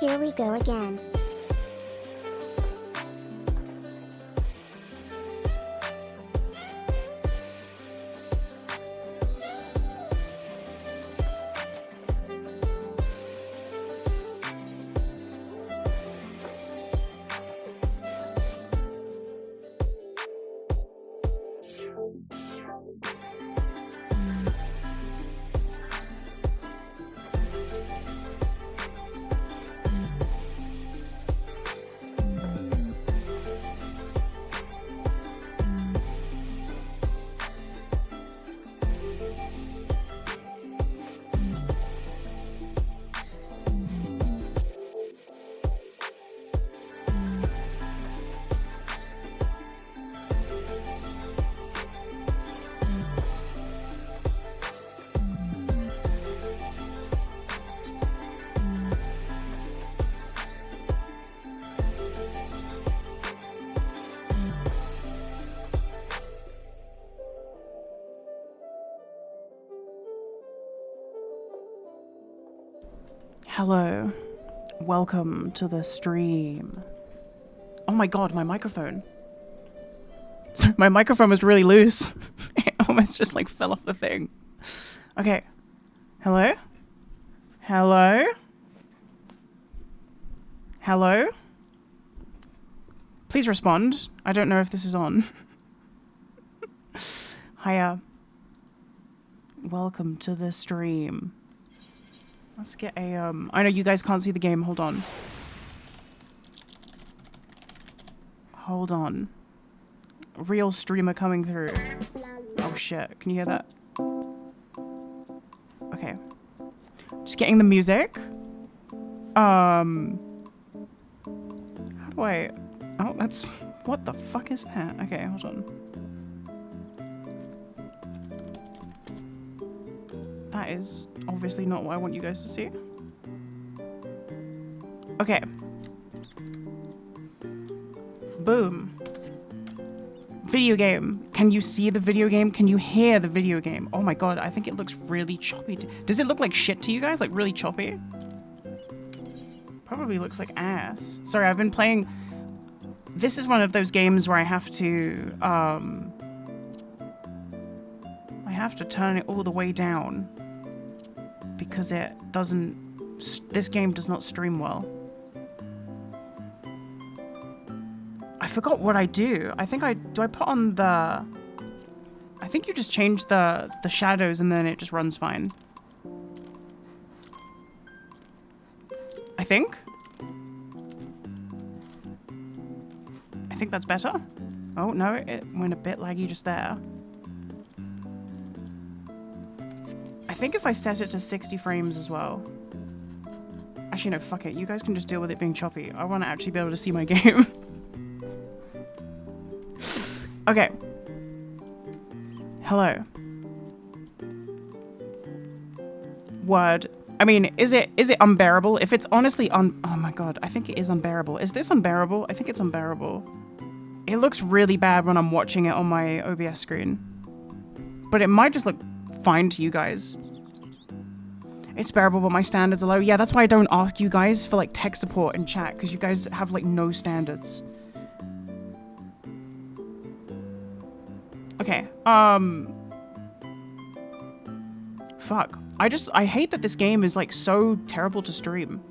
Here we go again. Hello, welcome to the stream. Oh my god, my microphone. Sorry, my microphone was really loose. It almost just like fell off the thing. Okay, hello? Hello? Hello? Please respond. I don't know if this is on. Hiya. Welcome to the stream. Let's get a, I know you guys can't see the game. Hold on. Hold on. Real streamer coming through. Oh shit. Can you hear that? Okay. Just getting the music. How do I... Oh, that's... What the fuck is that? Okay, hold on. That is obviously not what I want you guys to see. Okay. Boom. Video game. Can you see the video game? Can you hear the video game? Oh my god, I think it looks really choppy. Does it look like shit to you guys? Like really choppy? Probably looks like ass. Sorry, I've been playing... This is one of those games where I have to turn it all the way down. Because it doesn't... This game does not stream well. I forgot what I do. I think do I put on the... I think you just change the shadows and then it just runs fine. I think. I think that's better. Oh, no, it went a bit laggy just there. I think if I set it to 60 frames as well. Actually, no, fuck it. You guys can just deal with it being choppy. I want to actually be able to see my game. Okay. Hello. Word. I mean, is it unbearable? If it's honestly oh my god, I think it is unbearable. Is this unbearable? I think it's unbearable. It looks really bad when I'm watching it on my OBS screen. But it might just look fine to you guys. It's bearable, but my standards are low. Yeah, that's why I don't ask you guys for like tech support in chat, because you guys have like no standards. Okay, fuck. I hate that this game is like so terrible to stream.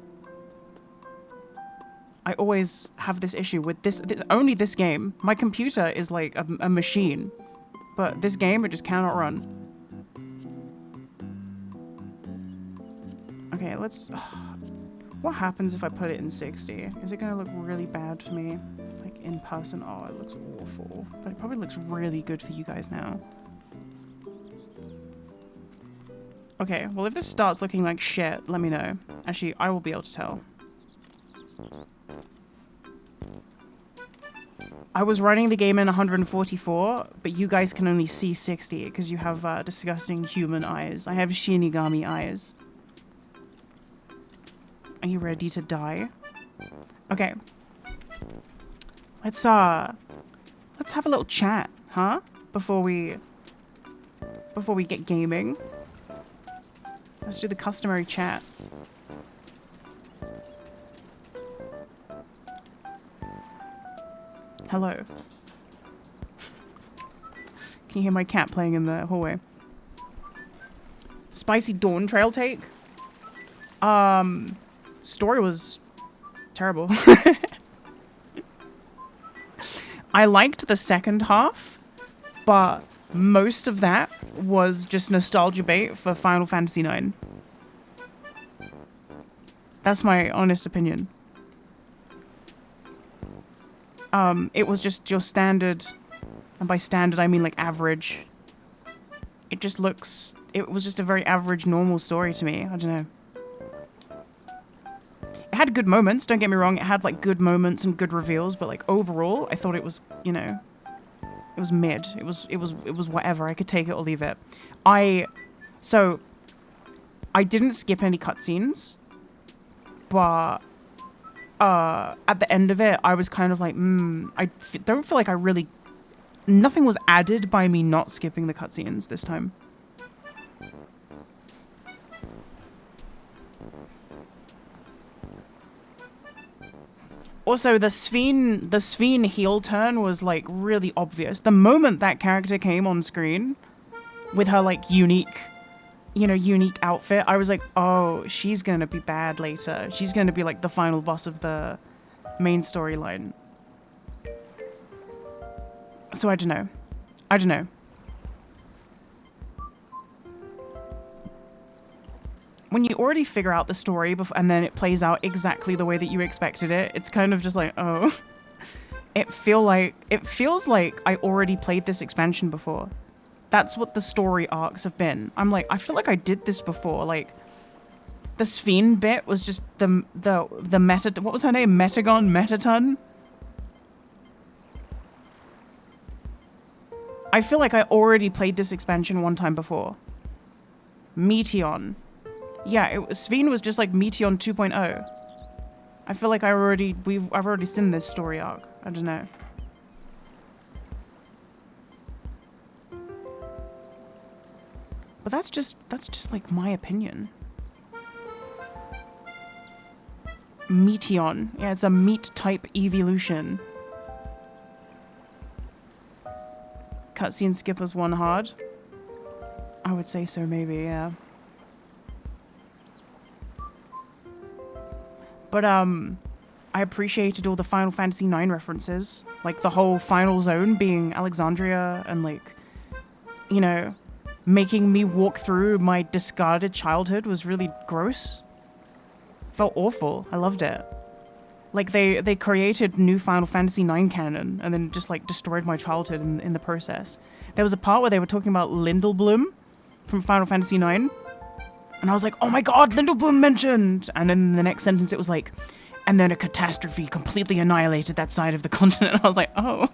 I always have this issue with only this game. My computer is like a machine, but this game, it just cannot run. Okay, let's... what happens if I put it in 60? Is it gonna look really bad for me? Like in person? Oh, it looks awful. But it probably looks really good for you guys now. Okay, well if this starts looking like shit, let me know. Actually, I will be able to tell. I was running the game in 144, but you guys can only see 60 because you have disgusting human eyes. I have Shinigami eyes. Are you ready to die? Okay. Let's have a little chat, huh? Before we get gaming. Let's do the customary chat. Hello. Can you hear my cat playing in the hallway? Spicy Dawn Trail take? Story was terrible. I liked the second half, but most of that was just nostalgia bait for Final Fantasy IX. That's my honest opinion. It was just your standard, and by standard I mean like average. It was just a very average, normal story to me. I don't know. It had good moments, don't get me wrong. It had like good moments and good reveals, but like overall, I thought it was, you know, it was mid. It was whatever. I could take it or leave it. So I didn't skip any cutscenes, but at the end of it, I was kind of like, don't feel like I really... Nothing was added by me not skipping the cutscenes this time. Also, the Sphene heel turn was like really obvious. The moment that character came on screen with her like unique you know, unique outfit, I was like, oh, she's gonna be bad later. She's gonna be like the final boss of the main storyline. So I don't know. I don't know. When you already figure out the story and then it plays out exactly the way that you expected it, it's kind of just like, oh. It feels like I already played this expansion before. That's what the story arcs have been. I'm like, I feel like I did this before. Like, the Sphene bit was just the meta. What was her name? Metaton. I feel like I already played this expansion one time before. Meteon. Yeah, Sphene was just like Meteon 2.0. I feel like I've already seen this story arc. I don't know. But that's just like my opinion. Meteon. Yeah, it's a meat type evolution. Cutscene skippers one hard. I would say so, maybe, yeah. But I appreciated all the Final Fantasy IX references, like the whole final zone being Alexandria, and like, you know, making me walk through my discarded childhood was really gross. Felt awful. I loved it. Like they created new Final Fantasy IX canon and then just like destroyed my childhood in the process. There was a part where they were talking about Lindblum from Final Fantasy IX. And I was like, oh my god, Lindblum mentioned! And then the next sentence it was like, and then a catastrophe completely annihilated that side of the continent. I was like, oh.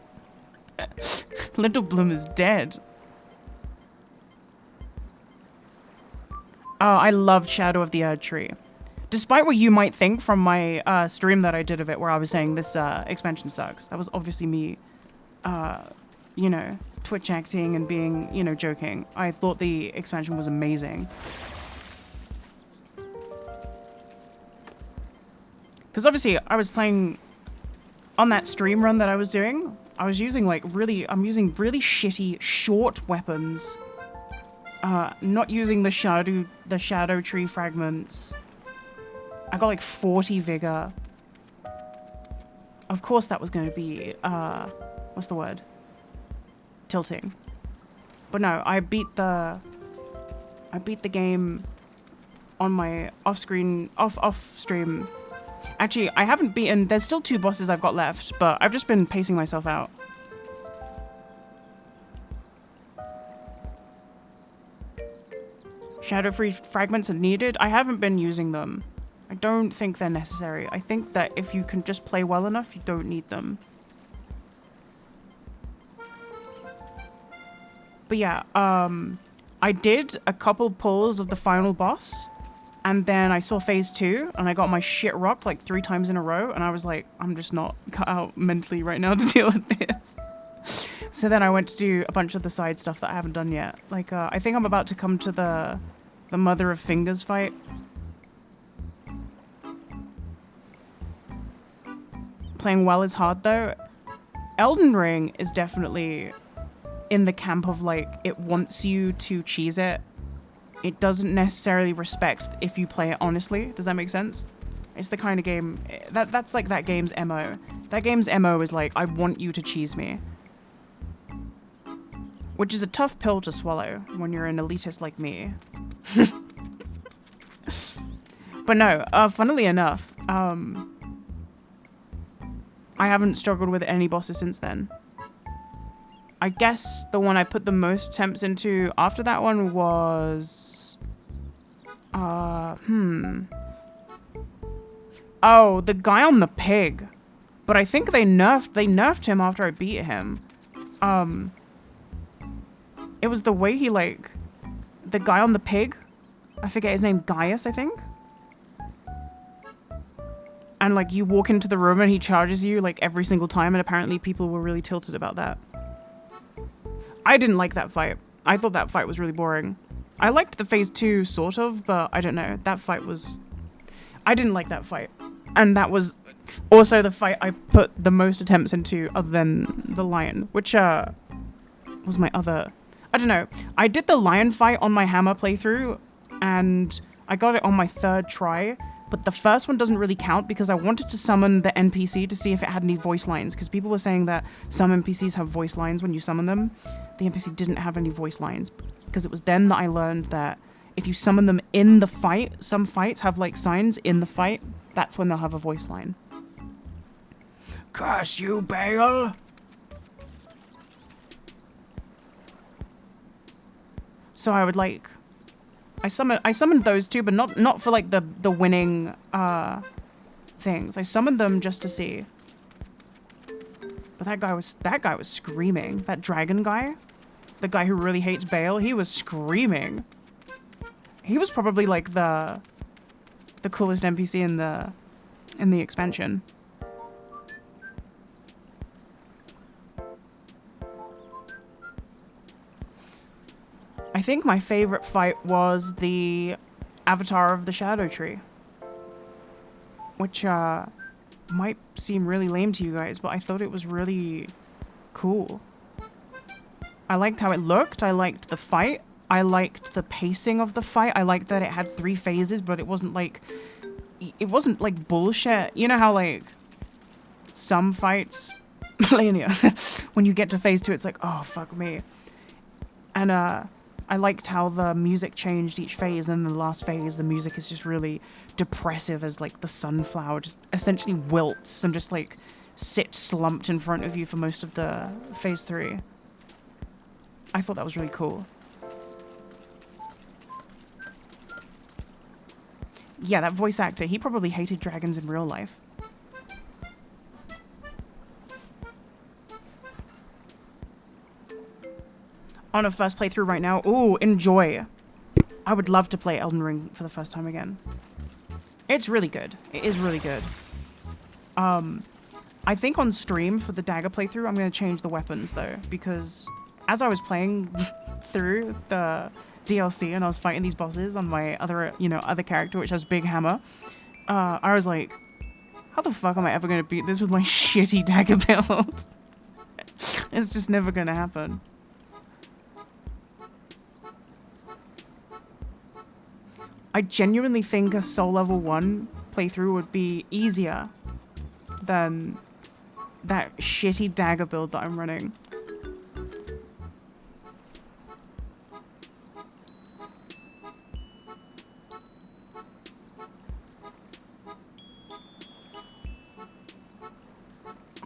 Lindblum is dead. Oh, I loved Shadow of the Erdtree. Despite what you might think from my stream that I did of it, where I was saying this expansion sucks. That was obviously me, you know, Twitch acting and being, you know, joking. I thought the expansion was amazing. Because obviously I was playing on that stream run that I was doing. I was using like I'm using really shitty short weapons. Not using the shadow tree fragments. I got like 40 vigor. Of course that was going to be, what's the word? Tilting. But no, I beat the game on my off stream. Actually, I haven't beaten, there's still 2 bosses I've got left, but I've just been pacing myself out. Shadow free fragments are needed. I haven't been using them. I don't think they're necessary. I think that if you can just play well enough, you don't need them. But yeah, I did a couple pulls of the final boss, and then I saw phase 2, and I got my shit rocked like 3 times in a row, and I was like, I'm just not cut out mentally right now to deal with this. So then I went to do a bunch of the side stuff that I haven't done yet. Like, I think I'm about to come to the Mother of Fingers fight. Playing well is hard though. Elden Ring is definitely in the camp of like, it wants you to cheese it. It doesn't necessarily respect if you play it honestly. Does that make sense? It's the kind of game that's like that game's MO. That game's MO is like, I want you to cheese me. Which is a tough pill to swallow when you're an elitist like me. But no, funnily enough, I haven't struggled with any bosses since then. I guess the one I put the most attempts into after that one was... Oh, the guy on the pig. But I think they nerfed him after I beat him. It was the way he, like... The guy on the pig. I forget his name. Gaius, I think? And, like, you walk into the room and he charges you, like, every single time. And apparently people were really tilted about that. I didn't like that fight. I thought that fight was really boring. I liked the phase 2, sort of, but I don't know. That fight was... I didn't like that fight. And that was also the fight I put the most attempts into other than the lion, which, was my other... I don't know. I did the lion fight on my hammer playthrough and I got it on my 3rd try, but the first one doesn't really count because I wanted to summon the NPC to see if it had any voice lines, because people were saying that some NPCs have voice lines when you summon them. The NPC didn't have any voice lines, because it was then that I learned that if you summon them in the fight, some fights have like signs in the fight, that's when they'll have a voice line. Curse you, Bale! So I would like... I summoned those two, but not for like the winning things. I summoned them just to see. But that guy was screaming. That dragon guy, the guy who really hates Bale, he was screaming. He was probably like the coolest NPC in the expansion. I think my favorite fight was the Avatar of the Shadow Tree, which might seem really lame to you guys, but I thought it was really cool. I liked how it looked. I liked the fight. I liked the pacing of the fight. I liked that it had 3 phases, but it wasn't like bullshit. You know how like some fights, when you get to phase 2, it's like, oh fuck me. And I liked how the music changed each phase, and then the last phase, the music is just really depressive as like the sunflower just essentially wilts and just like sits slumped in front of you for most of the phase 3. I thought that was really cool. Yeah, that voice actor, he probably hated dragons in real life. On a first playthrough right now. Ooh, enjoy. I would love to play Elden Ring for the first time again. It's really good. It is really good. I think on stream for the dagger playthrough, I'm going to change the weapons though, because as I was playing through the DLC and I was fighting these bosses on my other character, which has big hammer, I was like, how the fuck am I ever going to beat this with my shitty dagger build? It's just never going to happen. I genuinely think a Soul Level 1 playthrough would be easier than that shitty dagger build that I'm running.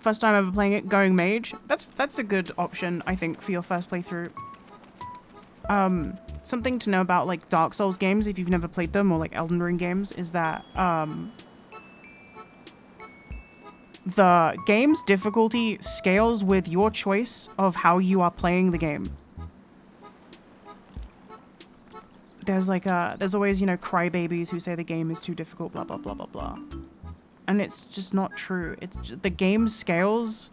First time ever playing it, going mage. That's a good option, I think, for your first playthrough. Something to know about like Dark Souls games, if you've never played them, or like Elden Ring games, is that the game's difficulty scales with your choice of how you are playing the game. There's like there's always, crybabies who say the game is too difficult, blah blah blah blah blah, and it's just not true. It's just, the game scales.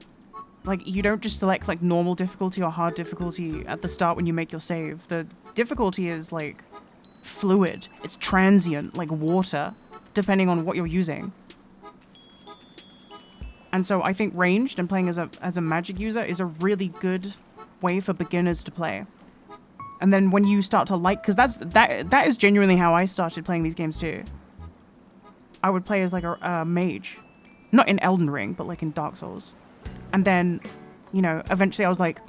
Like, you don't just select, like, normal difficulty or hard difficulty at the start when you make your save. The difficulty is, like, fluid. It's transient, like water, depending on what you're using. And so I think ranged and playing as a magic user is a really good way for beginners to play. And then when you start to like... Because that is genuinely how I started playing these games, too. I would play as, like, a mage. Not in Elden Ring, but, like, in Dark Souls. And then, eventually I was like,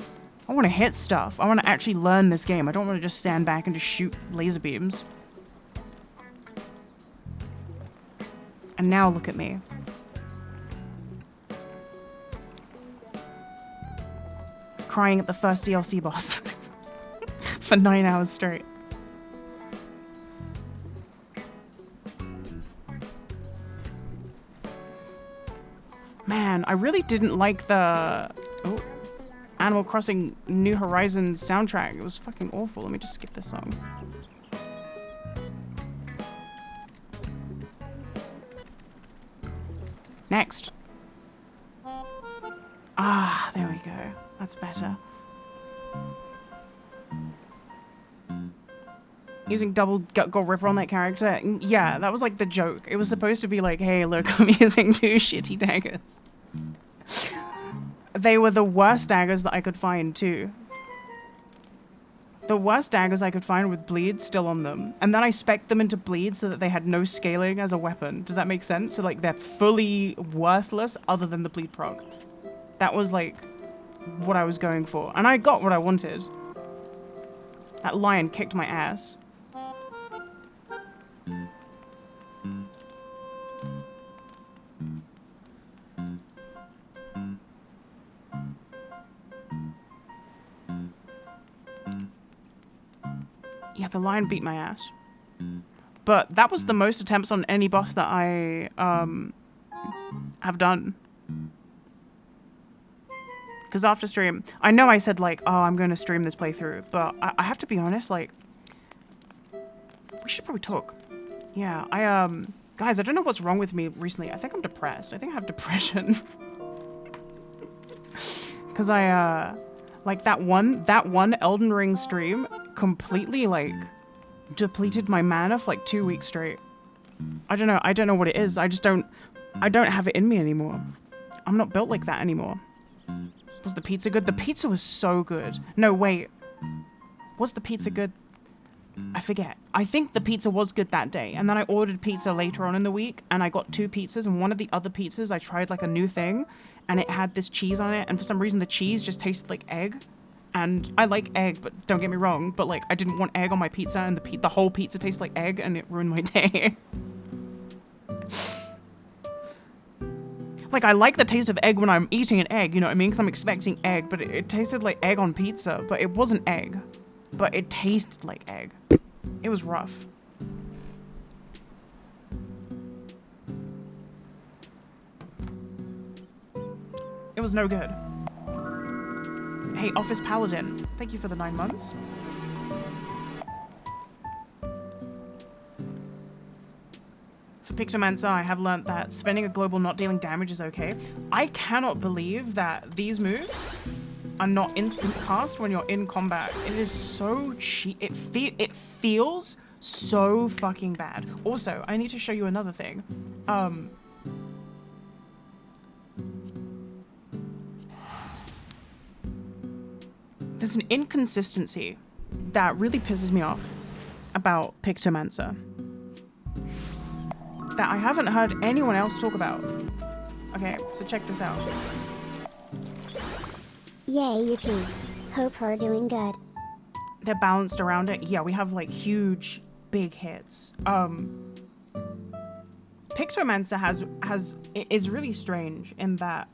I want to hit stuff. I want to actually learn this game. I don't want to just stand back and just shoot laser beams. And now look at me. Crying at the first DLC boss. For 9 hours straight. Man, I really didn't like the Animal Crossing New Horizons soundtrack. It was fucking awful. Let me just skip this song. Next. Ah, there we go. That's better. Using double Gut Gore Ripper on that character. Yeah, that was like the joke. It was supposed to be like, hey, look, I'm using 2 shitty daggers. They were the worst daggers that I could find, too. the worst daggers I could find with bleed still on them. And then I spec'd them into bleed so that they had no scaling as a weapon. Does that make sense? So like they're fully worthless other than the bleed proc. That was like what I was going for. And I got what I wanted. That lion kicked my ass. Yeah, the lion beat my ass. But that was the most attempts on any boss that I have done. Because after stream, I know I said like, oh, I'm going to stream this playthrough, but I have to be honest, like, we should probably talk. Yeah, guys, I don't know what's wrong with me recently. I think I'm depressed. I think I have depression. Because like that one Elden Ring stream completely like depleted my mana for like 2 weeks straight. I don't know what it is. I don't have it in me anymore. I'm not built like that anymore. Was the pizza good? The pizza was so good. No, wait. Was the pizza good? I forget. I think the pizza was good that day. And then I ordered pizza later on in the week and I got 2 pizzas, and one of the other pizzas I tried like a new thing and it had this cheese on it, and for some reason the cheese just tasted like egg. And I like egg, but don't get me wrong, but like I didn't want egg on my pizza, and the whole pizza tasted like egg and it ruined my day. Like, I like the taste of egg when I'm eating an egg, you know what I mean? Because I'm expecting egg, but it tasted like egg on pizza, but it wasn't egg. But it tasted like egg. It was rough. It was no good. Hey, Office Paladin, thank you for the 9 months. For Pictomancer, I have learnt that spending a global not dealing damage is okay. I cannot believe that these moves are not instant cast when you're in combat. It is so cheap. It feels so fucking bad. Also, I need to show you another thing. There's an inconsistency that really pisses me off about Pictomancer that I haven't heard anyone else talk about. Okay, so check this out. Yay, Yuki. Hope we're doing good. They're balanced around it. Yeah, we have like huge, big hits. Pictomancer is really strange in that,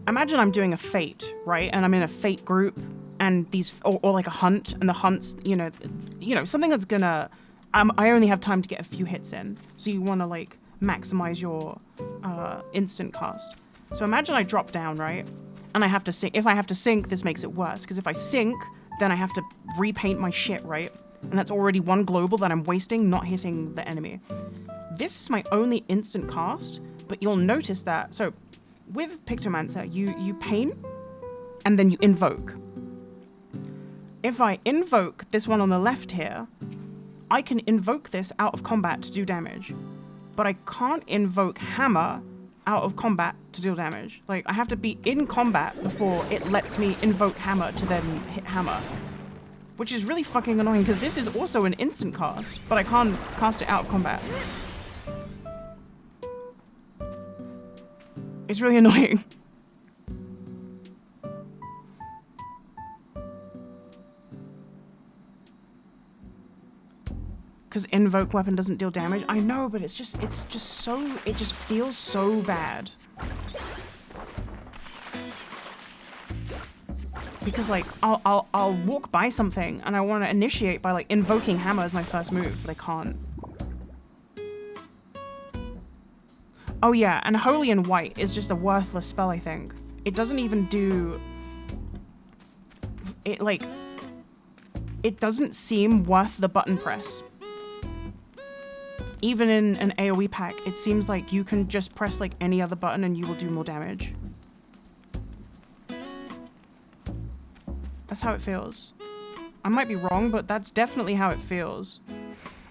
imagine I'm doing a fate, right? And I'm in a fate group, and these, or like a hunt, and the hunt's, you know, something that's gonna, I only have time to get a few hits in. So you want to like maximize your instant cast. So imagine I drop down, right? And I have to sink. If I have to sink, this makes it worse. Because if I sink, then I have to repaint my shit, right? And that's already one global that I'm wasting not hitting the enemy. This is my only instant cast, but you'll notice that. So with Pictomancer, you paint and then you invoke. If I invoke this one on the left here, I can invoke this out of combat to do damage. But I can't invoke hammer out of combat to deal damage. Like, I have to be in combat before it lets me invoke hammer to then hit hammer. Which is really fucking annoying, because this is also an instant cast, but I can't cast it out of combat. It's really annoying. Because invoke weapon doesn't deal damage. I know, but it just feels so bad. Because like I'll walk by something and I want to initiate by like invoking hammer as my first move, but I can't. Oh yeah, and Holy and White is just a worthless spell, I think. It doesn't even do it, like it doesn't seem worth the button press. Even in an AoE pack, it seems like you can just press like any other button and you will do more damage. That's how it feels. I might be wrong, but that's definitely how it feels.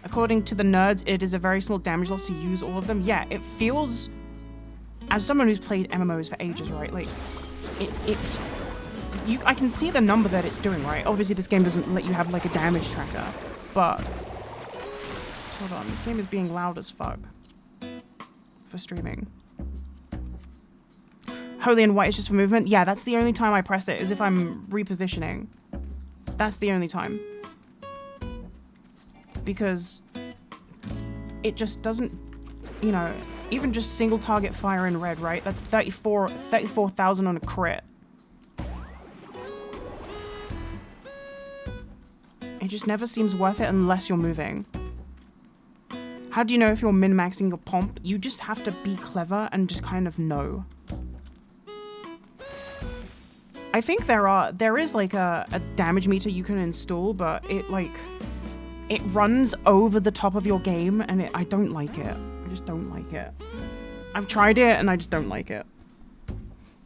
According to the nerds, it is a very small damage loss to use all of them. Yeah, it feels... As someone who's played MMOs for ages, right? Like, I can see the number that it's doing, right? Obviously, this game doesn't let you have like a damage tracker, but hold on, this game is being loud as fuck for streaming. Holy and white is just for movement. Yeah, that's the only time I press it, is if I'm repositioning. That's the only time. Because it just doesn't, you know, even just single target fire in red, right? That's 34,000 on a crit. It just never seems worth it unless you're moving. How do you know if you're min-maxing your pomp? You just have to be clever and just kind of know. I think there is like a damage meter you can install, but it runs over the top of your game, and I don't like it. I just don't like it. I've tried it and I just don't like it.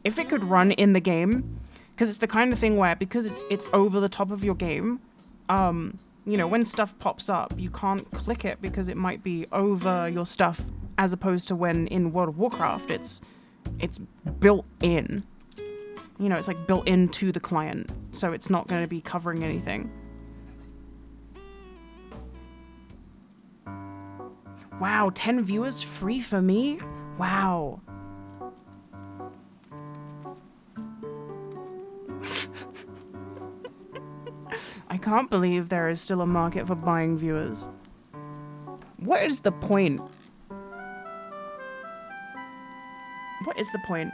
If it could run in the game, because it's the kind of thing where, because it's over the top of your game, you know, when stuff pops up, you can't click it because it might be over your stuff, as opposed to when in World of Warcraft it's built in. You know, it's like built into the client, so it's not going to be covering anything. Wow, 10 viewers free for me? Wow. I can't believe there is still a market for buying viewers. What is the point? What is the point?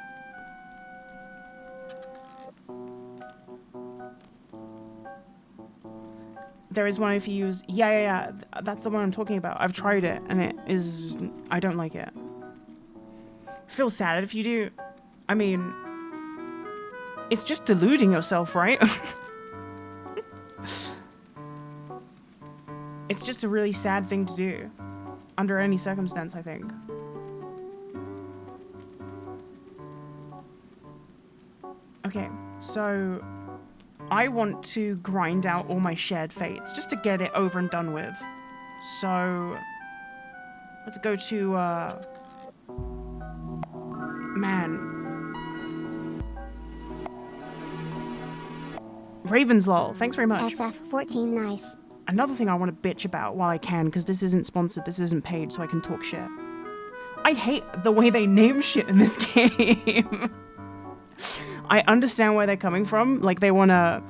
There is one if you use... Yeah. That's the one I'm talking about. I've tried it, and it is... I don't like it. Feel sad if you do. I mean... It's just deluding yourself, right? It's just a really sad thing to do. Under any circumstance, I think. Okay, so... I want to grind out all my shared fates, just to get it over and done with. So... Let's go to, Man. Ravenslaw, thanks very much. ff14 nice. Another thing I want to bitch about while I can, because this isn't sponsored, this isn't paid, so I can talk shit. I hate the way they name shit in this game. I understand where they're coming from. Like, they want to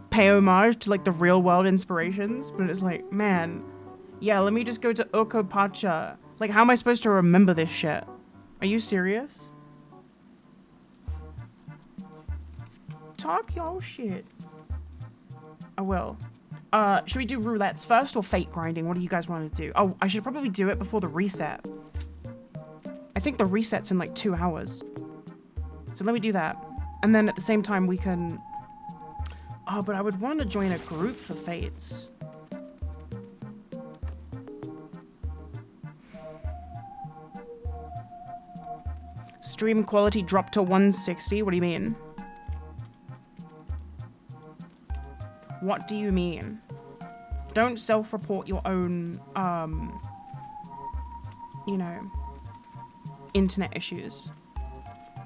pay homage to, like, the real-world inspirations, but it's like, man, yeah, let me just go to Okopacha. Like, how am I supposed to remember this shit? Are you serious? Talk your shit. I will. Should we do roulettes first or fate grinding? What do you guys want to do? Oh, I should probably do it before the reset. I think the reset's in like 2 hours. So let me do that. And then at the same time we can... Oh, but I would want to join a group for fates. Stream quality dropped to 160? What do you mean? What do you mean? Don't self-report your own, you know, internet issues.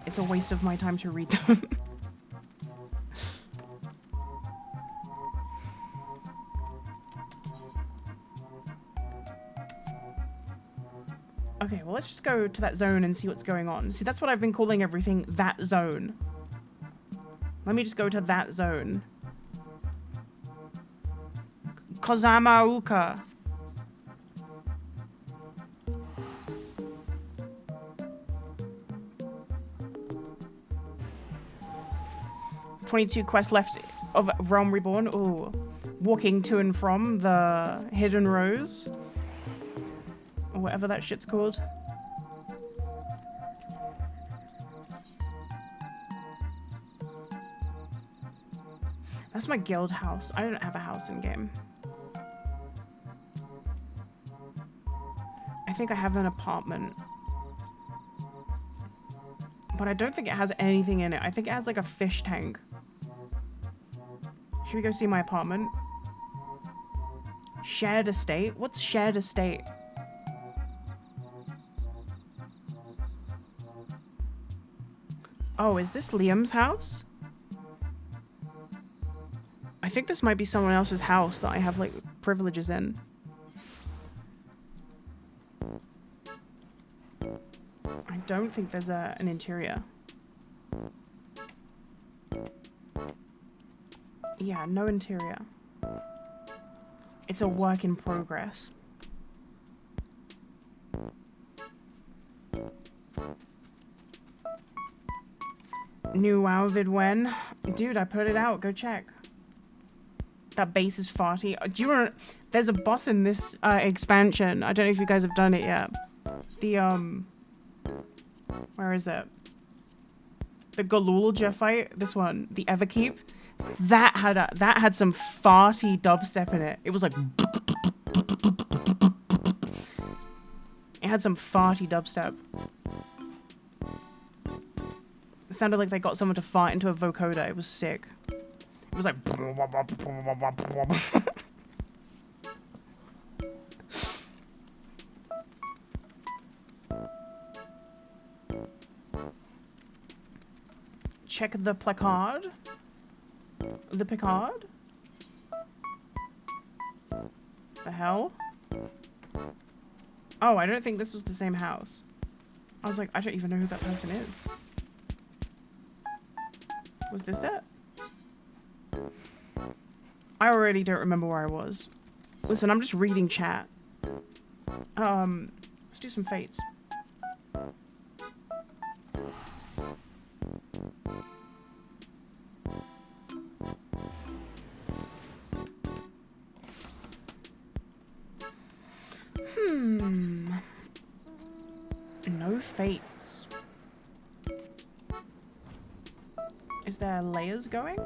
It's a waste of my time to read them. Okay, well, let's just go to that zone and see what's going on. See, that's what I've been calling everything, that zone. Let me just go to that zone. Kozamauka. "22 quests left of Realm Reborn." Ooh. Walking to and from the Hidden Rose. Or whatever that shit's called. That's my guild house. I don't have a house in game. I think I have an apartment. But I don't think it has anything in it. I think it has like a fish tank. Should we go see my apartment? Shared estate? What's shared estate? Oh, is this Liam's house? I think this might be someone else's house that I have, like, privileges in. I don't think there's an interior. Yeah, no interior. It's a work in progress. New WoW vid when? Dude, I put it out. Go check. That base is farty. Do you remember? There's a boss in this expansion. I don't know if you guys have done it yet. The, where is it? The Galulja fight. This one. The Everkeep. That had some farty dubstep in it. It was like... It had some farty dubstep. It sounded like they got someone to fart into a vocoder. It was sick. It was like... Check the placard. The Picard? The hell? Oh, I don't think this was the same house. I was like, I don't even know who that person is. Was this it? I already don't remember where I was. Listen, I'm just reading chat. Let's do some fates. No fates. Is there layers going?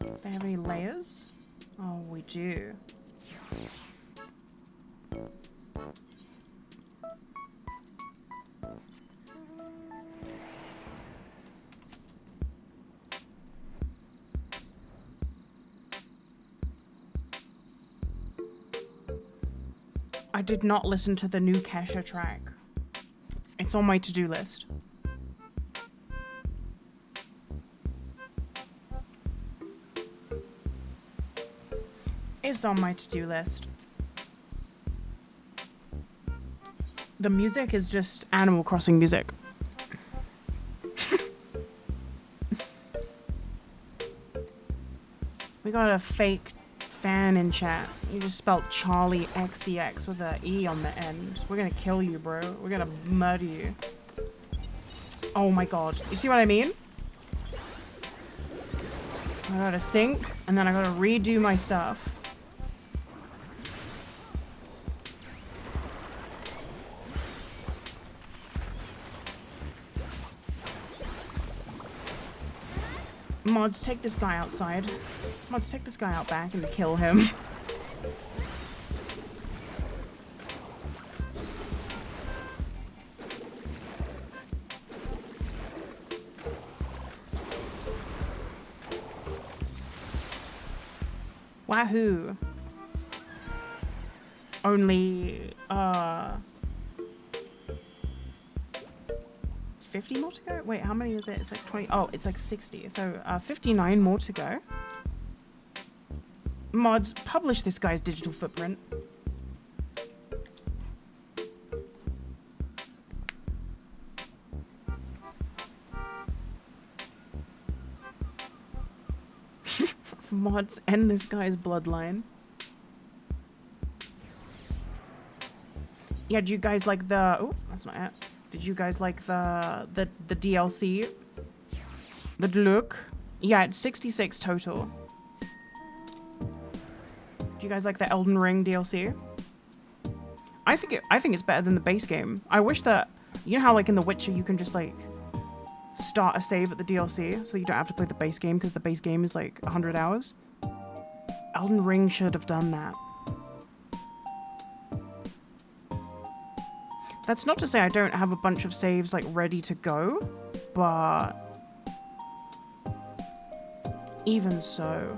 Do they have any layers? Oh, we do. I did not listen to the new Kesha track. It's on my to-do list. It's on my to-do list. The music is just Animal Crossing music. We got a fake fan in chat. You just spelled Charlie XEX with an E on the end. We're gonna kill you, bro. We're gonna murder you. Oh my god. You see what I mean? I gotta sync, and then I gotta redo my stuff. Mods, take this guy outside. Mods, take this guy out back and kill him. Wahoo. Only, 50 more to go? Wait, how many is it? It's like 20. Oh, it's like 60. So, 59 more to go. Mods, publish this guy's digital footprint. Mods, end this guy's bloodline. Yeah, do you guys like the... Oh, that's not it. Did you guys like the DLC? The look? Yeah, it's 66 total. Do you guys like the Elden Ring DLC? I think it's better than the base game. I wish that, you know how like in The Witcher you can just like start a save at the DLC so you don't have to play the base game because the base game is like 100 hours? Elden Ring should have done that. That's not to say I don't have a bunch of saves like ready to go, but even so.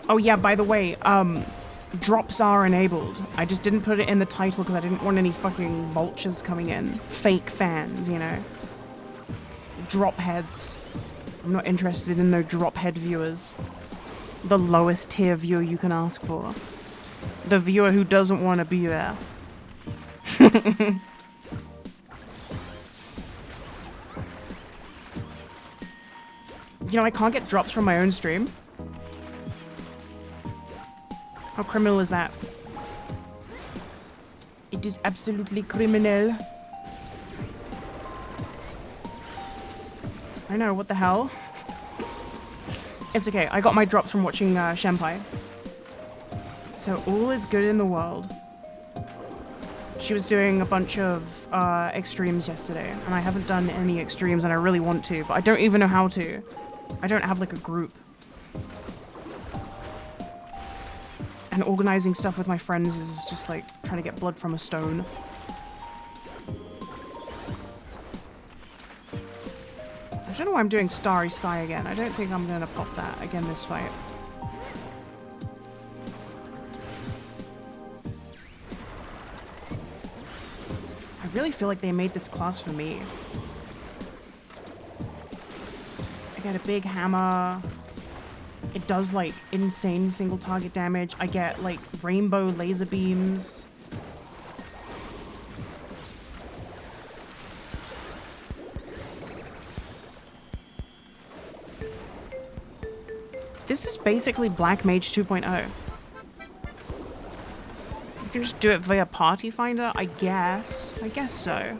Oh yeah, by the way, drops are enabled. I just didn't put it in the title because I didn't want any fucking vultures coming in. Fake fans, you know. Drop heads. I'm not interested in no drop head viewers. The lowest tier viewer you can ask for. The viewer who doesn't want to be there. You know, I can't get drops from my own stream. How criminal is that? It is absolutely criminal. I know, what the hell? It's okay, I got my drops from watching Shenpai. So all is good in the world. She was doing a bunch of extremes yesterday, and I haven't done any extremes, and I really want to, but I don't even know how to. I don't have like a group. And organizing stuff with my friends is just like trying to get blood from a stone. I don't know why I'm doing Starry Sky again. I don't think I'm gonna pop that again this fight. I really feel like they made this class for me. I get a big hammer. It does like insane single target damage. I get like rainbow laser beams. This is basically Black Mage 2.0. You can just do it via Party Finder, I guess. I guess so.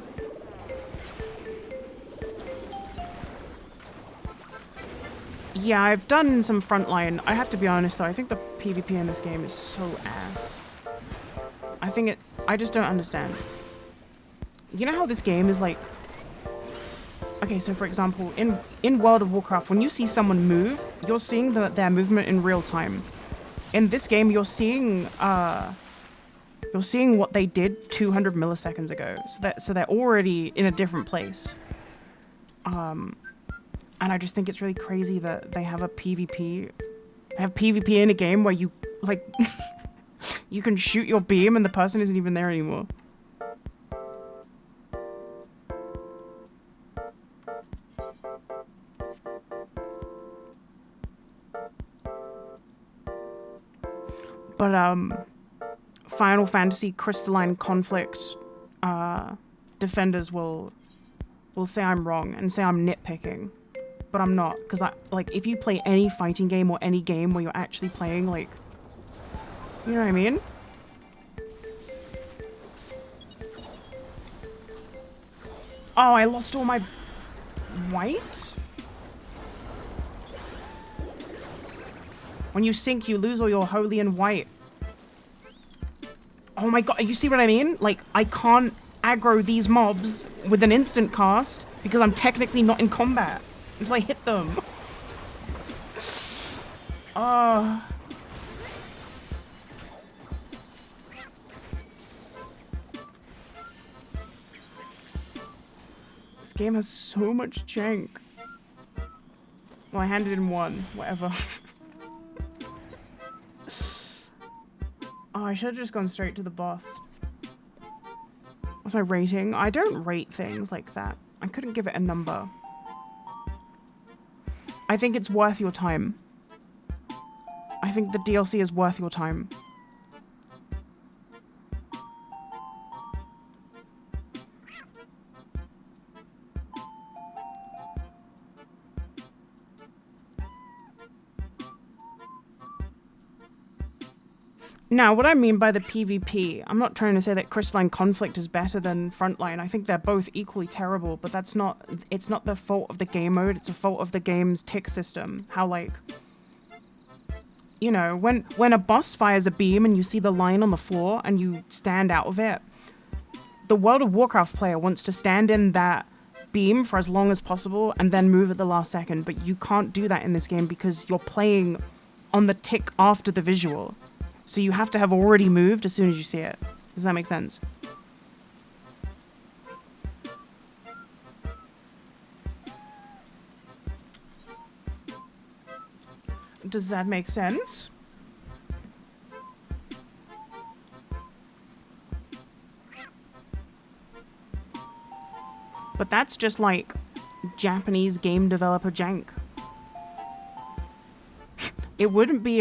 Yeah, I've done some frontline. I have to be honest though, I think the PvP in this game is so ass. I just don't understand. You know how this game is like... Okay, so for example, in World of Warcraft, when you see someone move, you're seeing their movement in real time. In this game, you're seeing what they did 200 milliseconds ago. So they're already in a different place. And I just think it's really crazy that they have a PvP. They have PvP in a game where you, like, you can shoot your beam and the person isn't even there anymore. But, Final Fantasy Crystalline Conflict, defenders will say I'm wrong and say I'm nitpicking. But I'm not, because if you play any fighting game or any game where you're actually playing, like, you know what I mean? Oh, I lost all my white? When you sink, you lose all your holy and white. Oh my god, you see what I mean? Like, I can't aggro these mobs with an instant cast because I'm technically not in combat until I hit them. This game has so much jank. Well, I handed in one, whatever. Oh, I should have just gone straight to the boss. What's my rating? I don't rate things like that. I couldn't give it a number. I think it's worth your time. I think the DLC is worth your time. Now, what I mean by the PvP, I'm not trying to say that Crystalline Conflict is better than Frontline. I think they're both equally terrible, but it's not the fault of the game mode, it's a fault of the game's tick system. How, like, you know, when a boss fires a beam and you see the line on the floor and you stand out of it, the World of Warcraft player wants to stand in that beam for as long as possible and then move at the last second, but you can't do that in this game because you're playing on the tick after the visual. So you have to have already moved as soon as you see it. Does that make sense? Does that make sense? But that's just like Japanese game developer jank. It wouldn't be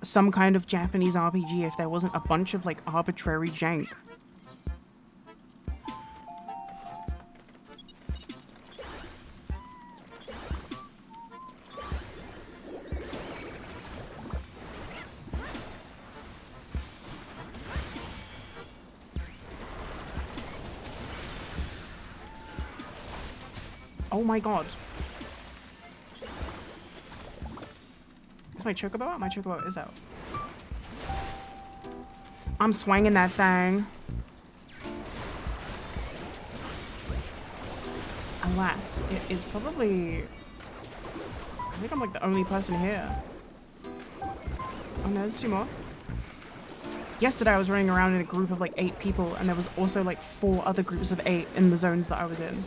some kind of Japanese RPG if there wasn't a bunch of like arbitrary jank. Oh my god. Is my chocobo out? My chocobo is out. I'm swinging that thing. Alas, it is probably... I think I'm like the only person here. Oh no, there's 2 more. Yesterday I was running around in a group of like 8 people, and there was also like 4 other groups of 8 in the zones that I was in.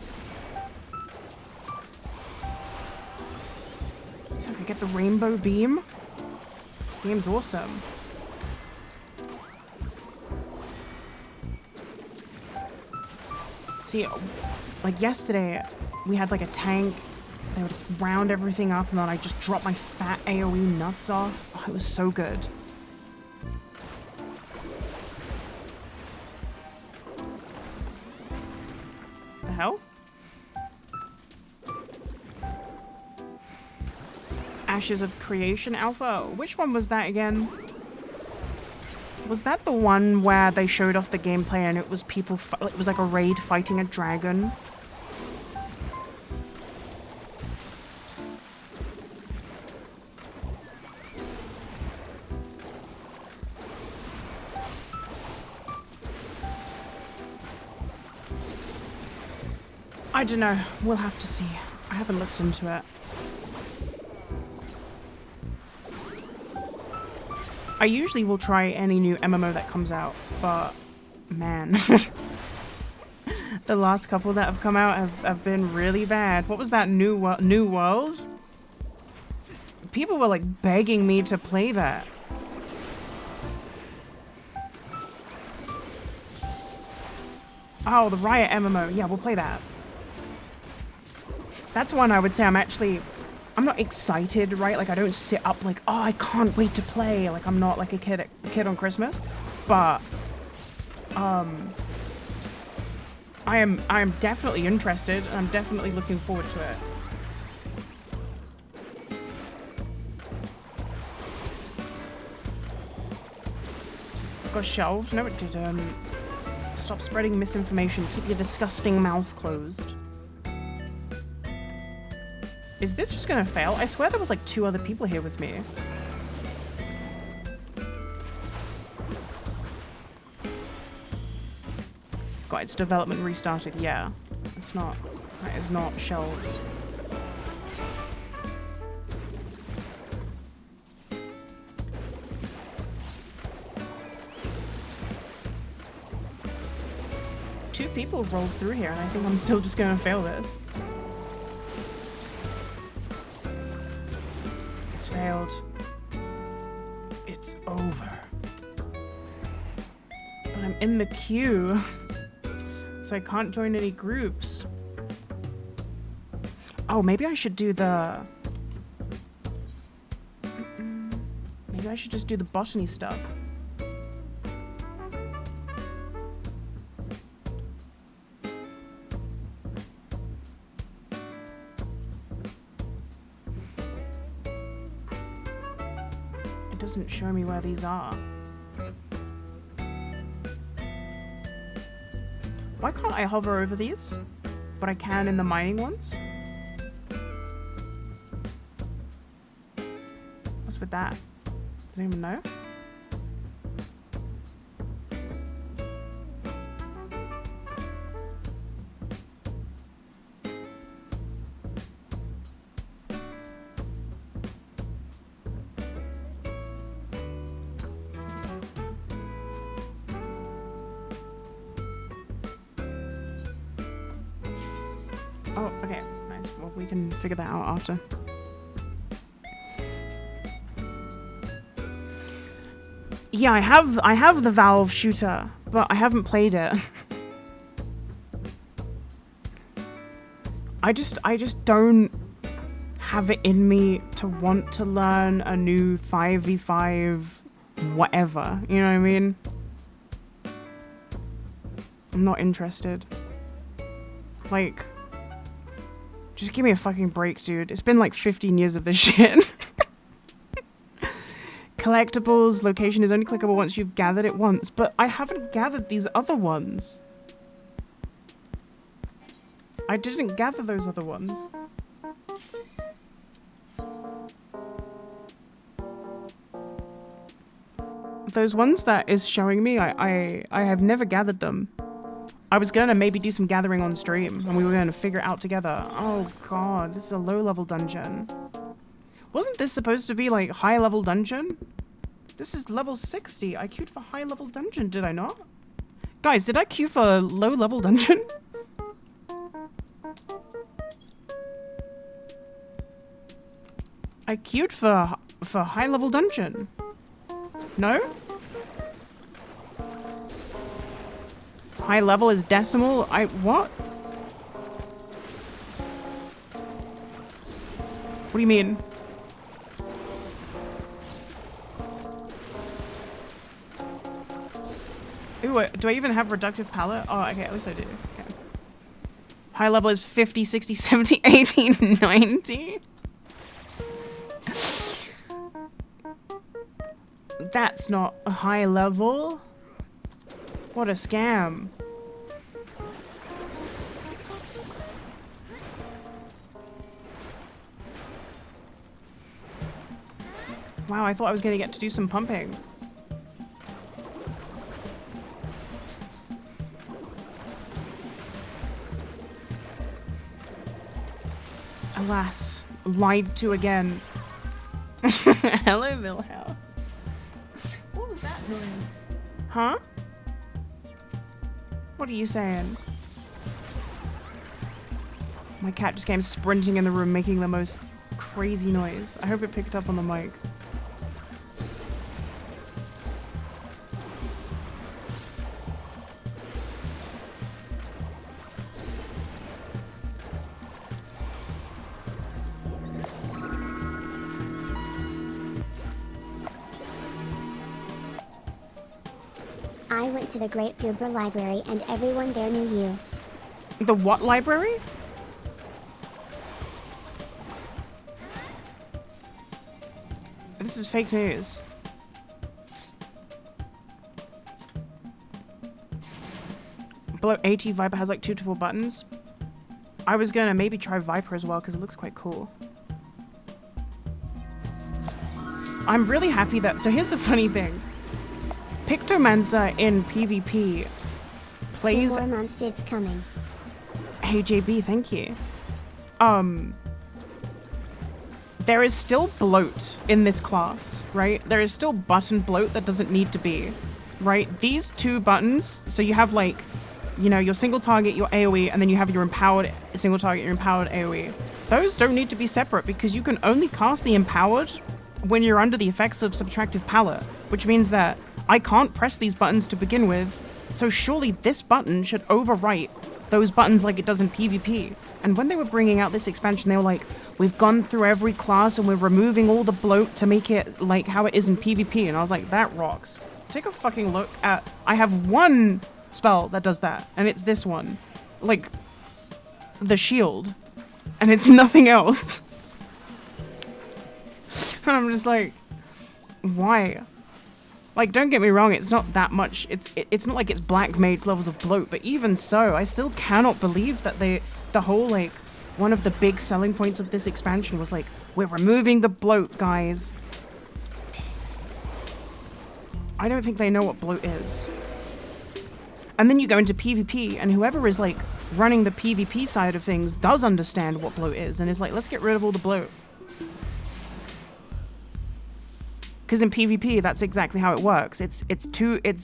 So I could get the rainbow beam. This game's awesome. See, like yesterday, we had like a tank. They would round everything up, and then I just dropped my fat AoE nuts off. Oh, it was so good. The hell? Ashes of Creation Alpha? Which one was that again? Was that the one where they showed off the gameplay and it was people, it was like a raid fighting a dragon? I don't know. We'll have to see. I haven't looked into it. I usually will try any new MMO that comes out, but man, the last couple that have come out have been really bad. What was that New World? People were like begging me to play that. Oh, the Riot MMO. Yeah, we'll play that. That's one I would say I'm not excited, right? Like I don't sit up like, oh, I can't wait to play. Like I'm not like a kid on Christmas, but I am definitely interested. And I'm definitely looking forward to it. It got shelved? No, it didn't. Stop spreading misinformation. Keep your disgusting mouth closed. Is this just gonna fail? I swear there was like 2 other people here with me. God, its development restarted. Yeah. It's not. That is not shelved. Two people rolled through here, and I think I'm still just gonna fail this. Failed. It's over. But I'm in the queue, so I can't join any groups. Oh, maybe I should do the... Maybe I should just do the botany stuff. Doesn't show me where these are. Why can't I hover over these? But I can in the mining ones? What's with that? Does anyone know? Oh, okay, nice. Well, we can figure that out after. Yeah, I have the Valve shooter, but I haven't played it. I just don't have it in me to want to learn a new 5v5 whatever, you know what I mean? I'm not interested. Like, just give me a fucking break, dude. It's been like 15 years of this shit. Collectibles, location is only clickable once you've gathered it once, but I haven't gathered these other ones. I didn't gather those other ones. Those ones that is showing me, I have never gathered them. I was gonna maybe do some gathering on stream, and we were gonna figure it out together. Oh god, this is a low-level dungeon. Wasn't this supposed to be, like, high-level dungeon? This is level 60. I queued for high-level dungeon, did I not? Guys, did I queue for low-level dungeon? I queued for high-level dungeon. No? High level is decimal? What? What do you mean? Ooh, do I even have reductive palette? Oh, okay, at least I do. Okay. High level is 50, 60, 70, 80, 90? That's not a high level. What a scam. Wow, I thought I was gonna get to do some pumping. Alas, lied to again. Hello, Millhouse. What was that noise? Huh? What are you saying? My cat just came sprinting in the room, making the most crazy noise. I hope it picked up on the mic. I went to the Great Goober Library and everyone there knew you. The what library? This is fake news. Below AT Viper has like 2 to 4 buttons. I was gonna maybe try Viper as well because it looks quite cool. I'm really happy that... So here's the funny thing. Pictomancer in PvP plays... 2 more months it's coming. Hey JB, thank you. There is still bloat in this class, right? There is still button bloat that doesn't need to be, right? These 2 buttons, so you have like, you know, your single target, your AoE, and then you have your empowered single target, your empowered AoE. Those don't need to be separate because you can only cast the empowered when you're under the effects of subtractive palette, which means that I can't press these buttons to begin with, so surely this button should overwrite those buttons like it does in PvP. And when they were bringing out this expansion, they were like, we've gone through every class and we're removing all the bloat to make it like how it is in PvP. And I was like, that rocks. Take a fucking look at... I have one spell that does that, and it's this one. Like, the shield. And it's nothing else. And I'm just like, why? Like, don't get me wrong, it's not that much. It's not like it's black mage levels of bloat, but even so, I still cannot believe that the whole, like, one of the big selling points of this expansion was like, we're removing the bloat, guys. I don't think they know what bloat is. And then you go into PvP, and whoever is, like, running the PvP side of things does understand what bloat is, and is like, let's get rid of all the bloat. Because in PvP, that's exactly how it works.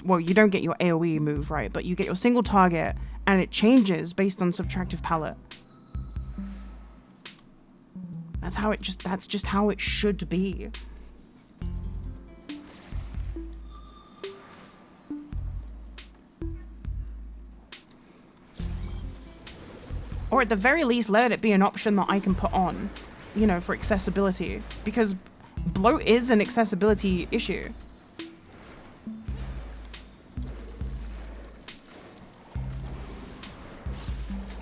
Well, you don't get your AoE move, right? But you get your single target, and it changes based on subtractive palette. That's just how it should be. Or at the very least, let it be an option that I can put on, you know, for accessibility. Because bloat is an accessibility issue.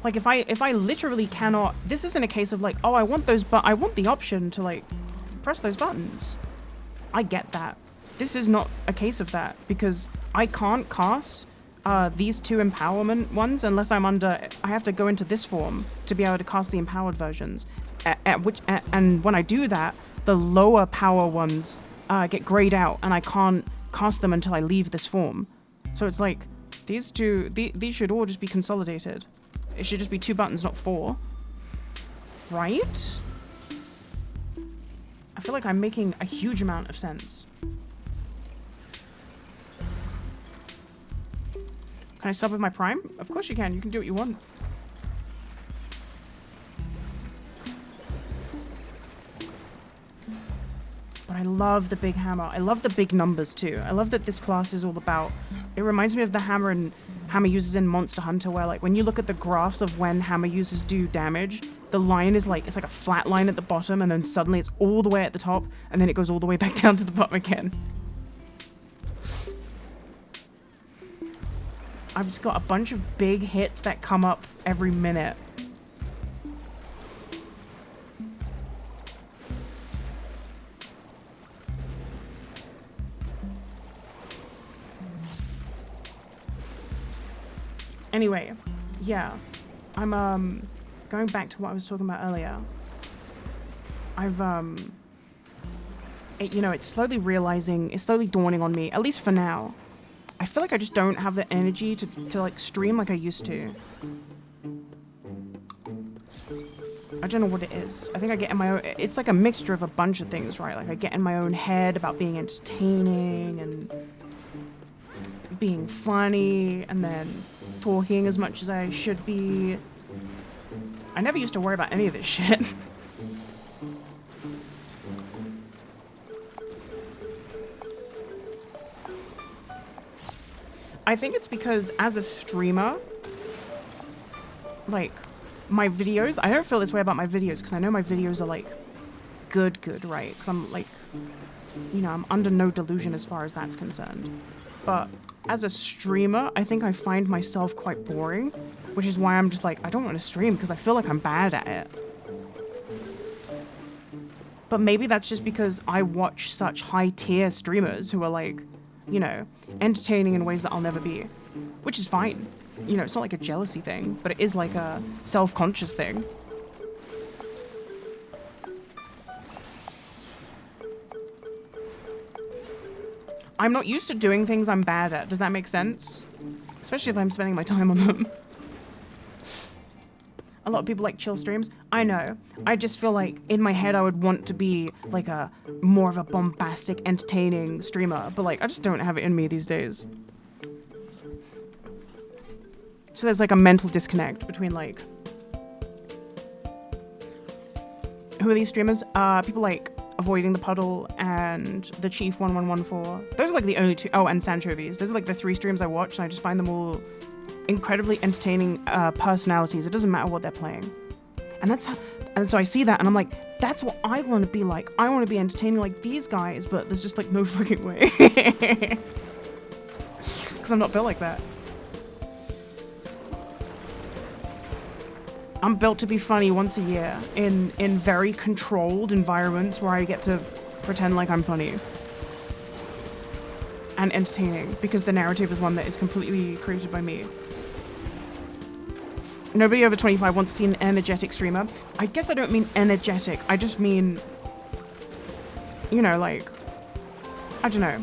Like if I literally cannot, this isn't a case of like, oh, I want those, but I want the option to like press those buttons. I get that. This is not a case of that because I can't cast these two empowerment ones unless I'm under, I have to go into this form to be able to cast the empowered versions. And when I do that, the lower power ones get grayed out and I can't cast them until I leave this form. So it's like, these two, these should all just be consolidated. It should just be 2 buttons, not 4. Right? I feel like I'm making a huge amount of sense. Can I sub with my Prime? Of course you can. You can do what you want. But I love the big hammer. I love the big numbers too. I love that this class is all about... It reminds me of the hammer and hammer users in Monster Hunter where like when you look at the graphs of when hammer users do damage, the line is like, it's like a flat line at the bottom and then suddenly it's all the way at the top and then it goes all the way back down to the bottom again. I've just got a bunch of big hits that come up every minute. Anyway, yeah, I'm going back to what I was talking about earlier. I've you know, it's slowly realizing, it's slowly dawning on me, at least for now. I feel like I just don't have the energy to like stream like I used to. I don't know what it is. I think I get in my own, it's like a mixture of a bunch of things, right? Like I get in my own head about being entertaining and being funny and then talking as much as I should be. I never used to worry about any of this shit. I think it's because as a streamer, like my videos, I don't feel this way about my videos because I know my videos are like good, right? Because I'm like, you know, I'm under no delusion as far as that's concerned. But as a streamer, I think I find myself quite boring, which is why I'm just like, I don't want to stream because I feel like I'm bad at it. But maybe that's just because I watch such high tier streamers who are like, you know, entertaining in ways that I'll never be, which is fine. You know, it's not like a jealousy thing, but it is like a self-conscious thing. I'm not used to doing things I'm bad at. Does that make sense? Especially if I'm spending my time on them. A lot of people like chill streams. I know. I just feel like in my head I would want to be like a more of a bombastic, entertaining streamer, but like I just don't have it in me these days. So there's like a mental disconnect between like, who are these streamers? People like Avoiding the Puddle and the Chief 1114. Those are like the only two. Oh, and Sanchovies. Those are like the 3 streams I watch, and I just find them all incredibly entertaining personalities. It doesn't matter what they're playing. And that's how, and so I see that and I'm like, that's what I want to be like. I want to be entertaining like these guys, but there's just like no fucking way. Because I'm not built like that. I'm built to be funny once a year in very controlled environments where I get to pretend like I'm funny. And entertaining, because the narrative is one that is completely created by me. Nobody over 25 wants to see an energetic streamer. I guess I don't mean energetic. I just mean, you know, like, I don't know.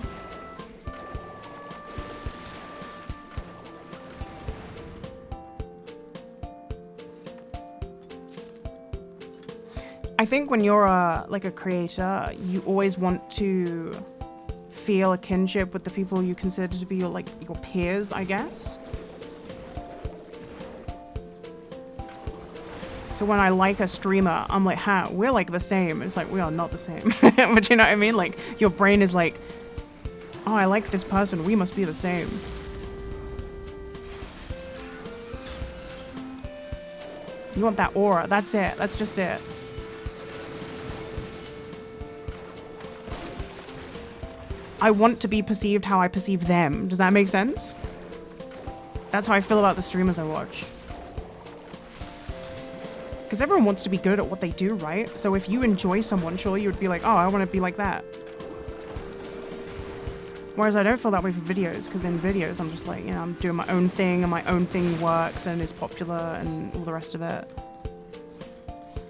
I think when you're like a creator, you always want to feel a kinship with the people you consider to be your peers, I guess. So when I like a streamer, I'm like, ha, we're like the same. It's like, we are not the same. But you know what I mean? Like, your brain is like, oh, I like this person. We must be the same. You want that aura. That's it. That's just it. I want to be perceived how I perceive them. Does that make sense? That's how I feel about the streamers I watch. Because everyone wants to be good at what they do, right? So if you enjoy someone, surely you would be like, oh, I want to be like that. Whereas I don't feel that way for videos, because in videos I'm just like, you know, I'm doing my own thing and my own thing works and is popular and all the rest of it.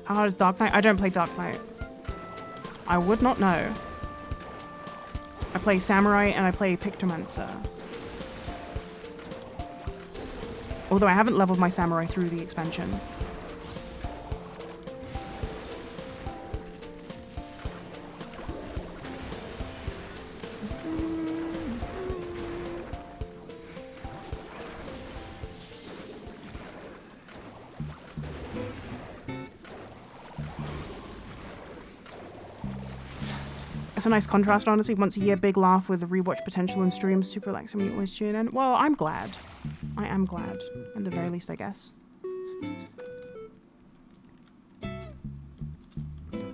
How hard is Dark Knight? I don't play Dark Knight. I would not know. I play Samurai and I play Pictomancer. Although I haven't leveled my Samurai through the expansion. It's a nice contrast, honestly. Once a year, big laugh with a rewatch potential and streams. Super relaxing when you always tune in. Well, I'm glad. I am glad. At the very least, I guess.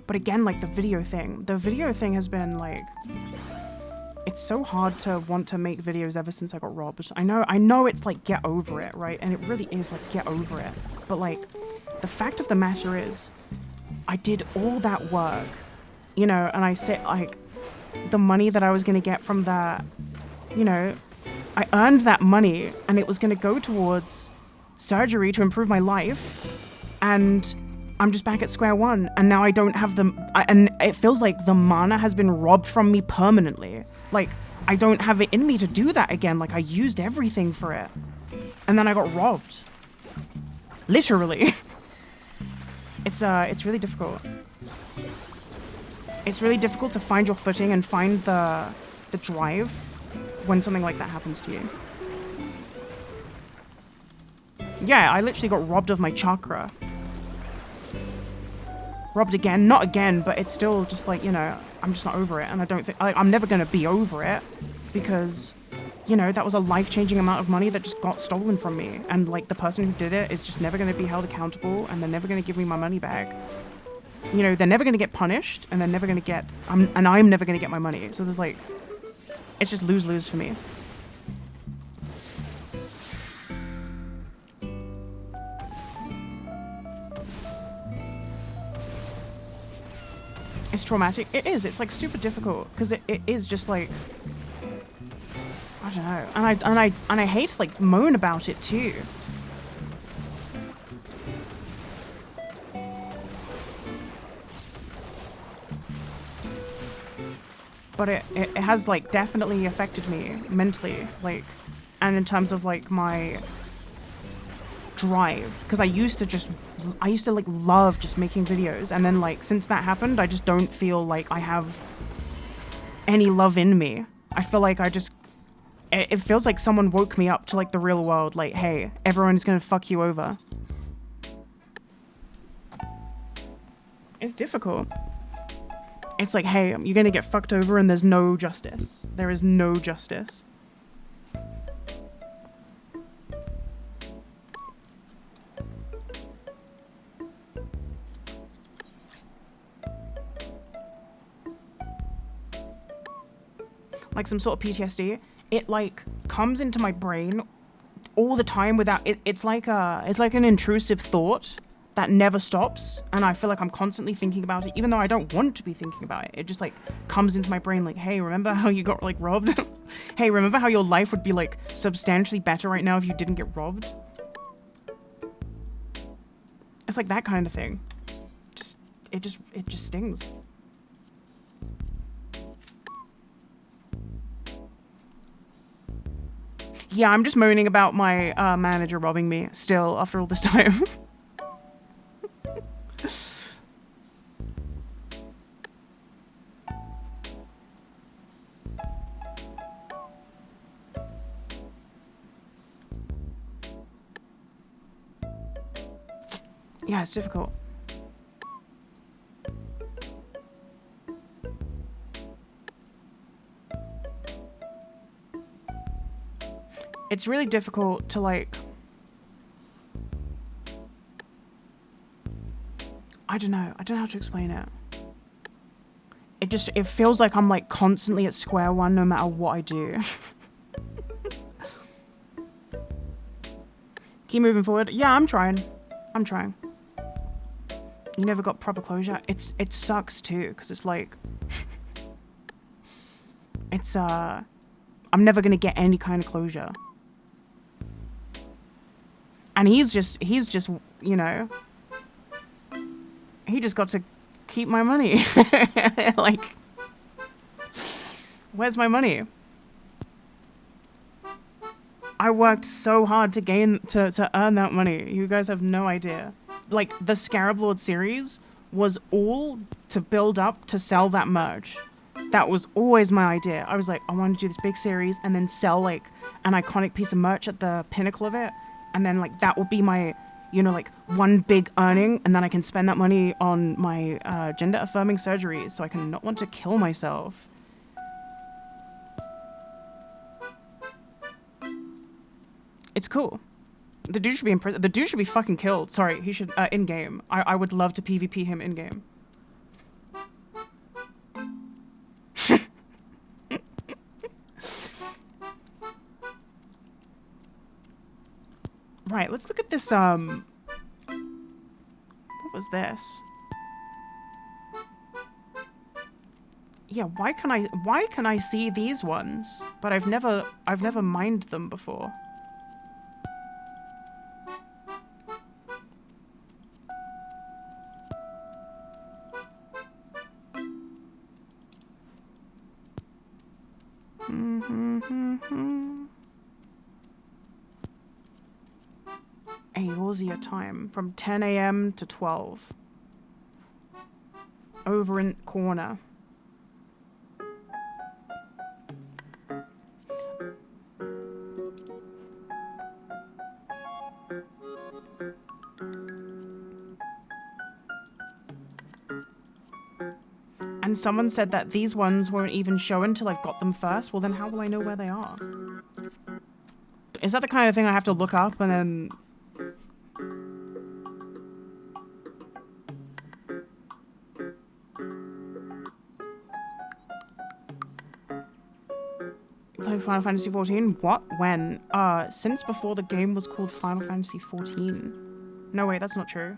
But again, like the video thing. The video thing has been like... It's so hard to want to make videos ever since I got robbed. I know it's like, get over it, right? And it really is like, get over it. But like, the fact of the matter is, I did all that work. You know, and I said, like, the money that I was going to get from that, you know, I earned that money and it was going to go towards surgery to improve my life. And I'm just back at square one. And now I don't have and it feels like the mana has been robbed from me permanently. Like, I don't have it in me to do that again. Like, I used everything for it. And then I got robbed. Literally. It's really difficult. It's really difficult to find your footing and find the drive when something like that happens to you. Yeah, I literally got robbed of my chakra. Robbed again. Not again, but it's still just like, you know, I'm just not over it. And I don't think... I'm never going to be over it because, you know, that was a life-changing amount of money that just got stolen from me. And, like, the person who did it is just never going to be held accountable and they're never going to give me my money back. You know, they're never going to get punished, and they're never going to get... and I'm never going to get my money. So there's, like... It's just lose-lose for me. It's traumatic. It is. It's, like, super difficult. Because it is just, like... I don't know. And I hate to, like, moan about it, too. But it has, like, definitely affected me mentally, like, and in terms of, like, my drive. Because I used to, like, love just making videos. And then, like, since that happened, I just don't feel like I have any love in me. I feel like it feels like someone woke me up to, like, the real world. Like, hey, everyone's gonna fuck you over. It's difficult. It's like, hey, you're gonna get fucked over and there's no justice. There is no justice. Like some sort of PTSD. It like comes into my brain all the time without it's like an intrusive thought that never stops, and I feel like I'm constantly thinking about it, even though I don't want to be thinking about it. It just, like, comes into my brain like, hey, remember how you got, like, robbed? Hey, remember how your life would be, like, substantially better right now if you didn't get robbed? It's like that kind of thing. It just stings. Yeah, I'm just moaning about my manager robbing me still after all this time. Yeah, it's difficult. It's really difficult to, like... I don't know. I don't know how to explain it. It feels like I'm like constantly at square one no matter what I do. Keep moving forward. Yeah, I'm trying. I'm trying. You never got proper closure. It sucks too, because it's like it's I'm never gonna get any kind of closure. And he's just you know, he just got to keep my money. Like, where's my money? I worked so hard to earn that money. You guys have no idea. Like, the Scarab Lord series was all to build up to sell that merch. That was always my idea. I was like, I want to do this big series and then sell like an iconic piece of merch at the pinnacle of it. And then like that will be my, you know, like one big earning, and then I can spend that money on my gender affirming surgeries so I can not want to kill myself. It's cool. The dude should be in prison. The dude should be fucking killed. Sorry, he should, in-game. I would love to PvP him in-game. Right, let's look at this, what was this? Yeah, why can I see these ones? But I've never mined them before. Eorzea time from 10 a.m. to 12. Over in corner. And someone said that these ones won't even show until I've got them first. Well, then how will I know where they are? Is that the kind of thing I have to look up and then... Play Final Fantasy XIV? What? When? Since before the game was called Final Fantasy XIV. No, wait, that's not true.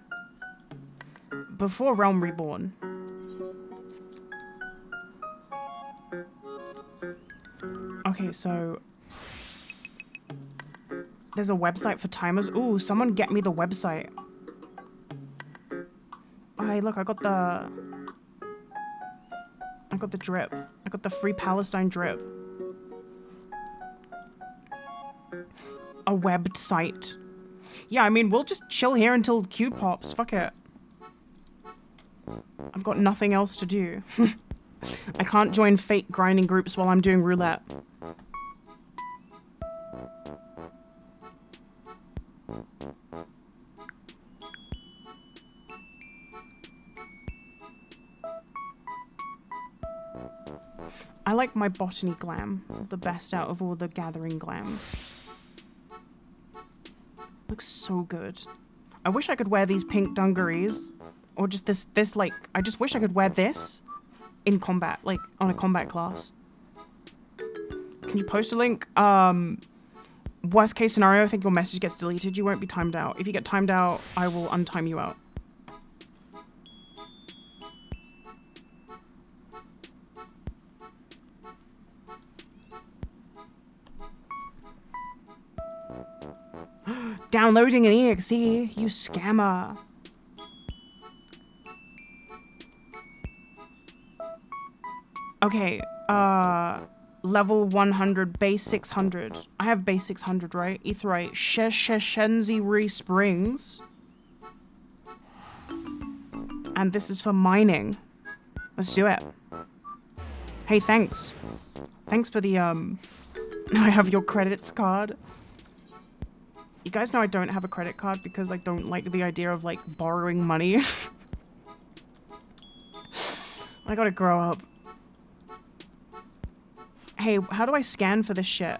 Before Realm Reborn. Okay, so... There's a website for timers. Ooh, someone get me the website. Oh, hey, look, I got the drip. I got the Free Palestine drip. A website. Yeah, I mean, we'll just chill here until Q pops. Fuck it. I've got nothing else to do. I can't join fake grinding groups while I'm doing roulette. I like my botany glam the best out of all the gathering glams. Looks so good. I wish I could wear these pink dungarees. Or just this like, I just wish I could wear this in combat, like on a combat class. Can you post a link? Worst case scenario, I think your message gets deleted. You won't be timed out. If you get timed out, I will untime you out. Downloading an EXE, you scammer. Okay, level 100, base 600. I have base 600, right? Etherite, Shenziri Springs. And this is for mining. Let's do it. Hey, thanks. Thanks for the, Now I have your credits card. You guys know I don't have a credit card because I don't like the idea of, like, borrowing money. I gotta grow up. Hey, how do I scan for this shit?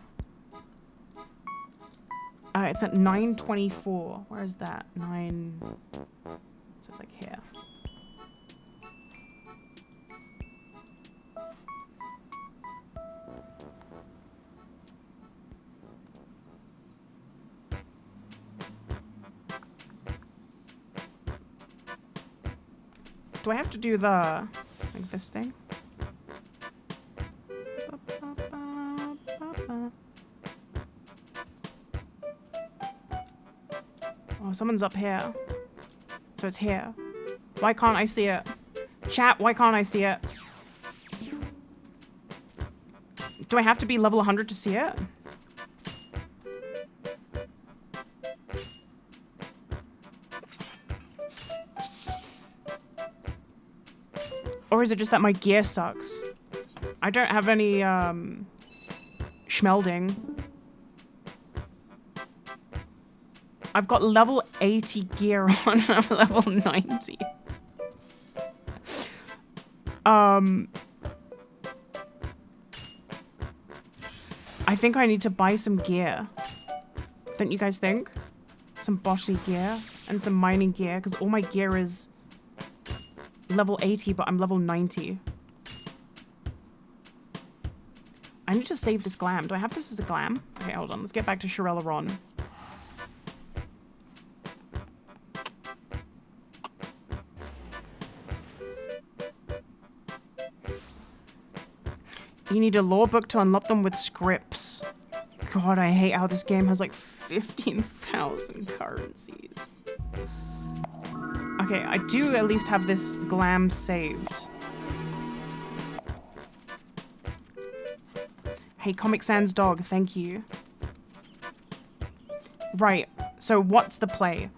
It's at 9:24. Where is that? 9... So it's like here. Do I have to do the... like this thing? Oh, someone's up here. So it's here. Why can't I see it? Chat, why can't I see it? Do I have to be level 100 to see it? Or is it just that my gear sucks? I don't have any, schmelding. I've got level 80 gear on. I'm level 90. I think I need to buy some gear. Don't you guys think? Some botany gear and some mining gear, because all my gear is level 80, but I'm level 90. I need to save this glam. Do I have this as a glam? Okay, hold on. Let's get back to Shirella Ron. You need a lore book to unlock them with scripts. God, I hate how this game has like 15,000 currencies. Okay, I do at least have this glam saved. Hey, Comic Sans Dog, thank you. Right, so what's the play?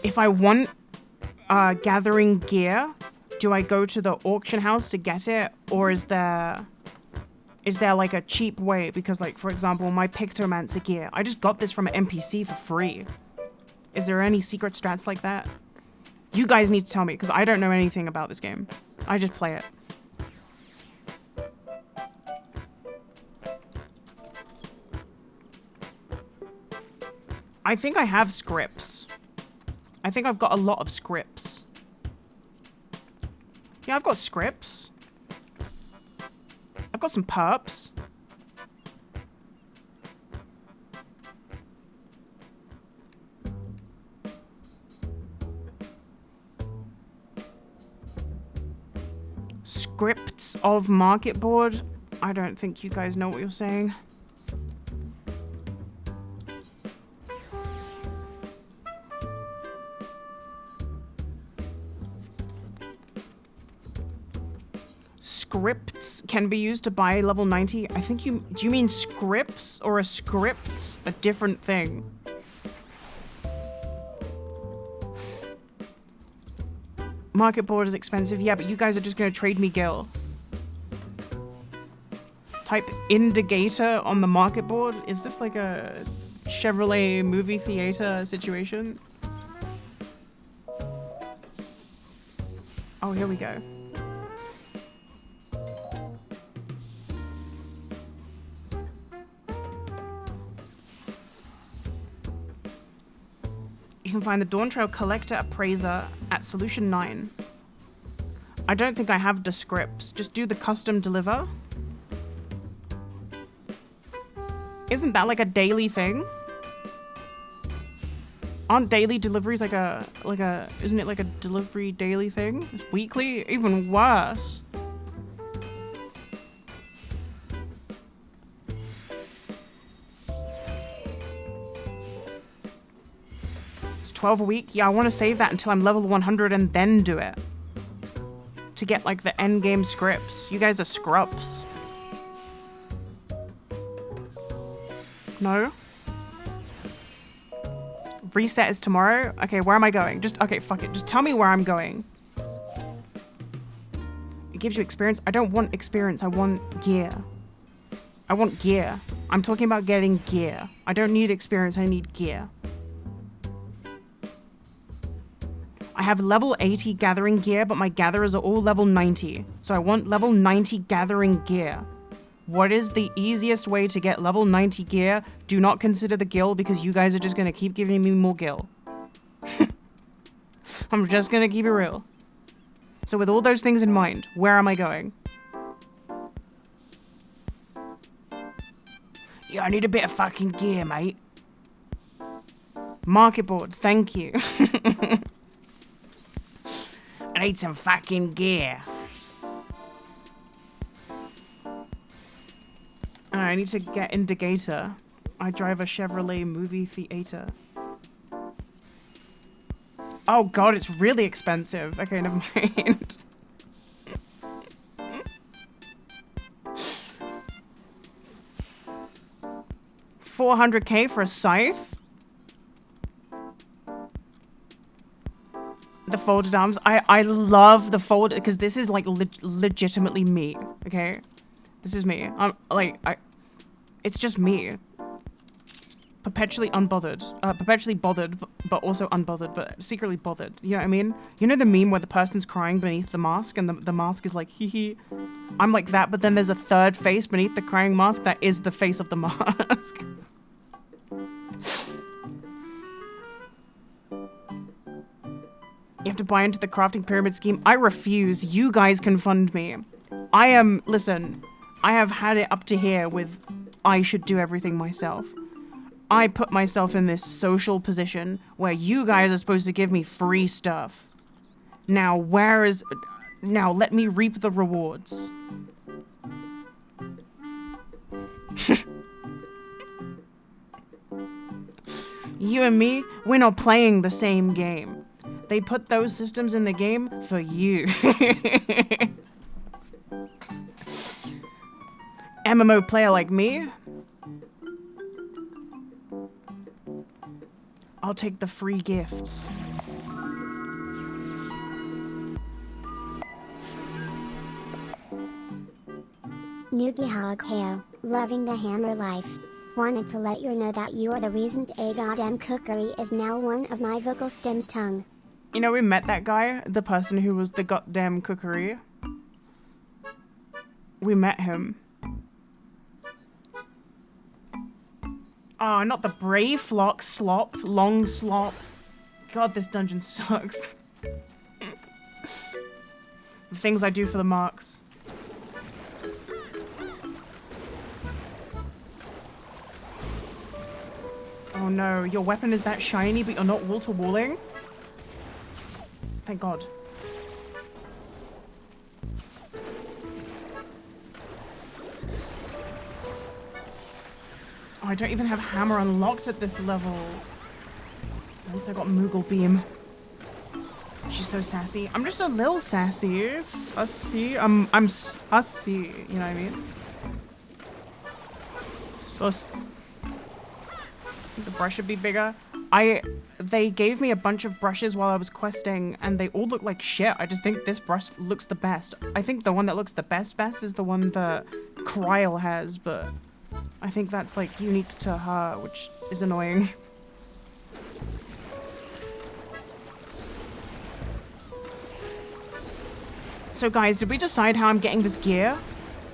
If I want gathering gear, do I go to the auction house to get it? Or is there like a cheap way? Because like, for example, my pictomancer gear, I just got this from an NPC for free. Is there any secret strats like that? You guys need to tell me, because I don't know anything about this game. I just play it. I think I have scripts. I think I've got a lot of scripts. Yeah, I've got scripts. I've got some perps. Scripts of market board. I don't think you guys know what you're saying. Scripts can be used to buy level 90. I think do you mean scripts or a script's a different thing? Market board is expensive. Yeah, but you guys are just going to trade me Gil. Type indicator on the market board. Is this like a Chevrolet movie theater situation? Oh, here we go. You can find the Dawn Trail Collector Appraiser at Solution 9. I don't think I have the scripts. Just do the custom deliver. Isn't that like a daily thing? Aren't daily deliveries like a isn't it like a delivery daily thing? It's weekly? Even worse. It's 12 a week? Yeah, I want to save that until I'm level 100 and then do it. To get like the end game scripts. You guys are scrubs. No? Reset is tomorrow? Okay, where am I going? Okay, fuck it. Just tell me where I'm going. It gives you experience. I don't want experience. I want gear. I want gear. I'm talking about getting gear. I don't need experience. I need gear. I have level 80 gathering gear, but my gatherers are all level 90. So I want level 90 gathering gear. What is the easiest way to get level 90 gear? Do not consider the gil because you guys are just going to keep giving me more gil. I'm just going to keep it real. So with all those things in mind, where am I going? Yeah, I need a bit of fucking gear, mate. Market board, thank you. I need some fucking gear. I need to get into Gator. I drive a Chevrolet movie theater. Oh god, it's really expensive. Okay, never mind. $400K for a scythe? The folded arms. I love the folded, because this is like legitimately me, okay? This is me. It's just me. Perpetually unbothered. Perpetually bothered, but also unbothered, but secretly bothered. You know what I mean? You know the meme where the person's crying beneath the mask and the mask is like, hee hee. I'm like that, but then there's a third face beneath the crying mask that is the face of the mask. You have to buy into the crafting pyramid scheme. I refuse. You guys can fund me. Listen, I have had it up to here with I should do everything myself. I put myself in this social position where you guys are supposed to give me free stuff. Now, now let me reap the rewards. You and me, we're not playing the same game. They put those systems in the game for you. MMO player like me, I'll take the free gifts. Nugihog Heo, loving the hammer life. Wanted to let you know that you are the reason a goddamn cookery is now one of my vocal stems tongue. You know, we met that guy, the person who was the goddamn cookery. We met him. Oh, not the brave flock slop, long slop. God, this dungeon sucks. The things I do for the marks. Oh no, your weapon is that shiny, but you're not wall-to-walling? Thank God. Oh, I don't even have hammer unlocked at this level. At least I got Moogle Beam. She's so sassy. I'm just a little sassy. Sassy. I'm sassy. You know what I mean? Sus. The brush should be bigger. They gave me a bunch of brushes while I was questing, and they all look like shit. I just think this brush looks the best. I think the one that looks the best is the one that Kryle has, but I think that's like unique to her, which is annoying. So guys, did we decide how I'm getting this gear?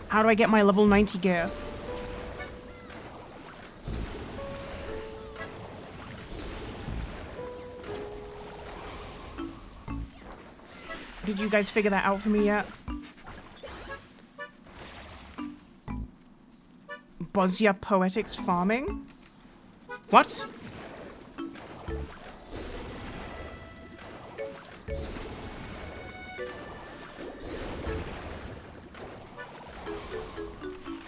How do I get my level 90 gear? Did you guys figure that out for me yet? Bosnia Poetics farming? What?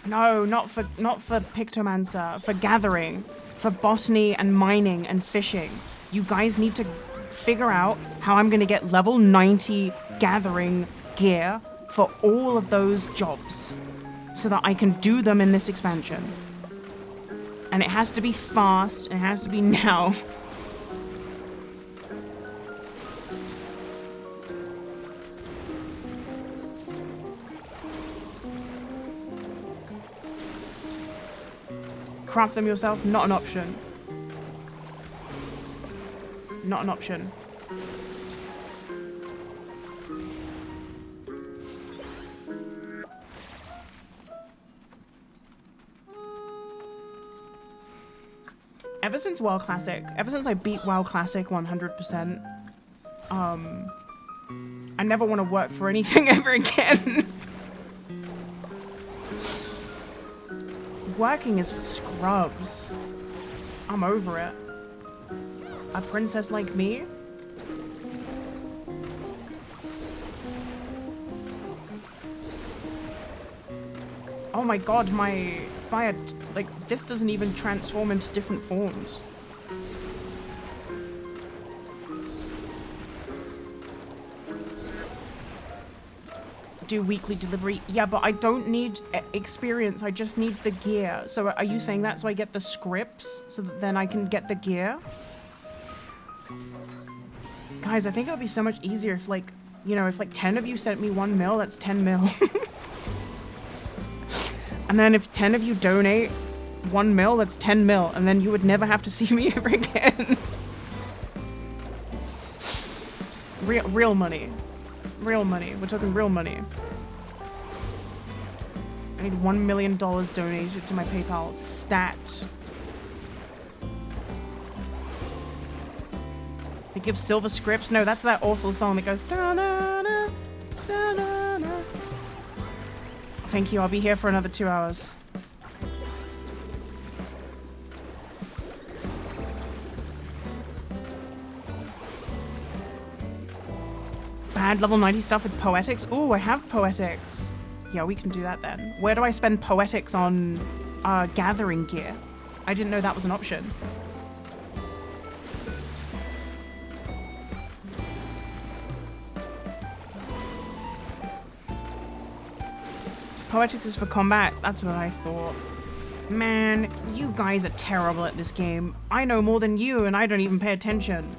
No, not for pictomancer, for gathering, for botany and mining and fishing. You guys need to figure out how I'm gonna get level 90 gathering gear for all of those jobs so that I can do them in this expansion. And it has to be fast, and it has to be now. Craft them yourself, not an option. Not an option. Ever since WoW Classic, ever since I beat WoW Classic 100%, I never want to work for anything ever again. Working is for scrubs. I'm over it. A princess like me? Oh my god, my fire... Like, this doesn't even transform into different forms. Do weekly delivery. Yeah, but I don't need experience. I just need the gear. So are you saying that so I get the scripts so that then I can get the gear? Guys, I think it would be so much easier if, like, you know, if like 10 of you sent me 1 mil, that's 10 mil. And then if 10 of you donate 1 mil, that's 10 mil. And then you would never have to see me ever again. Real money. Real money. We're talking real money. I need $1 million donated to my PayPal. Stat. They give silver scripts? No, that's that awful song that goes da-na-na, da-na-na. Thank you, I'll be here for another 2 hours. Bad level 90 stuff with poetics? Ooh, I have poetics. Yeah, we can do that then. Where do I spend poetics on gathering gear? I didn't know that was an option. Poetics is for combat. That's what I thought. Man, you guys are terrible at this game. I know more than you and I don't even pay attention.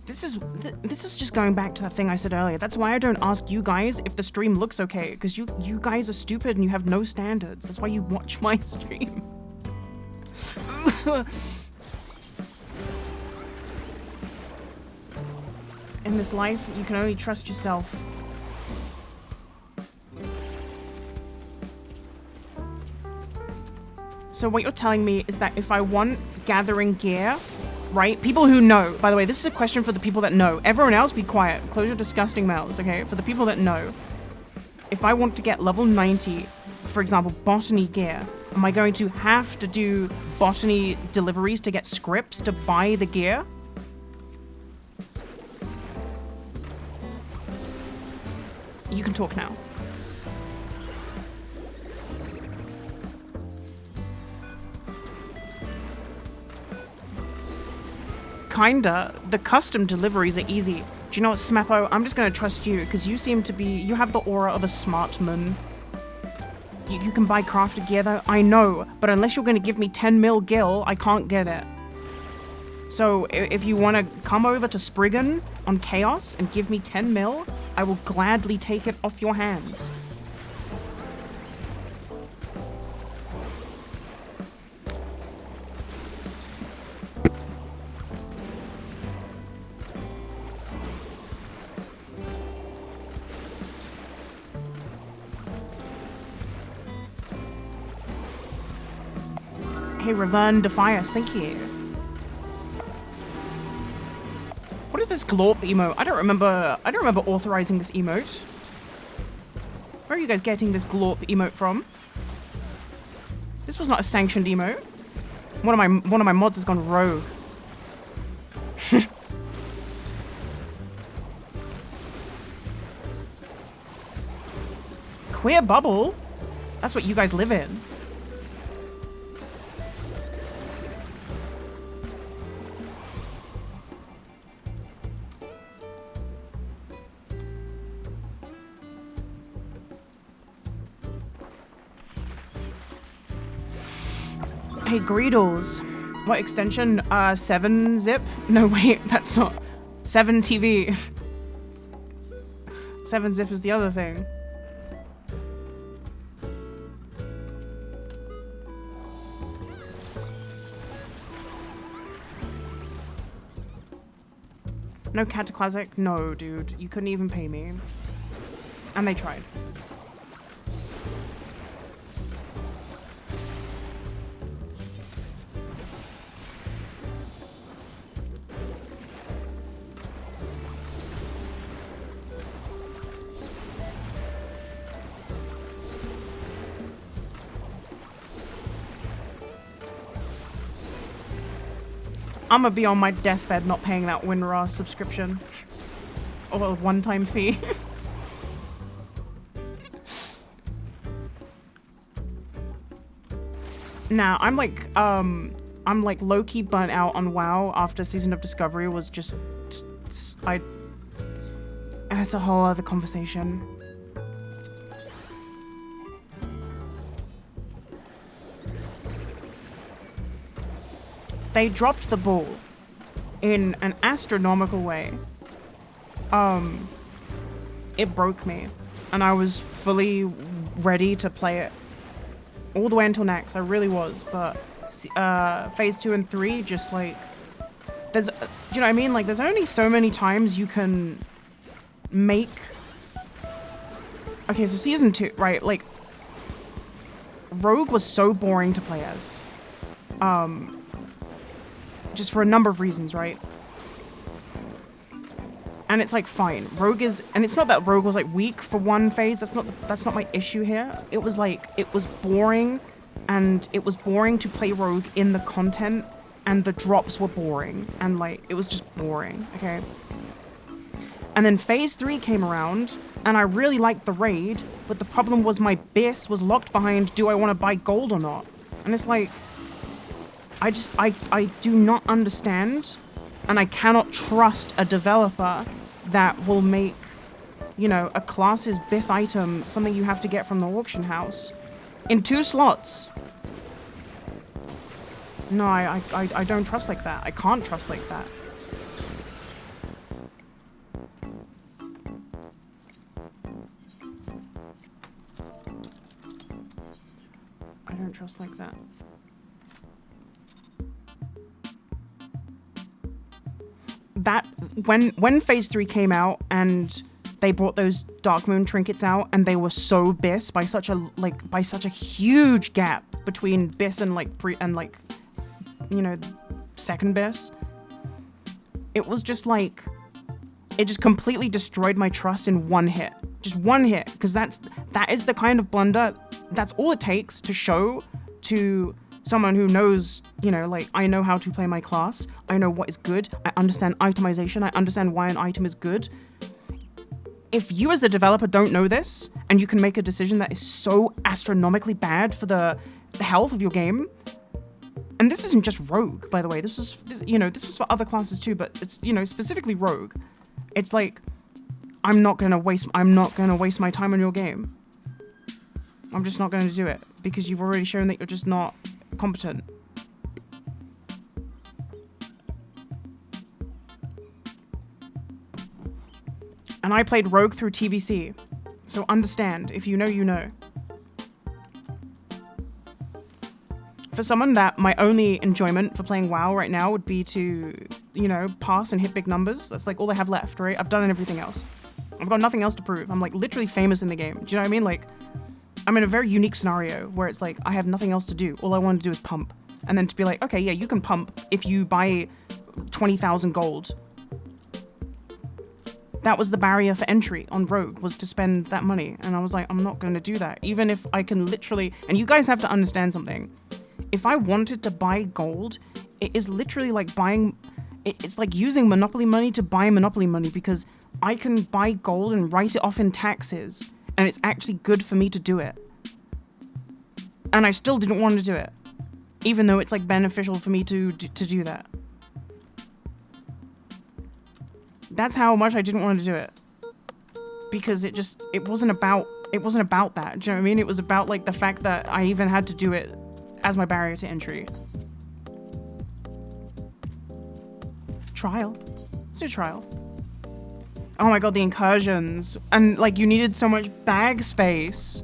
This is just going back to that thing I said earlier. That's why I don't ask you guys if the stream looks okay, because you guys are stupid and you have no standards. That's why you watch my stream. In this life, you can only trust yourself. So what you're telling me is that if I want gathering gear, right? People who know, by the way, this is a question for the people that know. Everyone else be quiet. Close your disgusting mouths, okay? For the people that know. If I want to get level 90, for example, botany gear, am I going to have to do botany deliveries to get scripts to buy the gear? You can talk now. Kinda. The custom deliveries are easy. Do you know what, Smappo? I'm just gonna trust you, because you seem to be... You have the aura of a smart man. You can buy crafted gear, though? I know, but unless you're gonna give me 10 mil gil, I can't get it. So, if you want to come over to Spriggan on Chaos and give me 10 mil, I will gladly take it off your hands. Hey, Ravern Defias, thank you. What is this glorp emote? I don't remember authorizing this emote. Where are you guys getting this glorp emote from? This was not a sanctioned emote. One of my mods has gone rogue. Queer bubble? That's what you guys live in. Hey, Greedles. What extension? 7-zip? No, wait, that's not. 7TV. 7-zip is the other thing. No Cataclasic? No, dude. You couldn't even pay me. And they tried. I'm gonna be on my deathbed not paying that WinRAR subscription. Or a one-time fee. Nah, I'm like low-key burnt out on WoW after Season of Discovery was just that's a whole other conversation. They dropped the ball in an astronomical way. It broke me, and I was fully ready to play it all the way until next. I really was, but phase 2 and 3 just like there's, do you know what I mean? Like, there's only so many times you can make. Okay, so season 2, right? Like, Rogue was so boring to play as. Just for a number of reasons, right? And it's like, fine, Rogue is, and it's not that Rogue was like weak for one phase. That's not my issue here. It was like, it was boring, and it was boring to play Rogue in the content, and the drops were boring, and like, it was just boring, okay? And then phase 3 came around, and I really liked the raid, but the problem was my base was locked behind, do I want to buy gold or not? And it's like, I do not understand, and I cannot trust a developer that will make, you know, a class's BIS item something you have to get from the auction house in 2 slots. No, I don't trust like that. I can't trust like that. I don't trust like that. That when phase 3 came out and they brought those Dark Moon trinkets out, and they were so BIS by such a huge gap between BIS and like you know, second BIS. It was just like, it just completely destroyed my trust in one hit. Just one hit, because that is the kind of blunder, that's all it takes to show to someone who knows, you know, like, I know how to play my class, I know what is good, I understand itemization, I understand why an item is good. If you as the developer don't know this, and you can make a decision that is so astronomically bad for the health of your game, and this isn't just Rogue, by the way, this was for other classes too, but it's, you know, specifically Rogue. It's like, I'm not gonna waste my time on your game. I'm just not gonna do it, because you've already shown that you're just not competent. And I played Rogue through TVC, so understand, if you know, you know. For someone that my only enjoyment for playing WoW right now would be to, you know, pass and hit big numbers, that's like all I have left, right? I've done everything else. I've got nothing else to prove. I'm like literally famous in the game. Do you know what I mean? Like, I'm in a very unique scenario where it's like, I have nothing else to do. All I want to do is pump. And then to be like, okay, yeah, you can pump if you buy 20,000 gold. That was the barrier for entry on Rogue, was to spend that money. And I was like, I'm not going to do that. Even if I can literally, and you guys have to understand something. If I wanted to buy gold, it is literally like buying, it's like using Monopoly money to buy Monopoly money, because I can buy gold and write it off in taxes, and it's actually good for me to do it. And I still didn't want to do it, even though it's like beneficial for me to do that. That's how much I didn't want to do it, because it wasn't about that. Do you know what I mean? It was about like the fact that I even had to do it as my barrier to entry. Trial. Let's do trial. Oh my god, the incursions. And like, you needed so much bag space.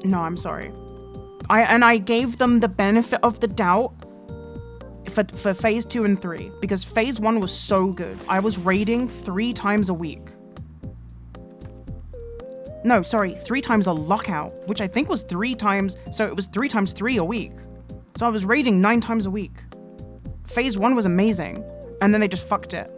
No, I'm sorry. I gave them the benefit of the doubt for phase 2 and 3, because phase 1 was so good. I was raiding 3 times a week. No, sorry, 3 times a lockout, which I think was 3 times, so it was 3 times 3 a week. So I was raiding 9 times a week. Phase 1 was amazing, and then they just fucked it.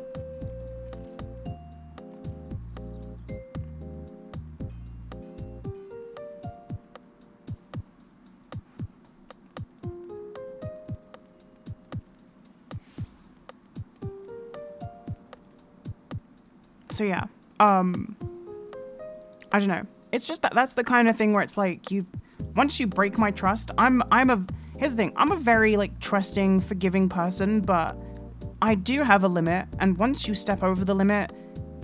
So yeah, I don't know. It's just that's the kind of thing where it's like once you break my trust, here's the thing, I'm a very like trusting, forgiving person, but I do have a limit, and once you step over the limit,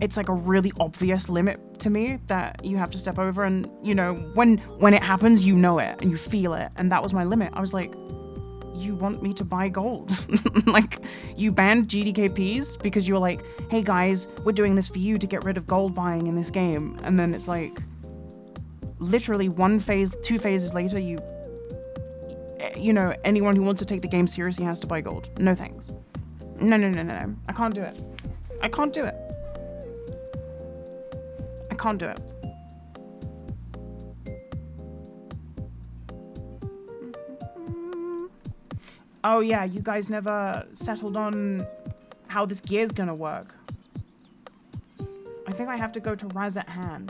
it's like a really obvious limit to me that you have to step over, and you know, when it happens, you know it and you feel it, and that was my limit. I was like, you want me to buy gold? Like, you banned GDKPs because you were like, hey guys, we're doing this for you to get rid of gold buying in this game, and then it's like literally 2 phases later, you know, anyone who wants to take the game seriously has to buy gold. No thanks. No. I can't do it. I can't do it. I can't do it. Oh yeah, you guys never settled on how this gear's gonna work. I think I have to go to Razat Han.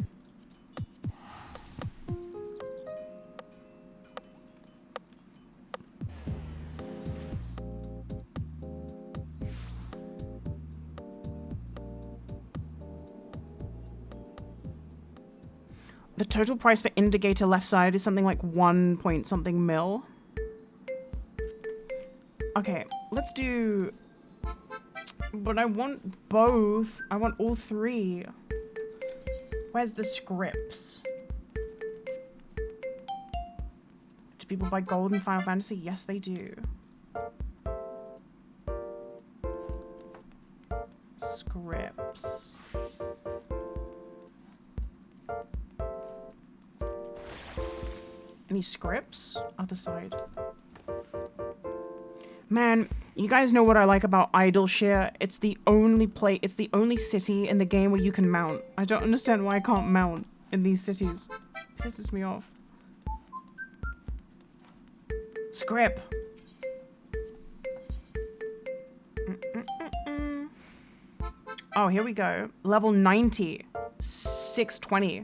The total price for indicator left side is something like 1 point something mil. Okay, let's do... But I want both. I want all 3. Where's the scripts? Do people buy gold in Final Fantasy? Yes, they do. Scripts. Any scripts? Other side. Man, you guys know what I like about Idleshire? It's the only city in the game where you can mount. I don't understand why I can't mount in these cities. Pisses me off. Script. Oh, here we go. Level 90. 620.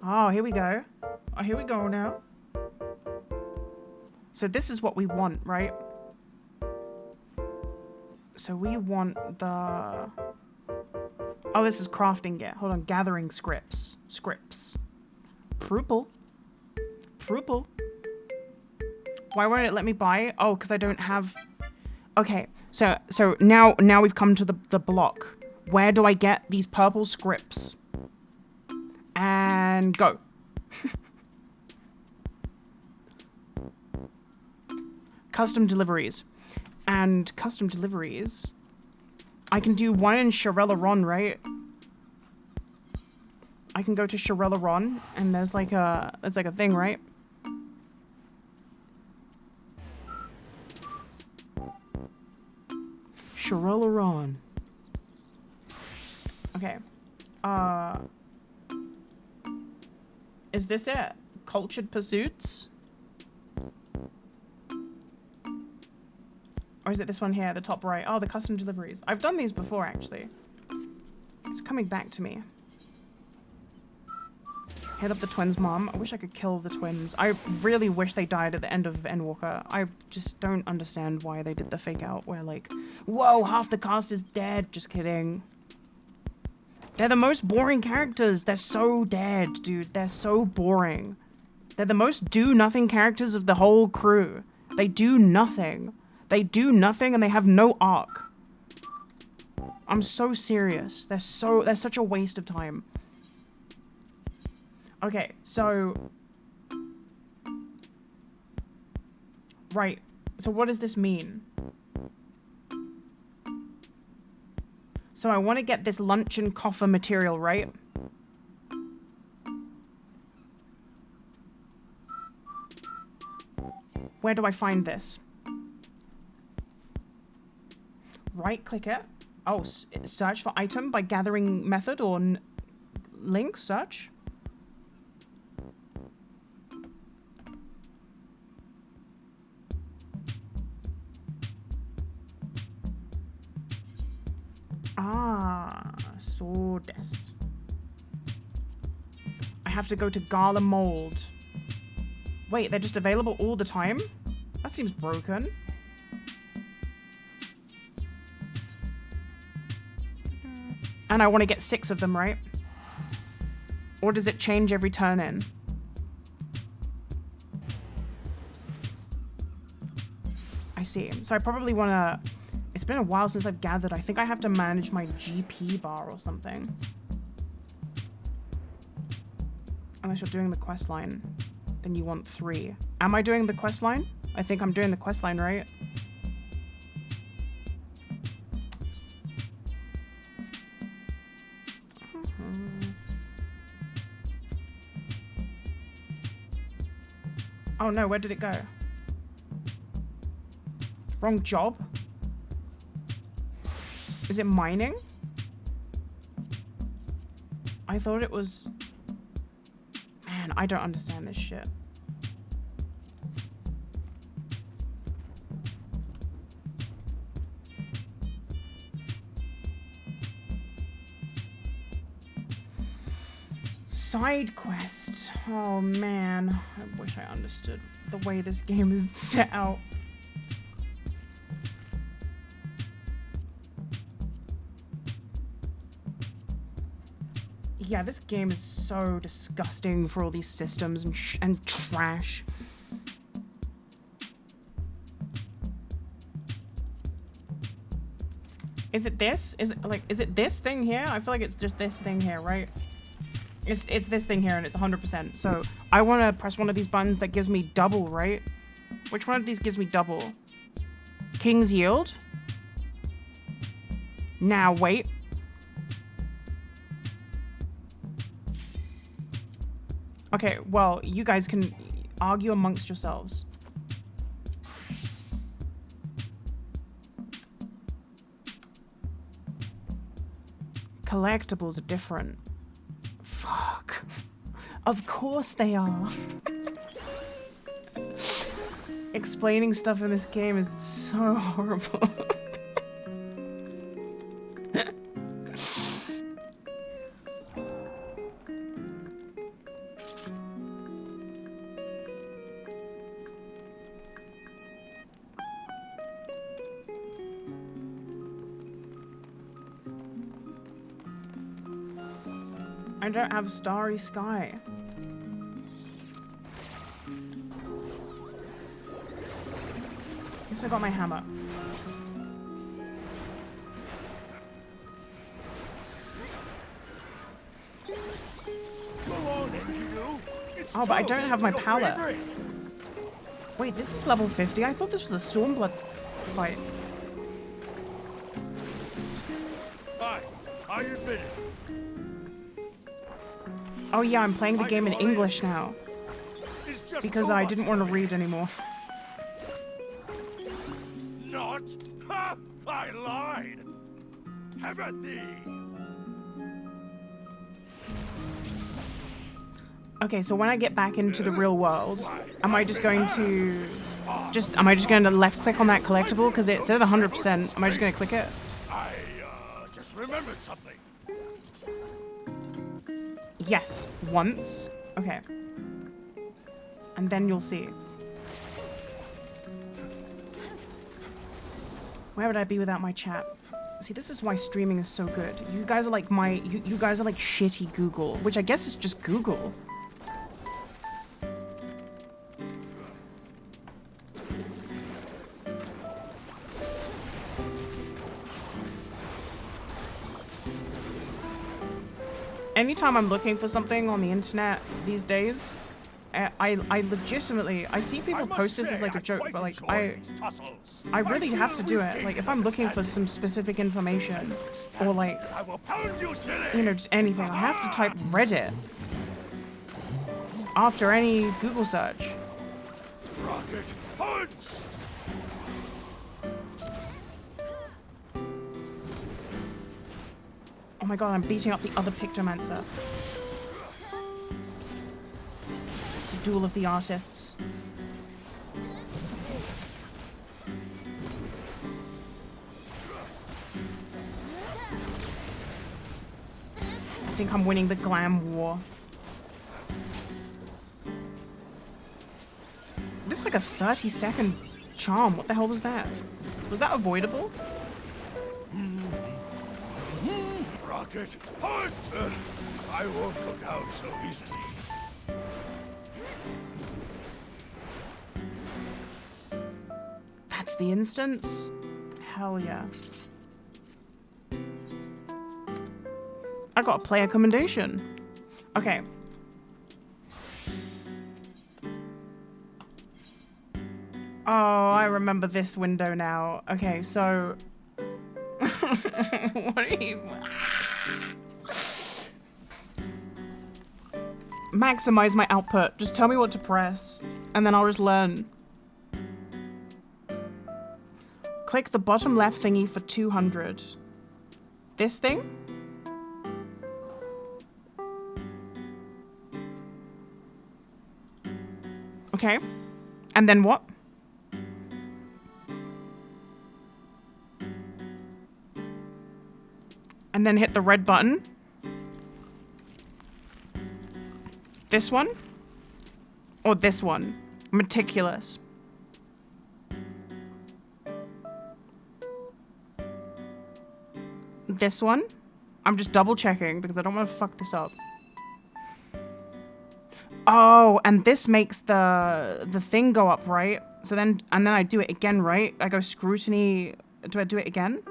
Oh, here we go. Oh, here we go now. So this is what we want, right? So we want the... Oh, this is crafting gear. Hold on. Gathering scripts. Scripts. Purple. Purple. Why won't it let me buy it? Oh, because I don't have... Okay. So now we've come to the block. Where do I get these purple scripts? And go. Custom deliveries. And custom deliveries... I can do one in Shirella-Ron, right? I can go to Shirella-Ron, and there's like a thing, right? Shirella-Ron. Okay. Is this it? Cultured Pursuits? Or is it this one here, the top right? Oh, the custom deliveries. I've done these before, actually. It's coming back to me. Hit up the twins' mom. I wish I could kill the twins. I really wish they died at the end of Endwalker. I just don't understand why they did the fake out where like, whoa, half the cast is dead. Just kidding. They're the most boring characters. They're so dead, dude. They're so boring. They're the most do-nothing characters of the whole crew. They do nothing. They do nothing and they have no arc. I'm so serious. They're such a waste of time. Okay, so... Right. So what does this mean? So I want to get this luncheon coffer material, right? Where do I find this? Right-click it. Oh, search for item by gathering method or link search. Ah, so this. I have to go to Gala Mold. Wait, they're just available all the time? That seems broken. And I want to get 6 of them, right? Or does it change every turn in? I see. So I probably want to... It's been a while since I've gathered. I think I have to manage my GP bar or something. Unless you're doing the quest line, then you want 3. Am I doing the quest line? I think I'm doing the quest line, right? Oh no, where did it go? Wrong job? Is it mining? I thought it was... Man, I don't understand this shit. Side quest. Oh man, I wish I understood the way this game is set out. Yeah, this game is so disgusting for all these systems and trash. Is it this? Is it this thing here? I feel like it's just this thing here, right? It's this thing here and it's 100%. So I want to press one of these buttons that gives me double, right? Which one of these gives me double? King's Yield? Now, wait. Okay, well, you guys can argue amongst yourselves. Collectibles are different. Fuck. Of course they are. Explaining stuff in this game is so horrible. I don't have Starry Sky. Guess I got my hammer. Oh, but I don't have my palette. Wait, this is level 50? I thought this was a Stormblood fight. Fine, I admit it. Oh yeah, I'm playing the game in English now. Because I didn't want to read anymore. Not? Ha! I lied! Have at thee! Okay, so when I get back into the real world, am I just going to left click on that collectible? Because it said 100%. Am I just going to click it? I, just remembered something. Yes, once. Okay. And then you'll see. Where would I be without my chat? See, this is why streaming is so good. You guys are like you guys are like shitty Google, which I guess is just Google. Anytime I'm looking for something on the internet these days, I legitimately, I see people post this as like a joke, but like I really have to do it. Like if I'm looking for some specific information or like, you know, just anything, I have to type Reddit after any Google search. Rocket punch! Oh my god, I'm beating up the other pictomancer. It's a duel of the artists. I think I'm winning the glam war. This is like a 30-second charm. What the hell was that? Was that avoidable? Rocket, hunt! I won't look out so easily. That's the instance? Hell yeah. I got a player commendation. Okay. Oh, I remember this window now. Okay, so... What are you... Maximize my output. Just tell me what to press, and then I'll just learn. Click the bottom left thingy for 200. This thing? Okay. And then what? And then hit the red button. This one? Or this one? Meticulous. This one? I'm just double checking because I don't want to fuck this up. Oh, and this makes the thing go up, right? So then, and then I do it again, right? I go scrutiny. Do I do it again?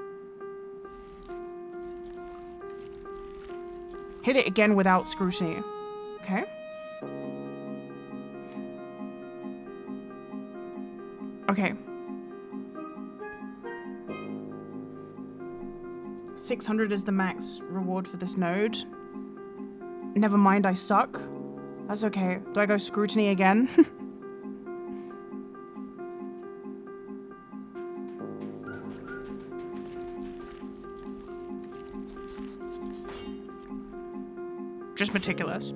Hit it again without scrutiny. Okay. Okay. 600 is the max reward for this node. Never mind, I suck. That's okay. Do I go scrutiny again? Just meticulous.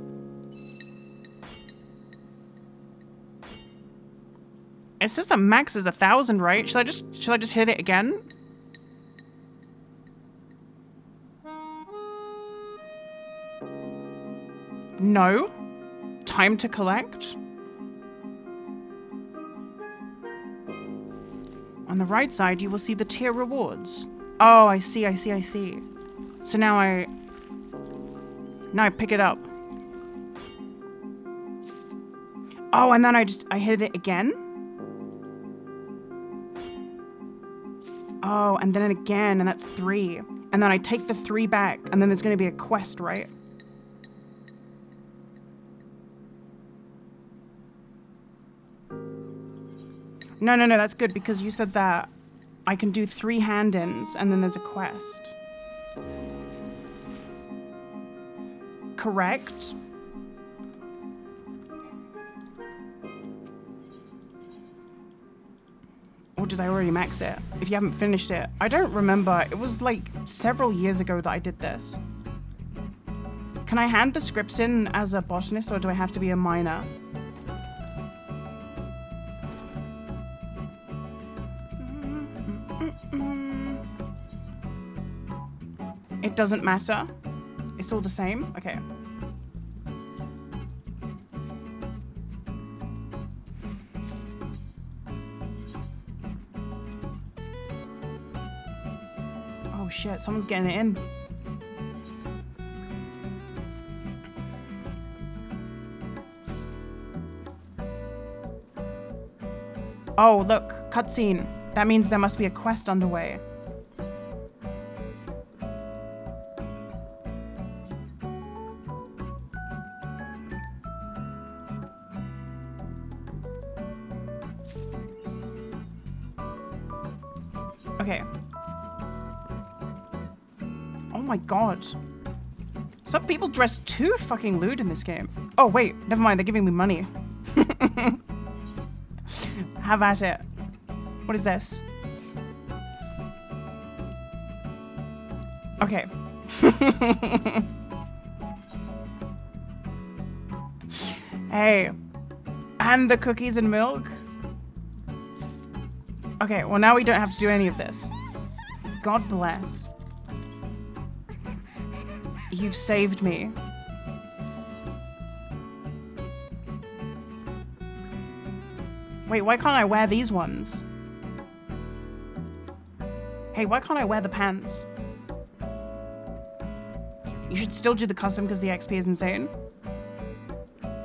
It says the max is 1,000, right? Should I just hit it again? No. Time to collect. On the right side, you will see the tier rewards. Oh, I see. So now I pick it up. Oh, and then I hit it again. Oh, and then again, and that's 3. And then I take the 3 back, and then there's going to be a quest, right? No, that's good, because you said that I can do 3 hand-ins, and then there's a quest. Correct. Or did I already max it? If you haven't finished it. I don't remember. It was like several years ago that I did this. Can I hand the scripts in as a botanist, or do I have to be a miner? It doesn't matter. It's all the same? Okay. Oh shit, someone's getting it in. Oh, look, cutscene. That means there must be a quest underway. Okay. Oh my god. Some people dress too fucking lewd in this game. Oh wait, never mind, they're giving me money. Have at it. What is this? Okay. Hey. And the cookies and milk? Okay, well now we don't have to do any of this. God bless. You've saved me. Wait, why can't I wear these ones? Hey, why can't I wear the pants? You should still do the custom because the XP is insane.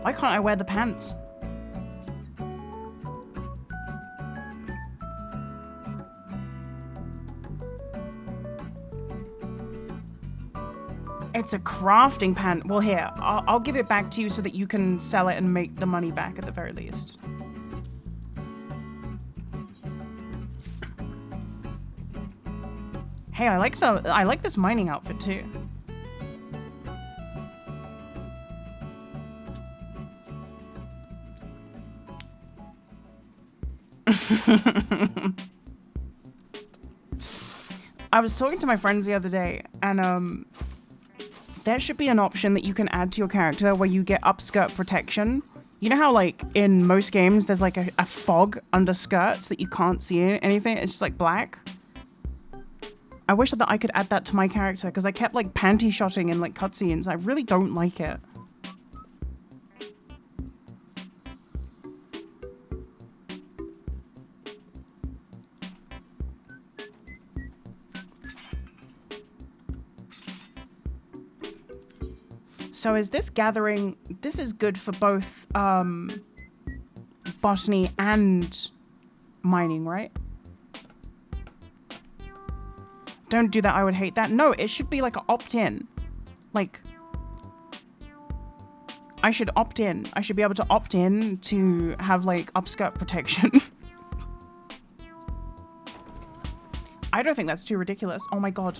Why can't I wear the pants? It's a crafting pant. Well, here, I'll give it back to you so that you can sell it and make the money back at the very least. Hey, I like this mining outfit too. I was talking to my friends the other day, and there should be an option that you can add to your character where you get upskirt protection. You know how, like, in most games there's like a fog under skirts that you can't see anything? It's just like black. I wish that I could add that to my character because I kept like panty shotting in like cutscenes. I really don't like it. So is this gathering, this is good for both botany and mining, right? Don't do that, I would hate that. No, it should be like an opt-in. Like, I should opt in. I should be able to opt in to have like upskirt protection. I don't think that's too ridiculous. Oh my god.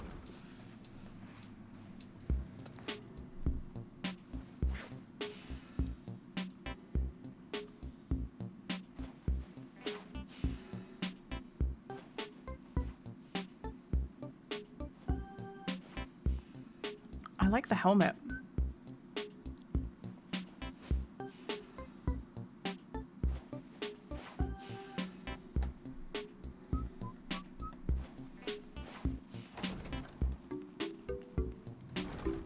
I like the helmet.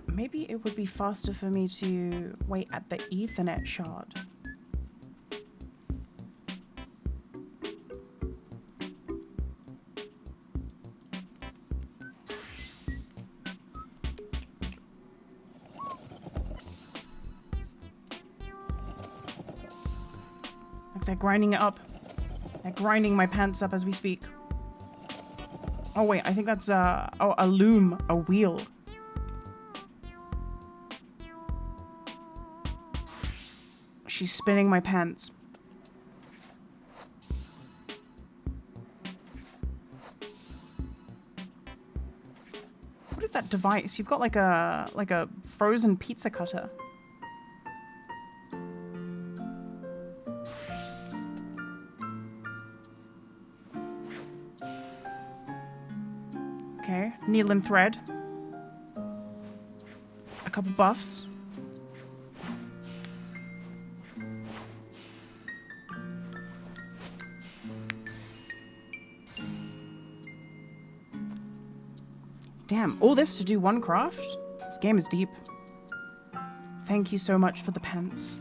Maybe it would be faster for me to wait at the Ethernet shard. Like they're grinding it up. They're grinding my pants up as we speak. Oh wait, I think that's oh, a loom, a wheel. She's spinning my pants. What is that device? You've got like a frozen pizza cutter. Okay, needle and thread. A couple buffs. Damn, all this to do one craft? This game is deep. Thank you so much for the pants.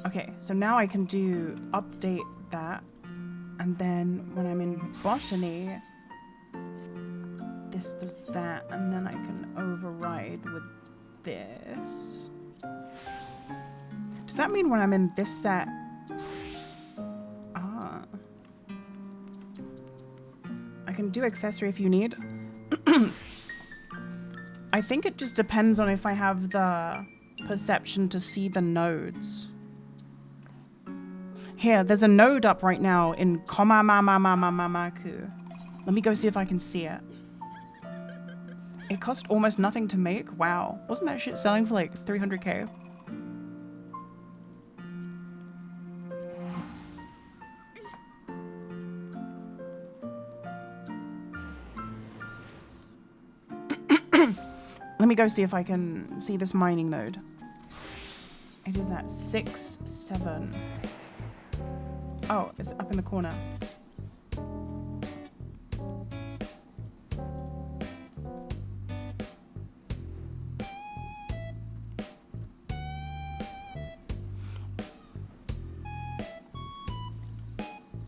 Okay, so now I can do update that. And then when I'm in botany, this does that. And then I can override with this. Does that mean when I'm in this set, I can do accessory if you need. I think it just depends on if I have the perception to see the nodes. Here, there's a node up right now in Komamamamamamaku. Let me go see if I can see it. It cost almost nothing to make? Wow. Wasn't that shit selling for like 300k? Let me go see if I can see this mining node. It is at 6, 7. Oh, it's up in the corner.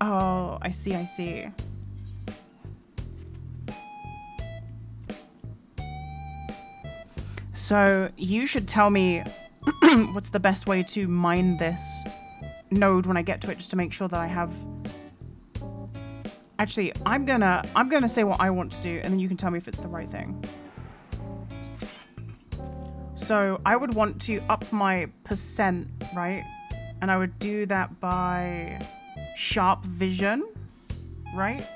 Oh, I see, I see. So you should tell me what's the best way to mine this node when I get to it, just to make sure that I have... Actually, I'm gonna say what I want to do, and then you can tell me if it's the right thing. So I would want to up my percent, right? And I would do that by sharp vision, right?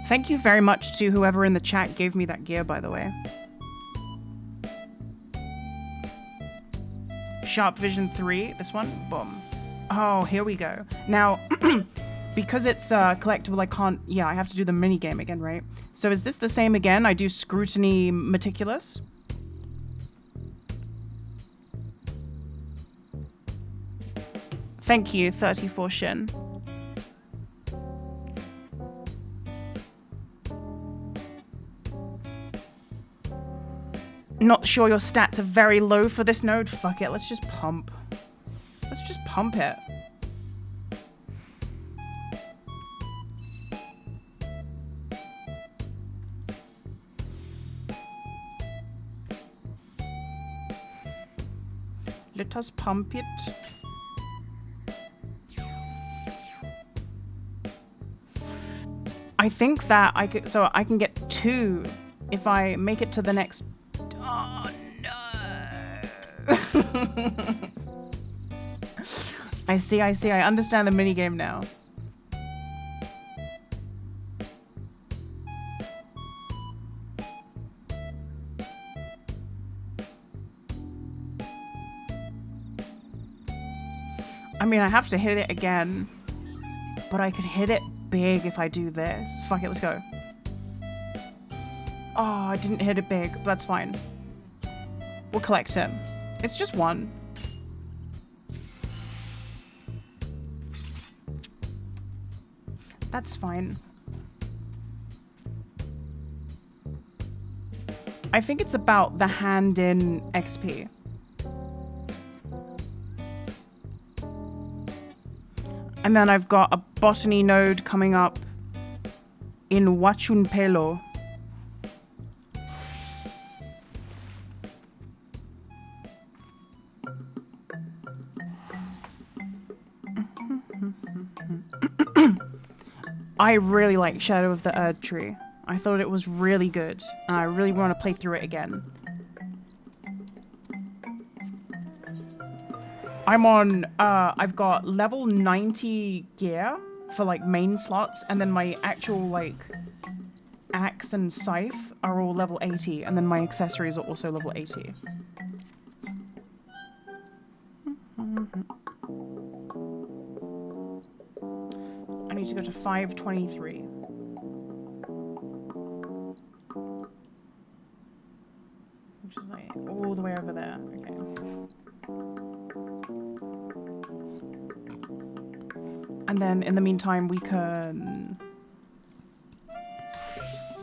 Thank you very much to whoever in the chat gave me that gear, by the way. Sharp Vision 3, this one, boom. Oh, here we go. Now, because it's collectible, I can't, yeah, I have to do the mini game again, right? So is this the same again? I do Scrutiny Meticulous. Thank you, 34 Shin. Not sure your stats are very low for this node. Fuck it, let's just pump. Let's just pump it. Let us pump it. I think that I could, so I can get 2 if I make it to the next. Oh no! I see. I understand the minigame now. I mean, I have to hit it again, but I could hit it big if I do this. Fuck it, let's go. Oh, I didn't hit it big, but that's fine. We'll collect him. It's just 1. That's fine. I think it's about the hand-in XP. And then I've got a botany node coming up in Wachunpelo. I really like Shadow of the Erd Tree. I thought it was really good, and I really want to play through it again. I'm on, I've got level 90 gear for, like, main slots, and then my actual, like, axe and scythe are all level 80, and then my accessories are also level 80. I need to go to 523. Which is, like, all the way over there. Okay. And then, in the meantime, we can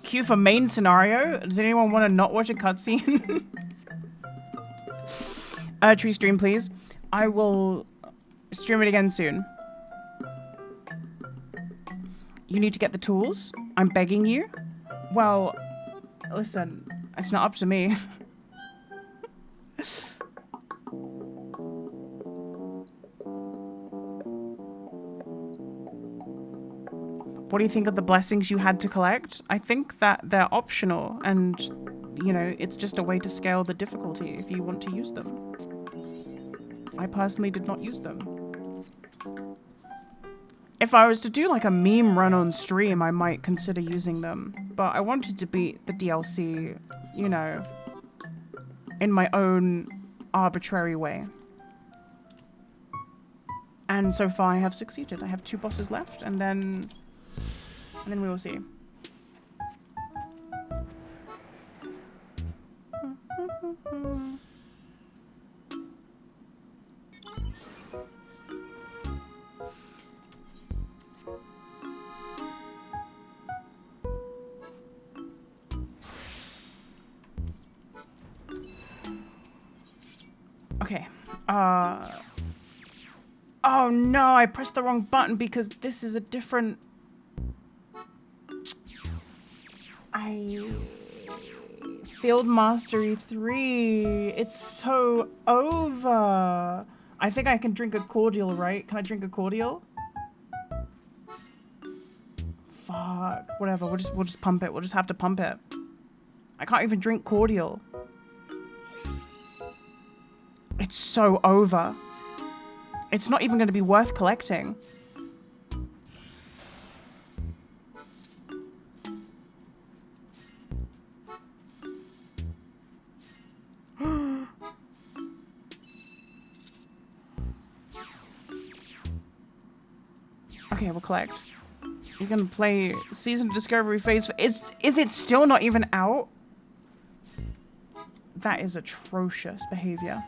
queue for main scenario. Does anyone want to not watch a cutscene? Tree stream, please. I will stream it again soon. You need to get the tools. I'm begging you. Well, listen, it's not up to me. What do you think of the blessings you had to collect? I think that they're optional, and, you know, it's just a way to scale the difficulty if you want to use them. I personally did not use them. If I was to do, like, a meme run on stream, I might consider using them. But I wanted to beat the DLC, you know, in my own arbitrary way. And so far I have succeeded. I have 2 bosses left, and then we will see. Okay. Oh no, I pressed the wrong button because this is a different Field Mastery 3. It's so over. I think I can drink a cordial, right? Can I drink a cordial? Fuck. Whatever. We'll just pump it. We'll just have to pump it. I can't even drink cordial. It's so over. It's not even going to be worth collecting. Okay, we'll collect. You can play Season of Discovery phase. Is it still not even out? That is atrocious behavior.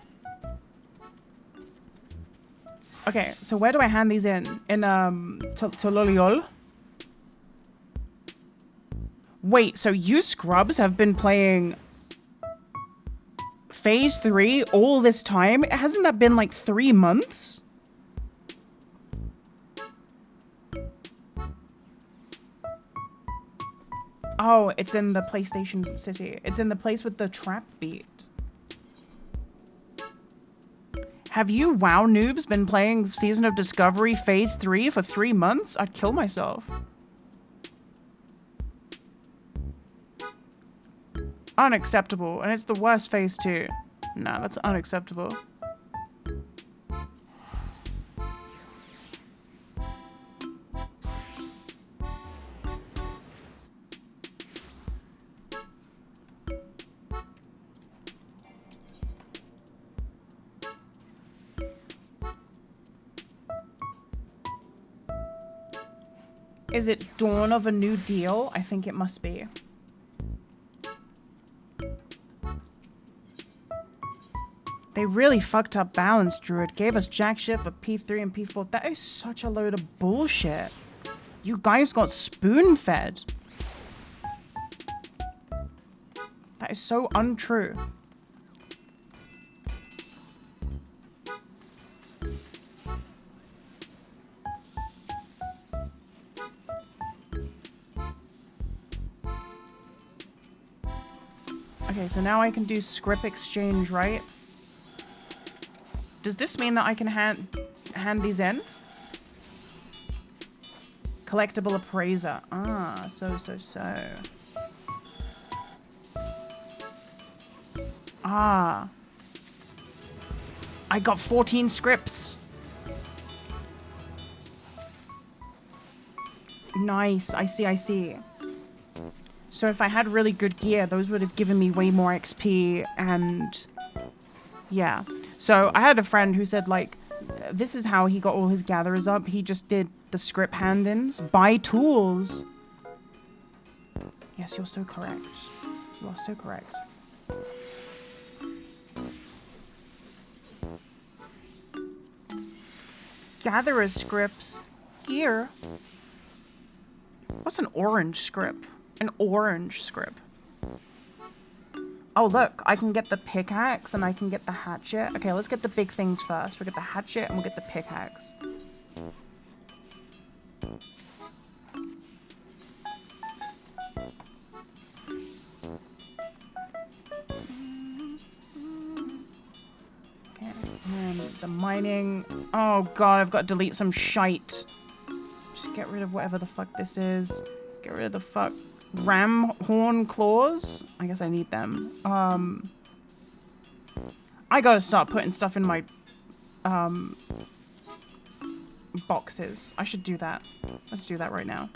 Okay, so where do I hand these in? In to Loliol? Wait, so you scrubs have been playing phase 3 all this time? Hasn't that been like 3 months? Oh, it's in the PlayStation City. It's in the place with the trap beat. Have you WoW noobs been playing Season of Discovery Phase 3 for 3 months? I'd kill myself. Unacceptable. And it's the worst phase 2. Nah, that's unacceptable. Is it Dawn of a New Deal? I think it must be. They really fucked up balance, Druid. Gave us jack shit for P3 and P4. That is such a load of bullshit. You guys got spoon-fed. That is so untrue. Okay, so now I can do script exchange, right? Does this mean that I can hand these in? Collectible appraiser. Ah, so. Ah. I got 14 scripts. Nice, I see. So if I had really good gear, those would have given me way more XP and... yeah. So I had a friend who said, like, this is how he got all his gatherers up. He just did the script hand-ins. Buy tools. Yes, you're so correct. You are so correct. Gatherer scripts. Gear. What's an orange script? An orange script. Oh, look. I can get the pickaxe and I can get the hatchet. Okay, let's get the big things first. We'll get the hatchet and we'll get the pickaxe. Okay, and the mining. Oh, God. I've got to delete some shite. Just get rid of whatever the fuck this is. Get rid of the fuck. Ram horn claws? I guess I need them. I gotta start putting stuff in my boxes. I should do that. Let's do that right now.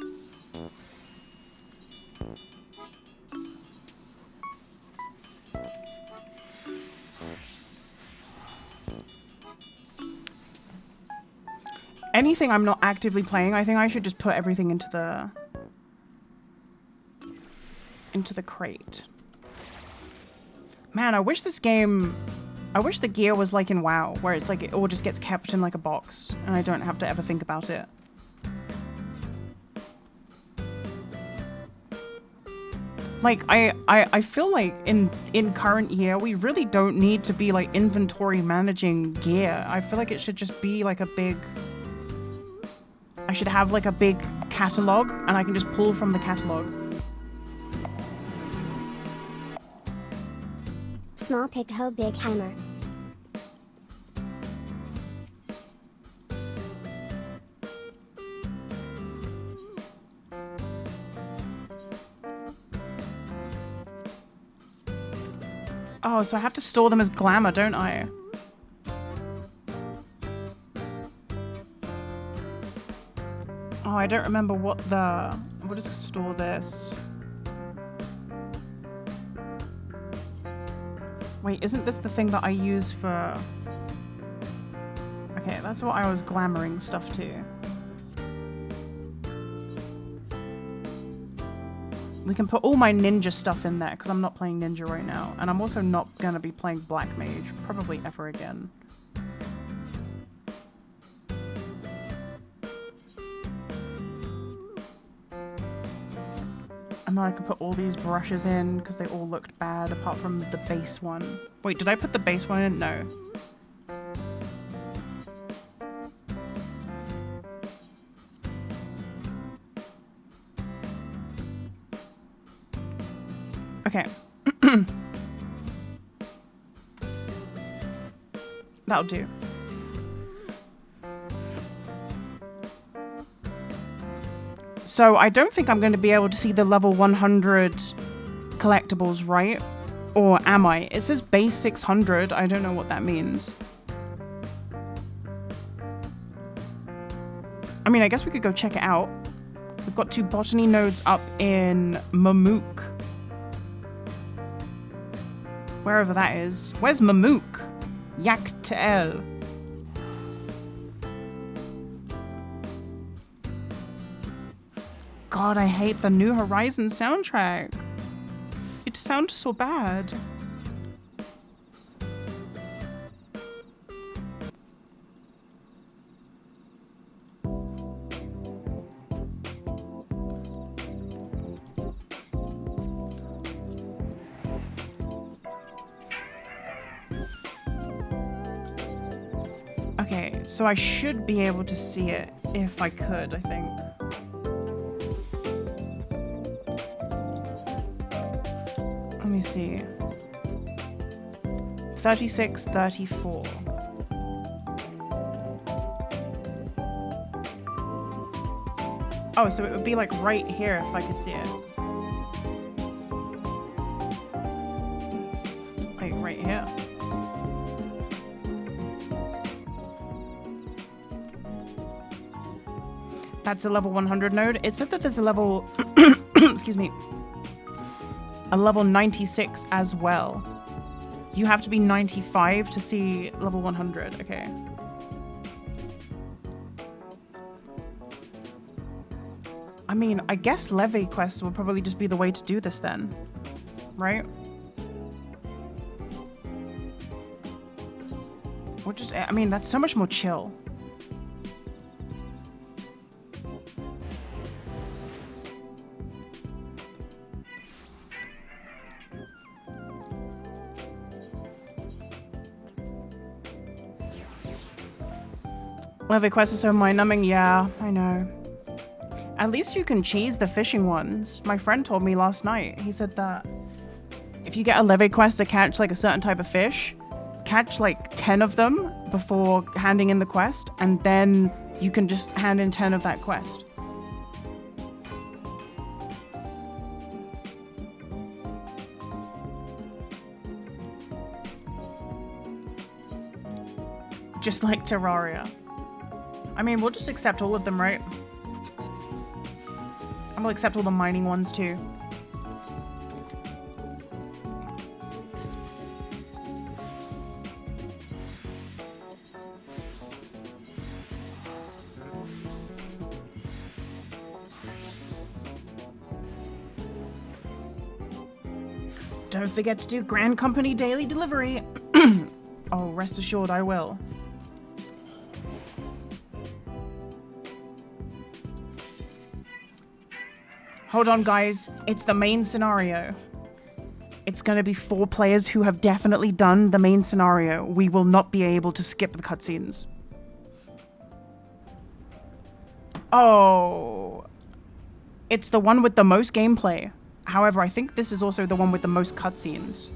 Anything I'm not actively playing, I think I should just put everything into the crate. Man, I wish this game... I wish the gear was like in WoW, where it's like it all just gets kept in like a box, and I don't have to ever think about it. Like, I feel like in current year, we really don't need to be like inventory managing gear. I feel like it should just be like a big... I should have like a big catalog, and I can just pull from the catalog. small picto big hammer. Oh, so I have to store them as glamour, don't I? Oh, I don't remember what the... We'll just store this. Wait, isn't this the thing that I use for... Okay, that's what I was glamoring stuff to. We can put all my ninja stuff in there, because I'm not playing ninja right now. And I'm also not going to be playing black mage, probably ever again. And then I could put all these brushes in, because they all looked bad, apart from the base one. Wait, did I put the base one in? No. Okay. That'll do. So I don't think I'm going to be able to see the level 100 collectibles, right? Or am I? It says base 600. I don't know what that means. I mean, I guess we could go check it out. We've got 2 botany nodes up in Mamook. Wherever that is. Where's Mamook? Yaktel. God, I hate the New Horizons soundtrack. It sounds so bad. Okay, so I should be able to see it if I could, I think. Let me see. 36, 34. Oh, so it would be like right here if I could see it. Like right here. That's a level 100 node. It said that there's a level, excuse me, a level 96 as well. You have to be 95 to see level 100. Okay. I mean, I guess levy quests will probably just be the way to do this then, right? Or just, I mean, that's so much more chill. Levy quests are so mind-numbing. Yeah, I know. At least you can cheese the fishing ones. My friend told me last night. He said that if you get a levy quest to catch like a certain type of fish, catch like 10 of them before handing in the quest, and then you can just hand in 10 of that quest. Just like Terraria. I mean, we'll just accept all of them, right? And we'll accept all the mining ones too. Don't forget to do Grand Company daily delivery. Oh, rest assured I will. Hold on, guys. It's the main scenario. It's going to be 4 players who have definitely done the main scenario. We will not be able to skip the cutscenes. Oh. It's the one with the most gameplay. However, I think this is also the one with the most cutscenes.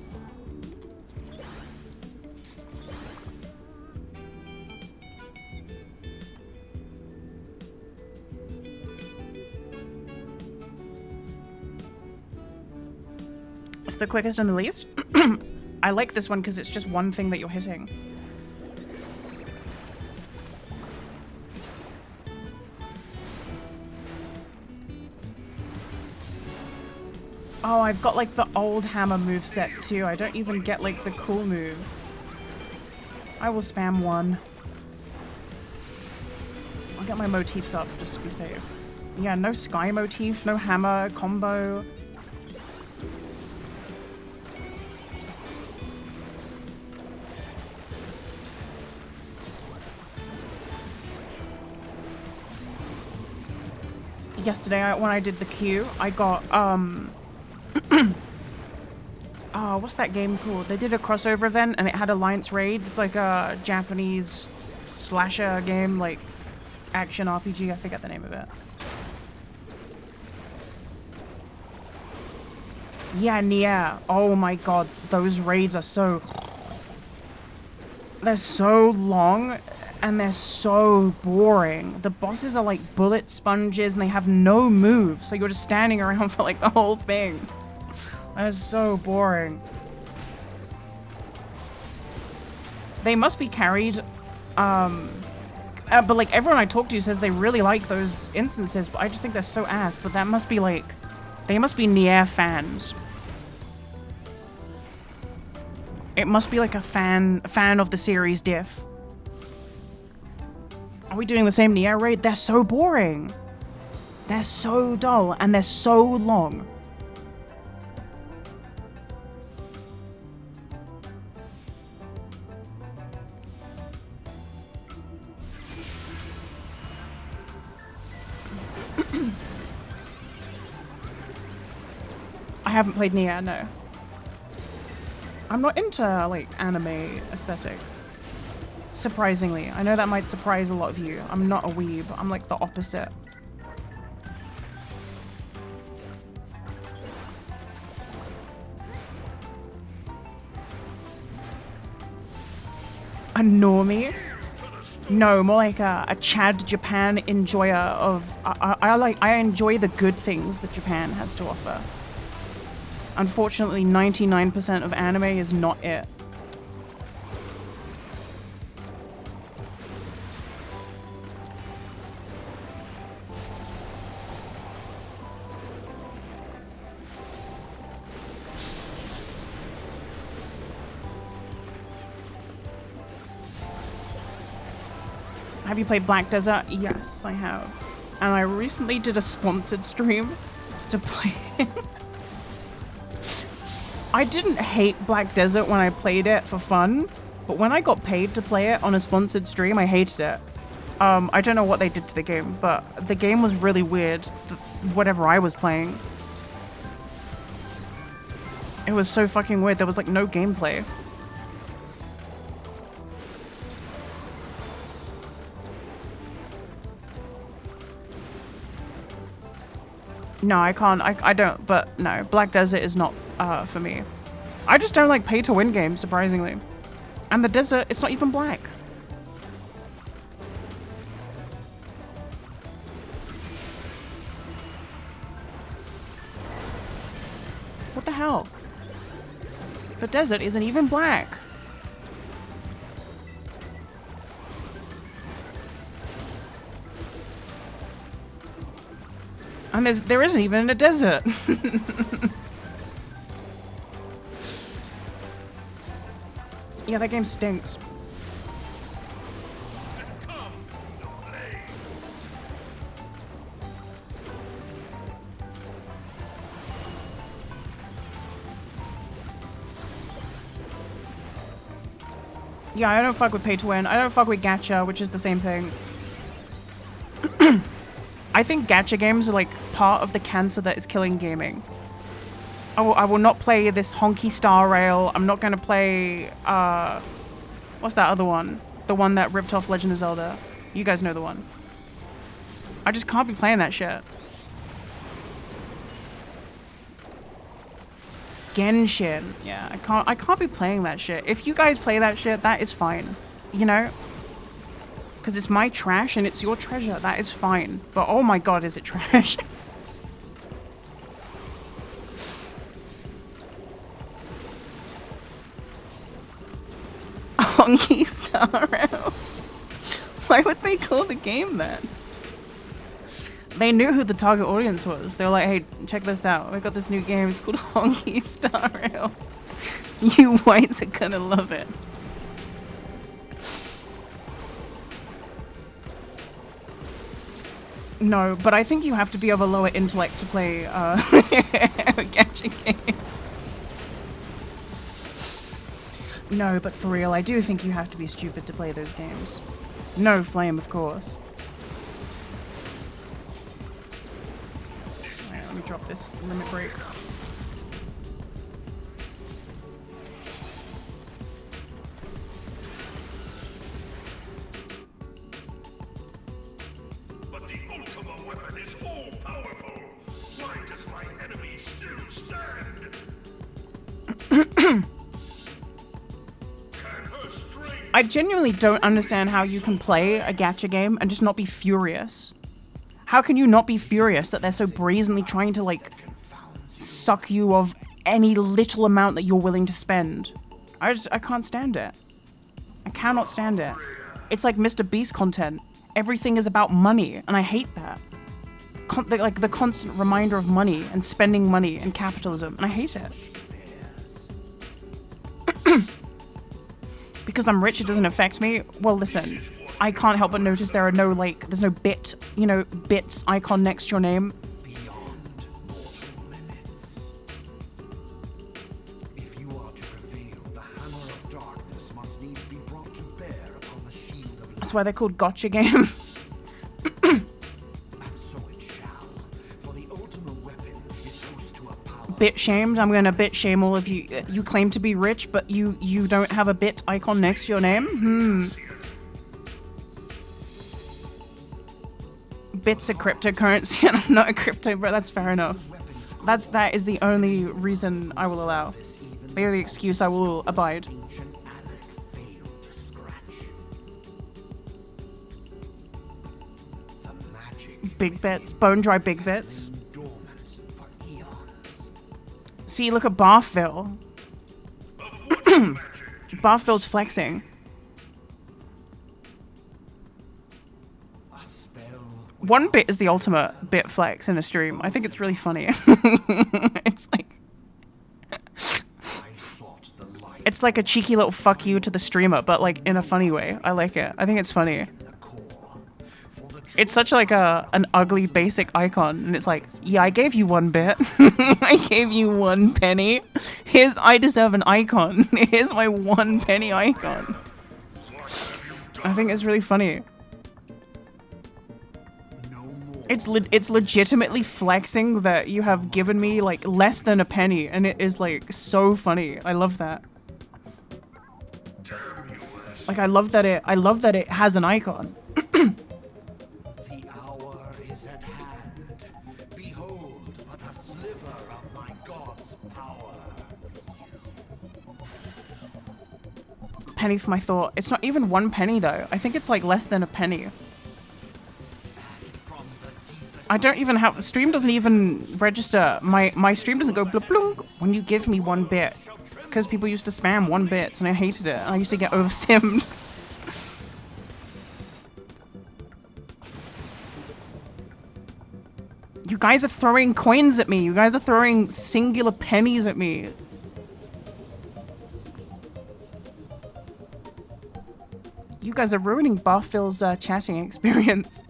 It's the quickest and the least. I like this one because it's just one thing that you're hitting. Oh, I've got like the old hammer moveset too. I don't even get like the cool moves. I will spam one. I'll get my motifs up just to be safe. Yeah, no sky motif, no hammer combo. Yesterday when I did the queue, I got oh, what's that game called? They did a crossover event and it had Alliance Raids. It's like a Japanese slasher game, like action RPG. I forget the name of it. Yeah, Nier. Oh my god, those raids are so... They're so long and they're so boring. The bosses are like bullet sponges and they have no moves. So you're just standing around for like the whole thing. That's so boring. They must be carried. But like everyone I talk to says they really like those instances, but I just think they're so ass. But that must be like, they must be Nier fans. It must be like a fan of the series diff. Are we doing the same Nier raid? They're so boring. They're so dull and they're so long. I haven't played Nier, no. I'm not into, like, anime aesthetic. Surprisingly. I know that might surprise a lot of you. I'm not a weeb. I'm, like, the opposite. A normie? No, more like a Chad Japan enjoyer of... I enjoy the good things that Japan has to offer. Unfortunately, 99% of anime is not it. Have you played Black Desert? Yes, I have. And I recently did a sponsored stream to play it. I didn't hate Black Desert when I played it for fun, but when I got paid to play it on a sponsored stream, I hated it. I don't know what they did to the game, but the game was really weird, whatever I was playing. It was so fucking weird, there was like no gameplay. No, I can't. I don't. But no, Black Desert is not for me. I just don't like pay-to-win games, surprisingly. And the desert, it's not even black. What the hell? The desert isn't even black. And there isn't even a desert. Yeah, that game stinks. Yeah, I don't fuck with pay to win. I don't fuck with gacha, which is the same thing. I think gacha games are like part of the cancer that is killing gaming. I will not play this honky Star Rail. I'm not going to play, what's that other one? The one that ripped off Legend of Zelda. You guys know the one. I just can't be playing that shit. Genshin. Yeah, I can't be playing that shit. If you guys play that shit, that is fine. You know? Because it's my trash and it's your treasure. That is fine. But oh my god, is it trash? Honky Star Rail? Why would they call the game that? They knew who the target audience was. They were like, hey, check this out. We got this new game. It's called Honky Star Rail. You whites are gonna love it. No, but I think you have to be of a lower intellect to play gacha games. No, but for real, I do think you have to be stupid to play those games. No flame, of course. Alright, let me drop this limit break. But the ultimate weapon is all powerful. Why does my enemy still stand? I genuinely don't understand how you can play a gacha game and just not be furious. How can you not be furious that they're so brazenly trying to, like, suck you of any little amount that you're willing to spend? I can't stand it. I cannot stand it. It's like Mr. Beast content. Everything is about money, and I hate that. Like, the constant reminder of money and spending money and capitalism, and I hate it. Because I'm rich, it doesn't affect me. Well, listen, I can't help but notice there are no, like, there's no bit, you know, bits icon next to your name. Beyond mortal limits. If you are to prevail, the hammer of darkness must needs be brought to bear upon the shield of light. That's why they're called gotcha games. And so it shall, for the ultimate weapon is host to a power. Bit shamed. I'm gonna bit shame all of you. You claim to be rich, but you don't have a bit icon next to your name. Bits are cryptocurrency, and I'm not a crypto, bro. That's fair enough. That is the only reason I will allow. The only excuse I will abide. Big bits, bone dry big bits. See, look at Barfville. Barfville's flexing. One bit is the ultimate bit flex in a stream. I think it's really funny. It's like... It's like a cheeky little fuck you to the streamer, but like in a funny way. I like it. I think it's funny. It's such like an ugly basic icon, and it's like, yeah, I gave you one bit. I gave you 1 penny. I deserve an icon. Here's my 1 penny icon. I think it's really funny. It's legitimately flexing that you have given me like less than a penny, and it is like so funny. I love that. Like I love that it has an icon. The hour is at hand. Behold, but a sliver of my God's power. Penny for my thought. It's not even 1 penny though. I think it's like less than a penny. I don't even have, the stream doesn't even register. My stream doesn't go blub blunk when you give me 1 bit. Because people used to spam 1 bit and I hated it. I used to get overstimmed. You guys are throwing coins at me. You guys are throwing singular pennies at me. You guys are ruining Barfville's chatting experience.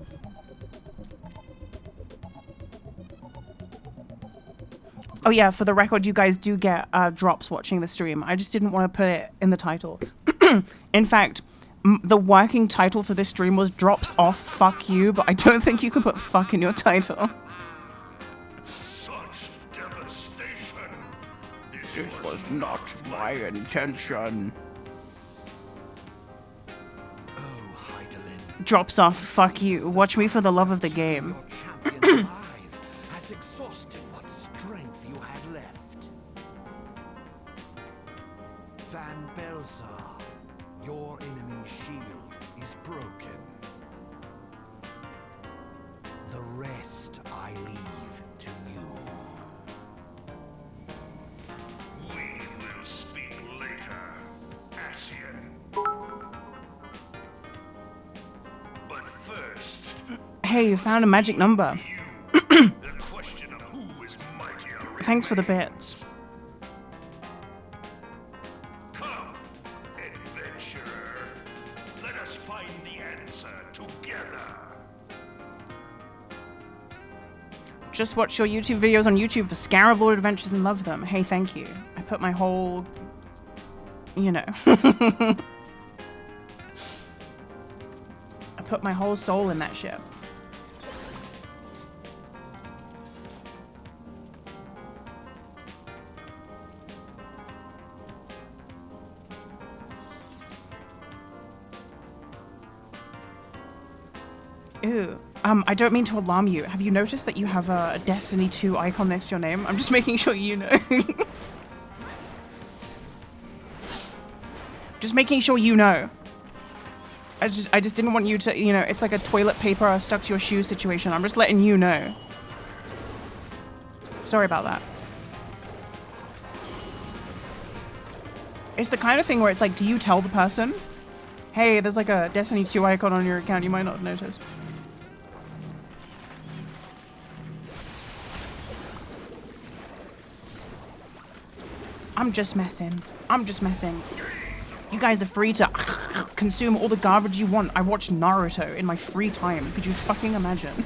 Oh yeah, for the record, you guys do get drops watching the stream. I just didn't want to put it in the title. In fact, the working title for this stream was drops off fuck you, but I don't think you can put fuck in your title. Such devastation. This was not my intention. Oh, Heidelin. Drops off fuck you. Watch me for the love of the game. Your champion alive has exhausted what strength you had left. Van Belsar, your enemy's shield is broken. The rest I leave to you. We will speak later, Ascian. Hey, you found a magic number. The question of who is mightier. Thanks for the bits. Come, adventurer. Let us find the answer together. Just watch your YouTube videos on YouTube for Scarab Lord Adventures and love them. Hey, thank you. I put my whole... You know. I put my whole soul in that shit. Ew. I don't mean to alarm you. Have you noticed that you have a Destiny 2 icon next to your name? I'm just making sure you know. Just making sure you know. I just didn't want you to, you know, it's like a toilet paper stuck to your shoe situation. I'm just letting you know. Sorry about that. It's the kind of thing where it's like, do you tell the person? Hey, there's like a Destiny 2 icon on your account. You might not have noticed. I'm just messing. I'm just messing. You guys are free to consume all the garbage you want. I watch Naruto in my free time. Could you fucking imagine?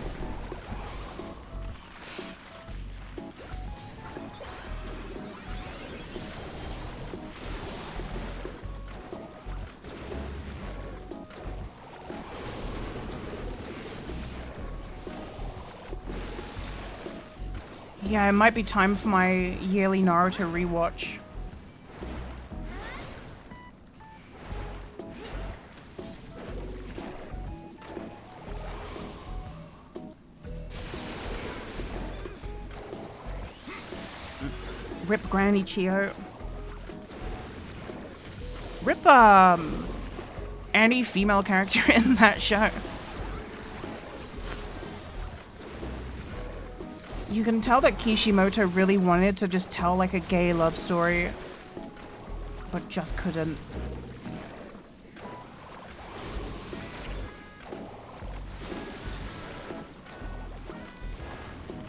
Yeah, it might be time for my yearly Naruto rewatch. Rip Granny Chio. Rip, any female character in that show. You can tell that Kishimoto really wanted to just tell like a gay love story, but just couldn't.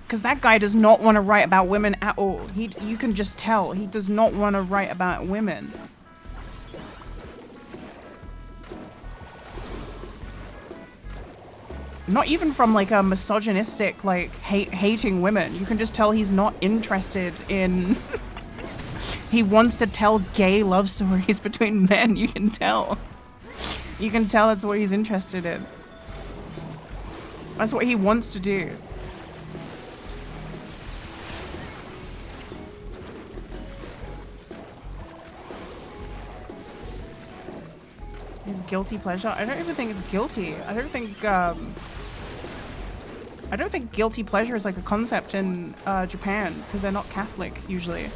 Because that guy does not want to write about women at all. You can just tell he does not want to write about women. Not even from like a misogynistic, like hating women. You can just tell he's not interested in... He wants to tell gay love stories between men. You can tell. You can tell that's what he's interested in. That's what he wants to do. His guilty pleasure? I don't even think it's guilty. I don't think guilty pleasure is like a concept in Japan, because they're not Catholic usually.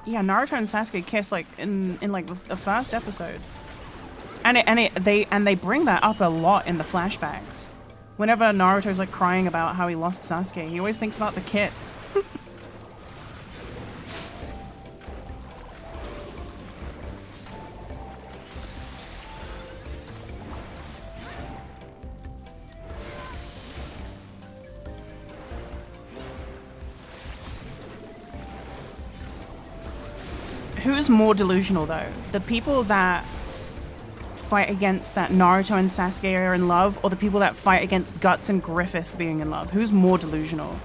Yeah, Naruto and Sasuke kiss like in like the first episode, and they bring that up a lot in the flashbacks. Whenever Naruto's like crying about how he lost Sasuke, he always thinks about the kiss. Who's more delusional though? The people that fight against that Naruto and Sasuke are in love, or the people that fight against Guts and Griffith being in love? Who's more delusional?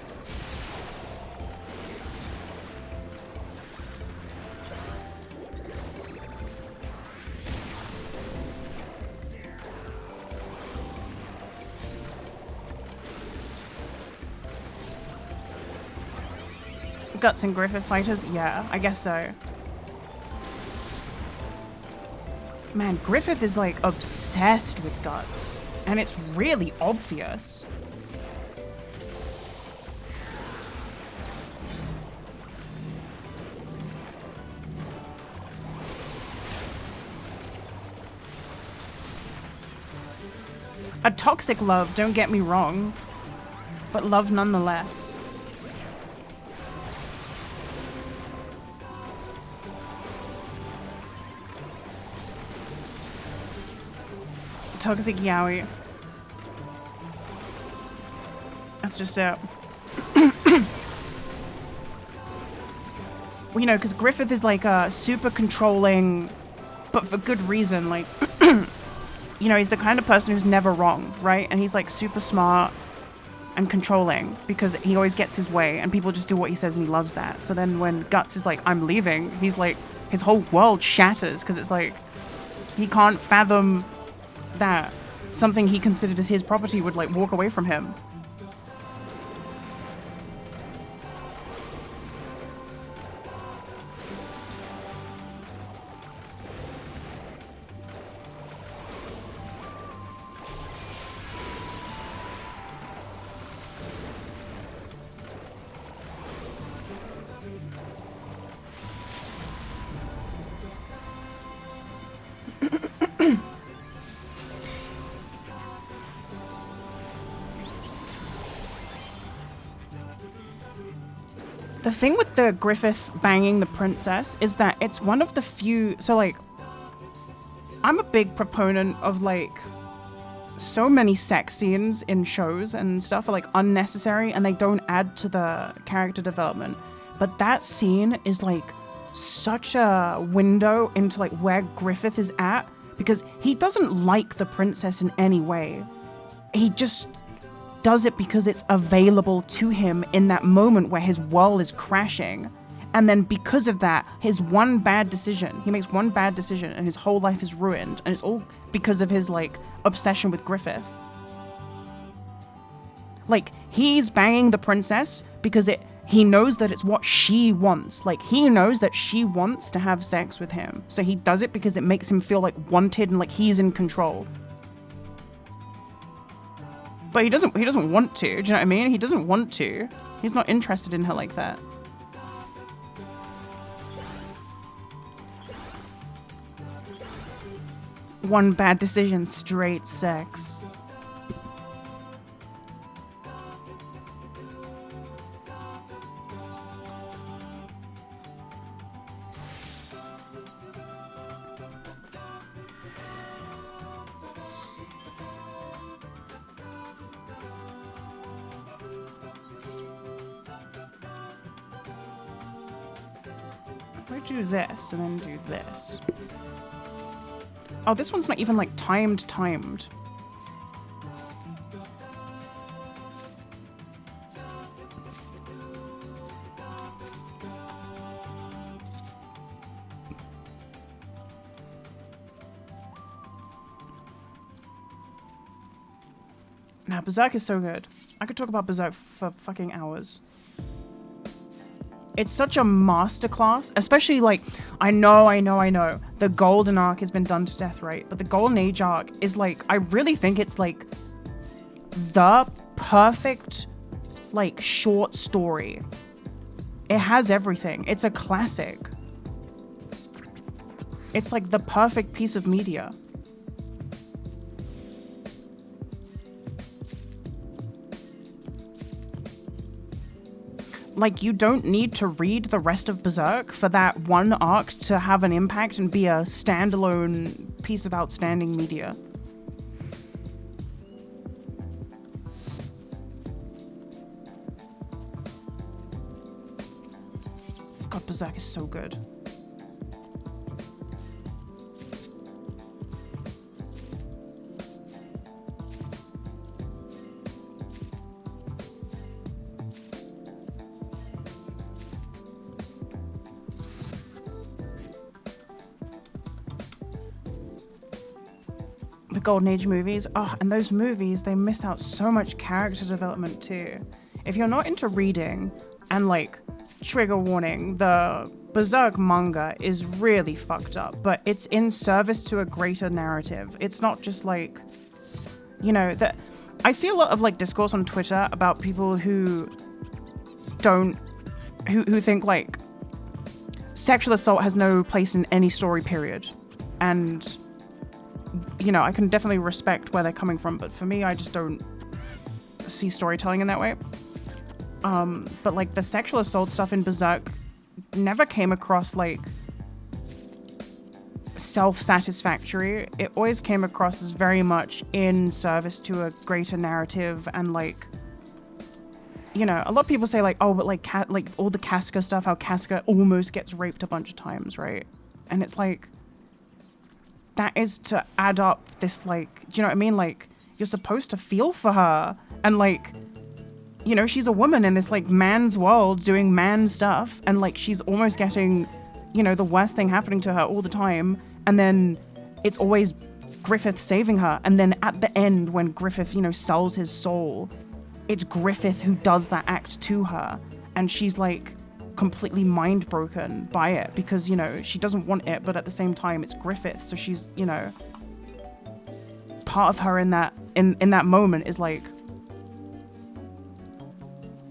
Guts and Griffith fighters? Yeah, I guess so. Man, Griffith is like obsessed with Guts, and it's really obvious. A toxic love, don't get me wrong, but love nonetheless. Toxic yaoi. That's just it. Well, you know, because Griffith is like a super controlling, but for good reason. Like, you know, he's the kind of person who's never wrong, right? And he's like super smart and controlling because he always gets his way and people just do what he says and he loves that. So then when Guts is like, I'm leaving, he's like, his whole world shatters because it's like, he can't fathom that something he considered as his property would like walk away from him. The thing with the Griffith banging the princess is that it's one of the few... So, like, I'm a big proponent of, like, so many sex scenes in shows and stuff are, like, unnecessary and they don't add to the character development. But that scene is, like, such a window into, like, where Griffith is at because he doesn't like the princess in any way. He just does it because it's available to him in that moment where his world is crashing. And then because of that, his one bad decision, he makes one bad decision and his whole life is ruined. And it's all because of his, like, obsession with Griffith. Like, he's banging the princess because he knows that it's what she wants. Like, he knows that she wants to have sex with him. So he does it because it makes him feel, like, wanted and like he's in control. But he doesn't want to. Do you know what I mean? He doesn't want to. He's not interested in her like that. One bad decision, straight sex. Do this and then do this. Oh, this one's not even like timed. Now, Berserk is so good. I could talk about Berserk for fucking hours. It's such a masterclass, especially like, I know, the Golden Arc has been done to death, right? But the Golden Age arc is like, I really think it's like the perfect, like, short story. It has everything. It's a classic. It's like the perfect piece of media. Like, you don't need to read the rest of Berserk for that one arc to have an impact and be a standalone piece of outstanding media. God, Berserk is so good. The Golden Age movies, oh, and those movies, they miss out so much character development too. If you're not into reading, and like, trigger warning, the Berserk manga is really fucked up, but it's in service to a greater narrative. It's not just like, you know, that I see a lot of like discourse on Twitter about people who think like sexual assault has no place in any story, period. And you know, I can definitely respect where they're coming from, but for me, I just don't see storytelling in that way. But like the sexual assault stuff in Berserk never came across like self-satisfactory. It always came across as very much in service to a greater narrative, and like, you know, a lot of people say like, oh, but like all the Casca stuff, how Casca almost gets raped a bunch of times, right? And it's like, that is to add up this, like, do you know what I mean? Like, you're supposed to feel for her, and like, you know, she's a woman in this like man's world doing man stuff, and like she's almost getting, you know, the worst thing happening to her all the time, and then it's always Griffith saving her, and then at the end when Griffith, you know, sells his soul, it's Griffith who does that act to her, and she's like completely mind broken by it because, you know, she doesn't want it, but at the same time it's Griffith, so she's, you know, part of her in that moment is like,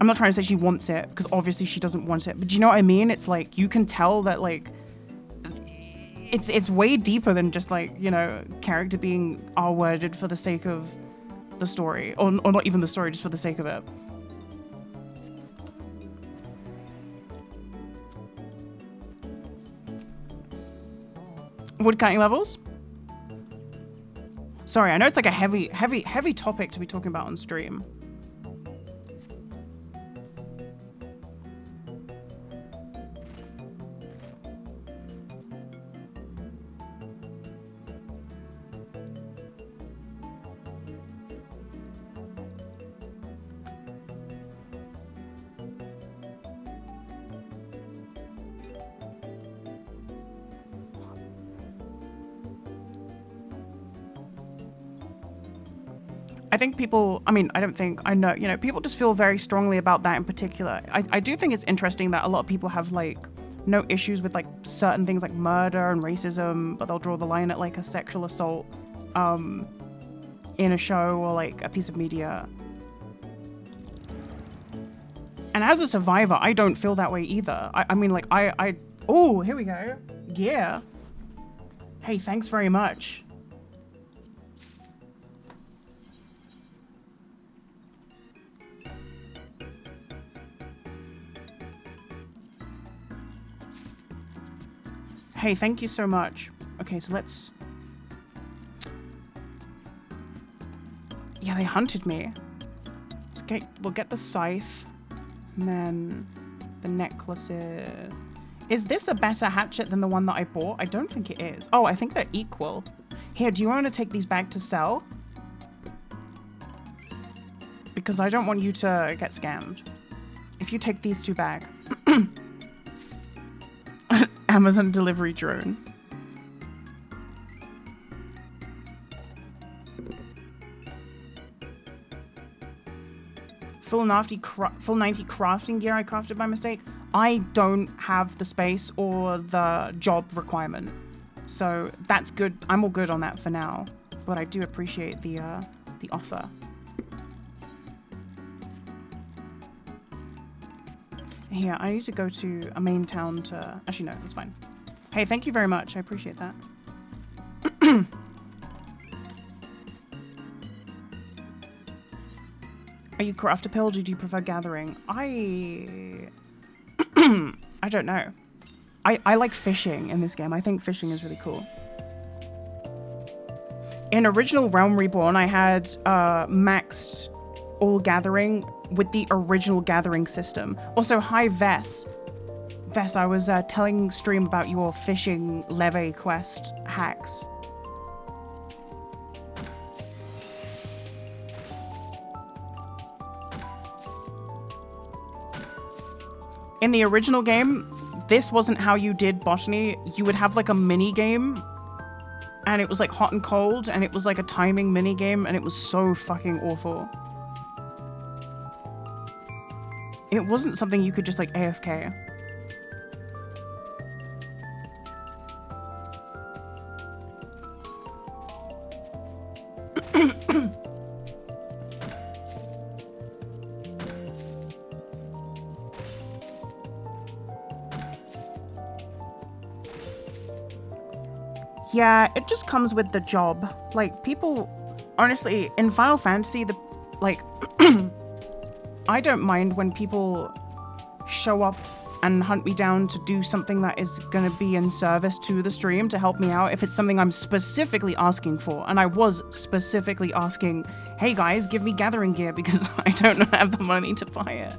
I'm not trying to say she wants it, because obviously she doesn't want it, but do you know what I mean? It's like, you can tell that like it's way deeper than just like, you know, character being R-worded for the sake of the story, or not even the story, just for the sake of it. Woodcutting levels? Sorry, I know it's like a heavy topic to be talking about on stream. I think people, I mean, I don't think, I know, you know, people just feel very strongly about that in particular. I do think it's interesting that a lot of people have like no issues with like certain things like murder and racism, but they'll draw the line at like a sexual assault in a show or like a piece of media. And as a survivor, I don't feel that way either. I mean, like, oh, here we go. Yeah. Hey, thanks very much. Hey, thank you so much. Okay, so let's... Yeah, they hunted me. Okay, we'll get the scythe. And then the necklaces. Is this a better hatchet than the one that I bought? I don't think it is. Oh, I think they're equal. Here, do you want to take these back to sell? Because I don't want you to get scammed. If you take these two back... Amazon delivery drone. Full 90 crafting gear I crafted by mistake. I don't have the space or the job requirement, so that's good. I'm all good on that for now, but I do appreciate the offer. Here, I need to go to a main town to... Actually, no, that's fine. Hey, thank you very much. I appreciate that. Are you crafter pilled or do you prefer gathering? I don't know. I like fishing in this game. I think fishing is really cool. In original Realm Reborn, I had maxed all gathering with the original gathering system. Also, hi Vess. Vess, I was telling stream about your fishing levee quest hacks. In the original game, this wasn't how you did botany. You would have like a mini game, and it was like hot and cold, and it was like a timing mini game, and it was so fucking awful. It wasn't something you could just like AFK. Yeah, it just comes with the job. Like, people, honestly, in Final Fantasy, I don't mind when people show up and hunt me down to do something that is going to be in service to the stream to help me out if it's something I'm specifically asking for. And I was specifically asking, hey guys, give me gathering gear because I don't have the money to buy it.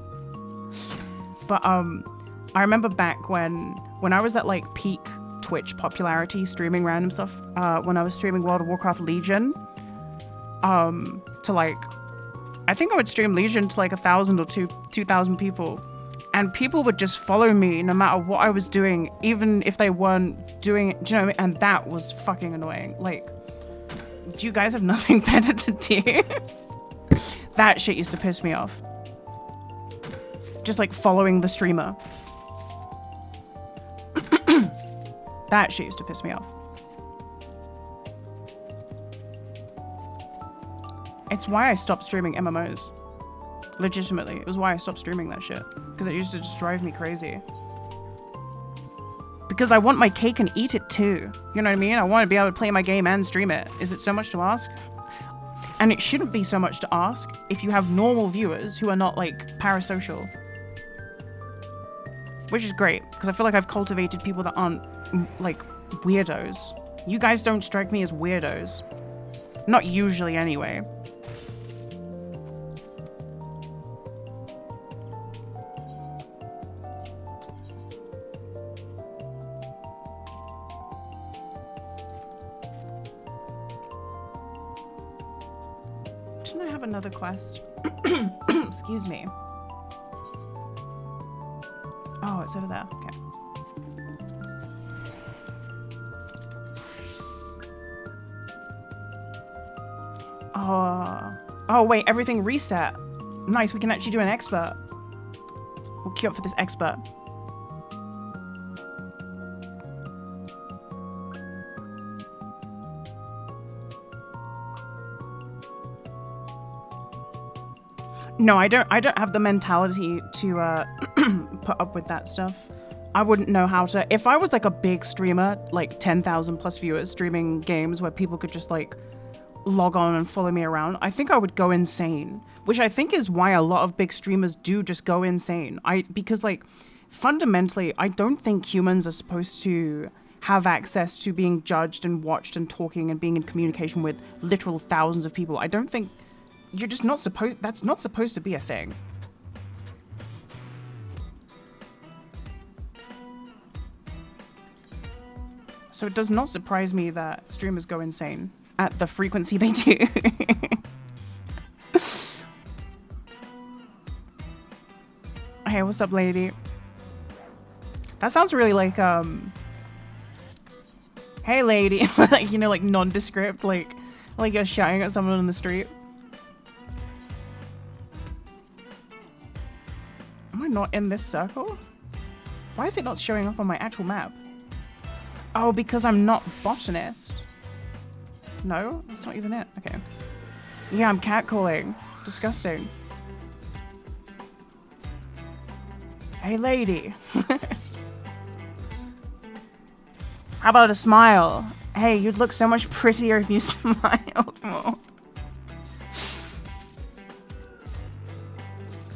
But I remember back when I was at like peak Twitch popularity streaming random stuff, when I was streaming World of Warcraft Legion, to like, I think I would stream Legion to like 1,000 or 2,000 people. And people would just follow me no matter what I was doing, even if they weren't doing it. Do you know what I mean? And that was fucking annoying. Like, do you guys have nothing better to do? That shit used to piss me off. Just like following the streamer. That shit used to piss me off. It's why I stopped streaming MMOs. Legitimately, it was why I stopped streaming that shit. Because it used to just drive me crazy. Because I want my cake and eat it too. You know what I mean? I want to be able to play my game and stream it. Is it so much to ask? And it shouldn't be so much to ask if you have normal viewers who are not like parasocial. Which is great, because I feel like I've cultivated people that aren't like weirdos. You guys don't strike me as weirdos. Not usually anyway. Didn't I have another quest? Excuse me. Oh, it's over there. Okay. Oh, wait, everything reset. Nice, we can actually do an expert. We'll queue up for this expert. No, I don't have the mentality to put up with that stuff. I wouldn't know how to. If I was like a big streamer, like 10,000 plus viewers streaming games where people could just like log on and follow me around, I think I would go insane. Which I think is why a lot of big streamers do just go insane. Because like fundamentally, I don't think humans are supposed to have access to being judged and watched and talking and being in communication with literal thousands of people. I don't think you're just not supposed, that's not supposed to be a thing. So it does not surprise me that streamers go insane at the frequency they do. Hey, what's up, lady? That sounds really like, hey, lady. Like, you know, like nondescript, like you're shouting at someone on the street. Am I not in this circle? Why is it not showing up on my actual map? Oh, because I'm not botanist. No, that's not even it. Okay. Yeah, I'm catcalling. Disgusting. Hey, lady. How about a smile? Hey, you'd look so much prettier if you smiled more.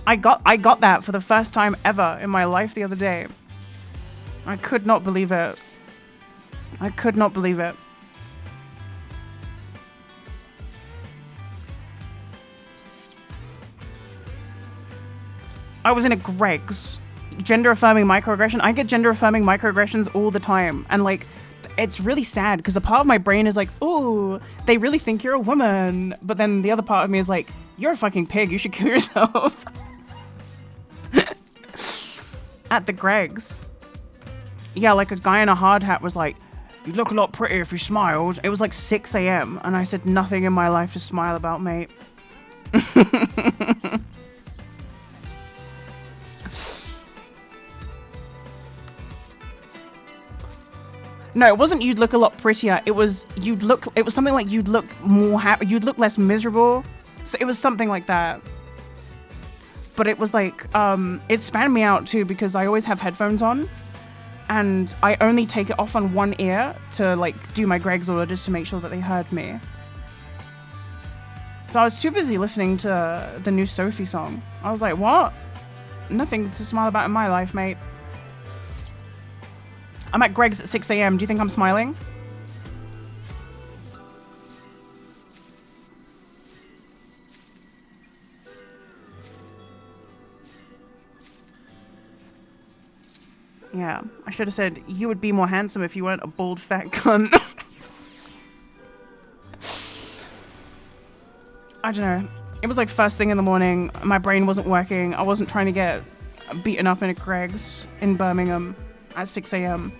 I got that for the first time ever in my life the other day. I could not believe it. I could not believe it. I was in a Greg's. Gender affirming microaggression. I get gender affirming microaggressions all the time. And like, it's really sad because the part of my brain is like, oh, they really think you're a woman. But then the other part of me is like, you're a fucking pig. You should kill yourself. At the Greg's. Yeah, like a guy in a hard hat was like, you look a lot prettier if you smiled. It was like 6 a.m. and I said nothing in my life to smile about, mate. No, it wasn't you'd look a lot prettier. It was it was something like you'd look more happy, you'd look less miserable. So it was something like that. But it was like, it spanned me out too because I always have headphones on and I only take it off on one ear to like do my Greg's orders to make sure that they heard me. So I was too busy listening to the new Sophie song. I was like, what? Nothing to smile about in my life, mate. I'm at Greg's at 6 a.m. Do you think I'm smiling? Yeah, I should have said, you would be more handsome if you weren't a bald fat cunt. I don't know. It was like first thing in the morning. My brain wasn't working. I wasn't trying to get beaten up in a Greg's in Birmingham at 6 a.m.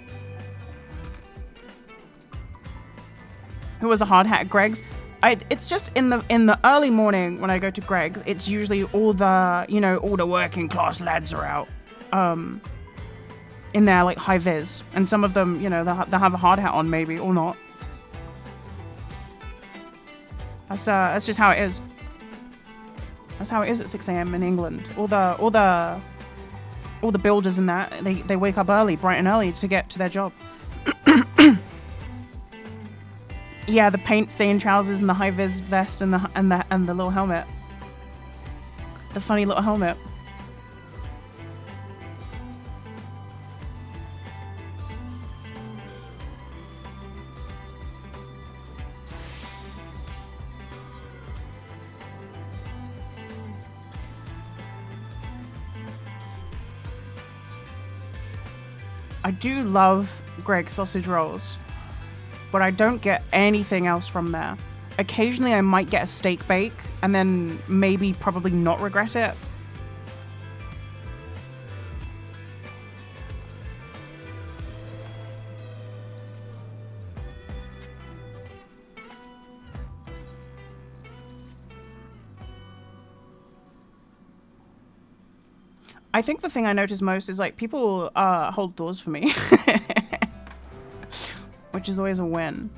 Who was a hard hat at Greg's? It's just in the early morning when I go to Greg's, it's usually all the, you know, all the working class lads are out. In their like high vis, and some of them, you know, they'll have a hard hat on maybe or not. That's just how it is. That's how it is at 6 a.m. in England. All the builders and that they wake up early, bright and early to get to their job. Yeah, the paint stained trousers and the high vis vest and the little helmet. The funny little helmet. I do love Greg's sausage rolls, but I don't get anything else from there. Occasionally I might get a steak bake and then maybe probably not regret it. I think the thing I notice most is like people hold doors for me, which is always a win.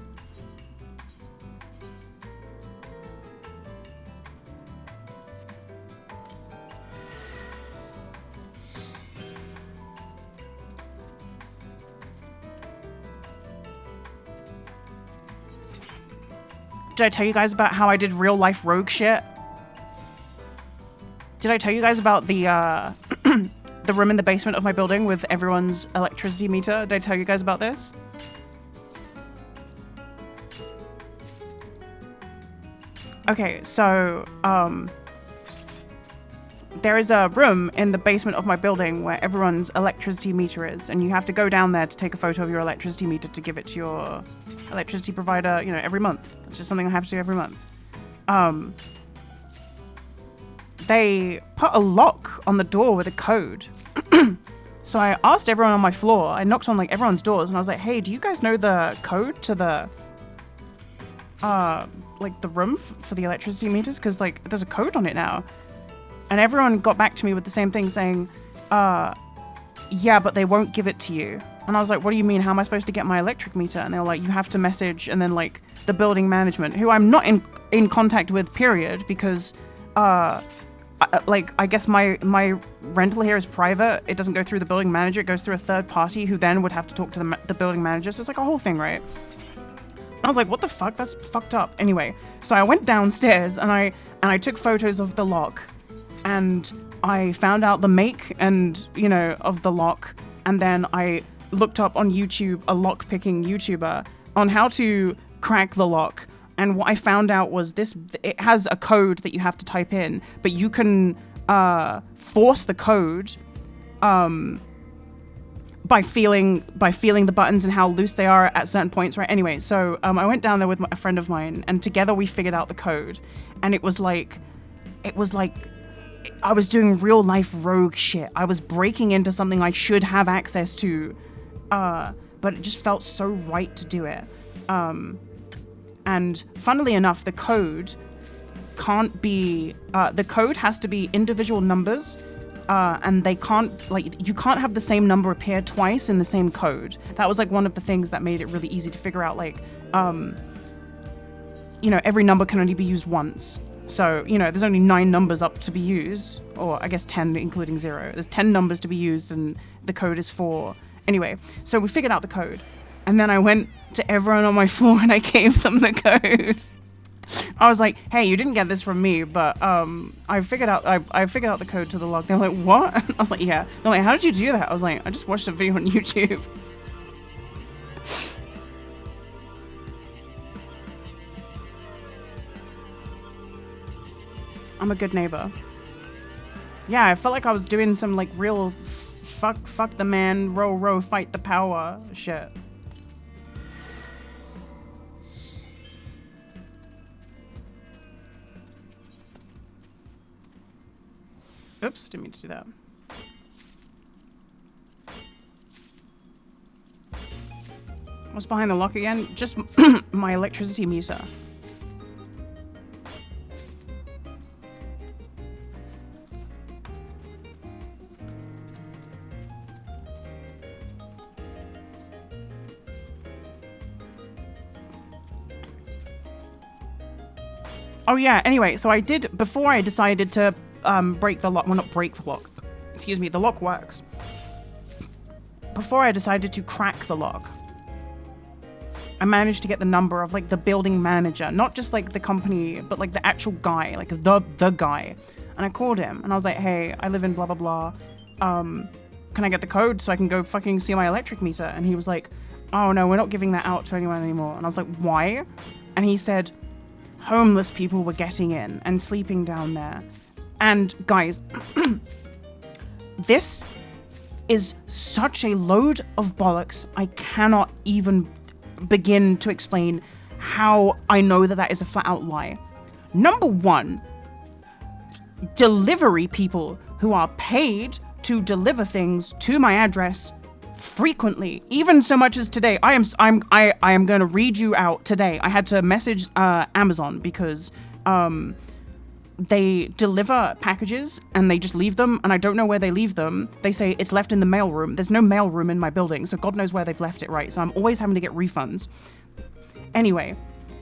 Did I tell you guys about how I did real life rogue shit? Did I tell you guys about the the room in the basement of my building with everyone's electricity meter? Did I tell you guys about this? Okay, so there is a room in the basement of my building where everyone's electricity meter is, and you have to go down there to take a photo of your electricity meter to give it to your electricity provider, you know, every month. It's just something I have to do every month. They put a lock on the door with a code. So I asked everyone on my floor, I knocked on like everyone's doors and I was like, hey, do you guys know the code to the like the room for the electricity meters? Because like there's a code on it now. And everyone got back to me with the same thing saying, yeah, but they won't give it to you. And I was like, what do you mean? How am I supposed to get my electric meter? And they were like, you have to message, and then like the building management, who I'm not in contact with, period, because like I guess my rental here is private. It doesn't go through the building manager. It goes through a third party who then would have to talk to the building manager. So it's like a whole thing, right? And I was like, what the fuck? That's fucked up. Anyway, so I went downstairs and I took photos of the lock, and I found out the make and, you know, of the lock, and then I looked up on YouTube a lock picking YouTuber on how to crack the lock. And what I found out was it has a code that you have to type in, but you can force the code by feeling the buttons and how loose they are at certain points, right? Anyway, so I went down there with a friend of mine, and together we figured out the code. And it was like I was doing real life rogue shit. I was breaking into something I should have access to, but it just felt so right to do it. And funnily enough, the code can't be, the code has to be individual numbers, and they can't, like, you can't have the same number appear twice in the same code. That was like one of the things that made it really easy to figure out, like, you know, every number can only be used once. So, you know, there's only 9 numbers up to be used, or I guess 10 including 0. There's 10 numbers to be used, and the code is 4. Anyway, so we figured out the code. And then I went to everyone on my floor and I gave them the code. I was like, hey, you didn't get this from me, but I figured out the code to the lock. They were like, what? I was like, yeah. They're like, how did you do that? I was like, I just watched a video on YouTube. I'm a good neighbor. Yeah, I felt like I was doing some like real fuck the man, row, fight the power shit. Oops, didn't mean to do that. What's behind the lock again? Just my electricity meter. Oh yeah, anyway, so I did, before I decided to break the lock, well not break the lock, excuse me, the lock works. Before I decided to crack the lock, I managed to get the number of like the building manager, not just like the company, but like the actual guy, like the guy. And I called him and I was like, hey, I live in blah, blah, blah. Can I get the code so I can go fucking see my electric meter? And he was like, oh no, we're not giving that out to anyone anymore. And I was like, why? And he said, homeless people were getting in and sleeping down there. And guys, this is such a load of bollocks. I cannot even begin to explain how I know that that is a flat out lie. Number one, delivery people who are paid to deliver things to my address frequently, even so much as today. I am going to read you out today. I had to message Amazon because they deliver packages and they just leave them, and I don't know where they leave them. They say it's left in the mail room. There's no mail room in my building, so God knows where they've left it, right? So I'm always having to get refunds. Anyway,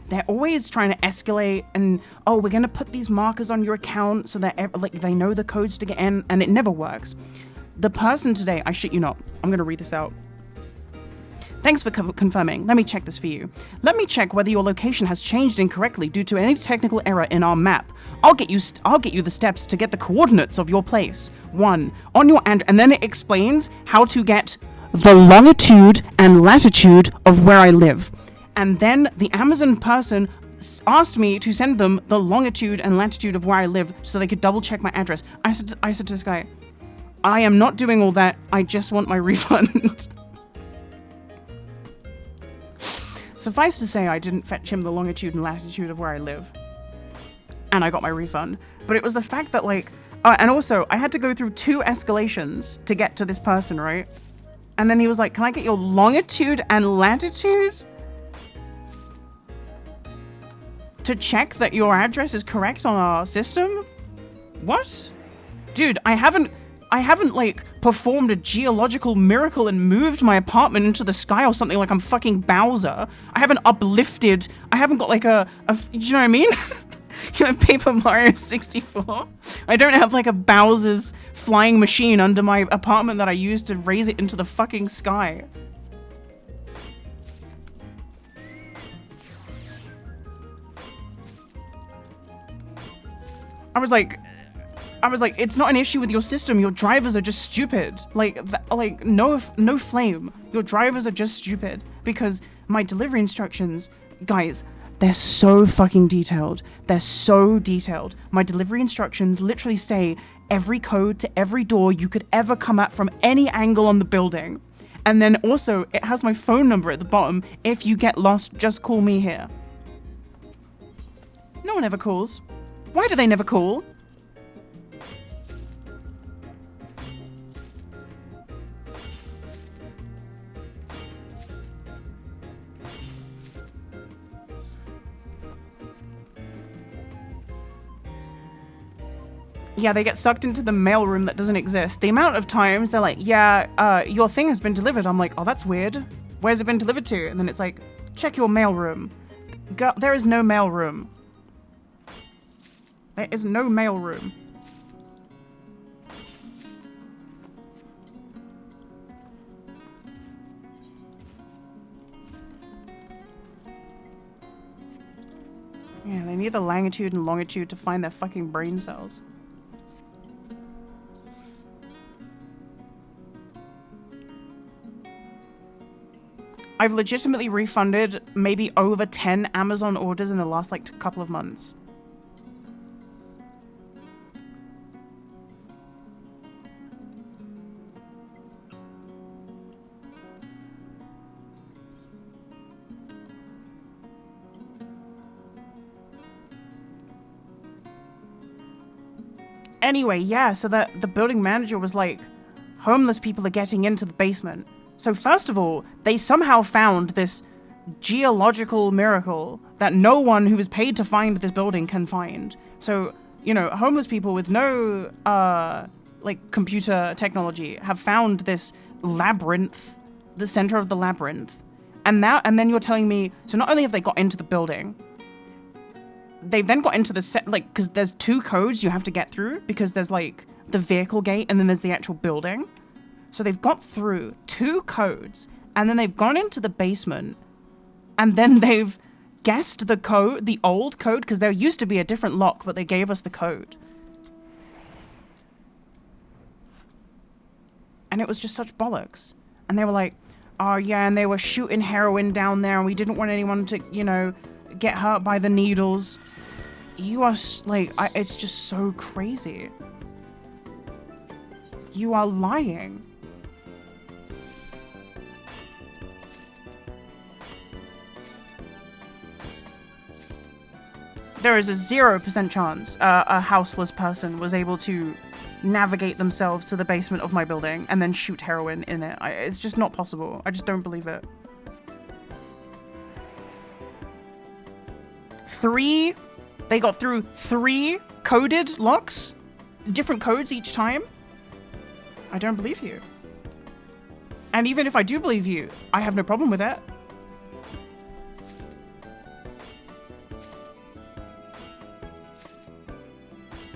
they're always trying to escalate and, oh, we're going to put these markers on your account so that like they know the codes to get in, and it never works. The person today, I shit you not, I'm going to read this out. Thanks for confirming. Let me check this for you. Let me check whether your location has changed incorrectly due to any technical error in our map. I'll get you the steps to get the coordinates of your place. 1 on your and then it explains how to get the longitude and latitude of where I live. And then the Amazon person asked me to send them the longitude and latitude of where I live so they could double check my address. I said to this guy, I am not doing all that. I just want my refund. Suffice to say, I didn't fetch him the longitude and latitude of where I live. And I got my refund. But it was the fact that, like... and also, I had to go through 2 escalations to get to this person, right? And then he was like, can I get your longitude and latitude? To check that your address is correct on our system? What? Dude, I haven't like performed a geological miracle and moved my apartment into the sky or something like I'm fucking Bowser. I haven't uplifted. I haven't got like a you know what I mean? You know, Paper Mario 64. I don't have like a Bowser's flying machine under my apartment that I use to raise it into the fucking sky. I was like, it's not an issue with your system. Your drivers are just stupid. Like no flame. Your drivers are just stupid because my delivery instructions, guys, they're so fucking detailed. They're so detailed. My delivery instructions literally say every code to every door you could ever come at from any angle on the building. And then also it has my phone number at the bottom. If you get lost, just call me here. No one ever calls. Why do they never call? Yeah, they get sucked into the mailroom that doesn't exist. The amount of times they're like, yeah, your thing has been delivered. I'm like, oh, that's weird. Where's it been delivered to? And then it's like, check your mailroom. There is no mailroom. There is no mailroom. Yeah, they need the longitude and longitude to find their fucking brain cells. I've legitimately refunded maybe over 10 Amazon orders in the last like couple of months. Anyway, yeah, so the building manager was like, homeless people are getting into the basement. So first of all, they somehow found this geological miracle that no one who was paid to find this building can find. So, you know, homeless people with no, like, computer technology have found this labyrinth, the center of the labyrinth. And then you're telling me, so not only have they got into the building, they've then got into the set, like, because there's 2 codes you have to get through, because there's, like, the vehicle gate and then there's the actual building. So they've got through 2 codes, and then they've gone into the basement, and then they've guessed the code, the old code, because there used to be a different lock, but they gave us the code. And it was just such bollocks. And they were like, oh yeah, and they were shooting heroin down there, and we didn't want anyone to, you know, get hurt by the needles. You are, like, it's just so crazy. You are lying. There is a 0% chance a houseless person was able to navigate themselves to the basement of my building and then shoot heroin in it. It's just not possible. I just don't believe it. 3, they got through 3 coded locks, different codes each time. I don't believe you. And even if I do believe you, I have no problem with it.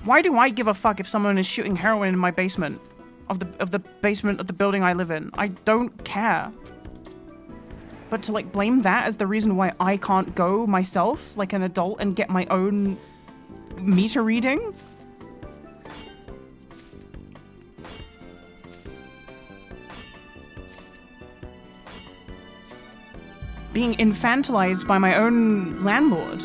Why do I give a fuck if someone is shooting heroin in my basement of the basement of the building I live in? I don't care. But to like blame that as the reason why I can't go myself like an adult and get my own meter reading? Being infantilized by my own landlord.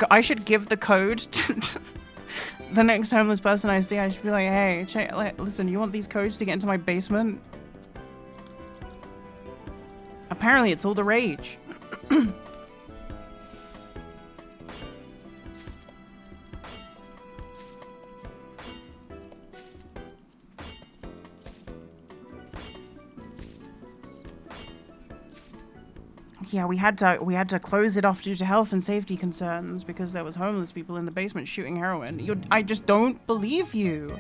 I should give the code to the next homeless person I see. I should be like, hey, listen, you want these codes to get into my basement? Apparently it's all the rage. Yeah, we had to close it off due to health and safety concerns because there was homeless people in the basement shooting heroin. I just don't believe you.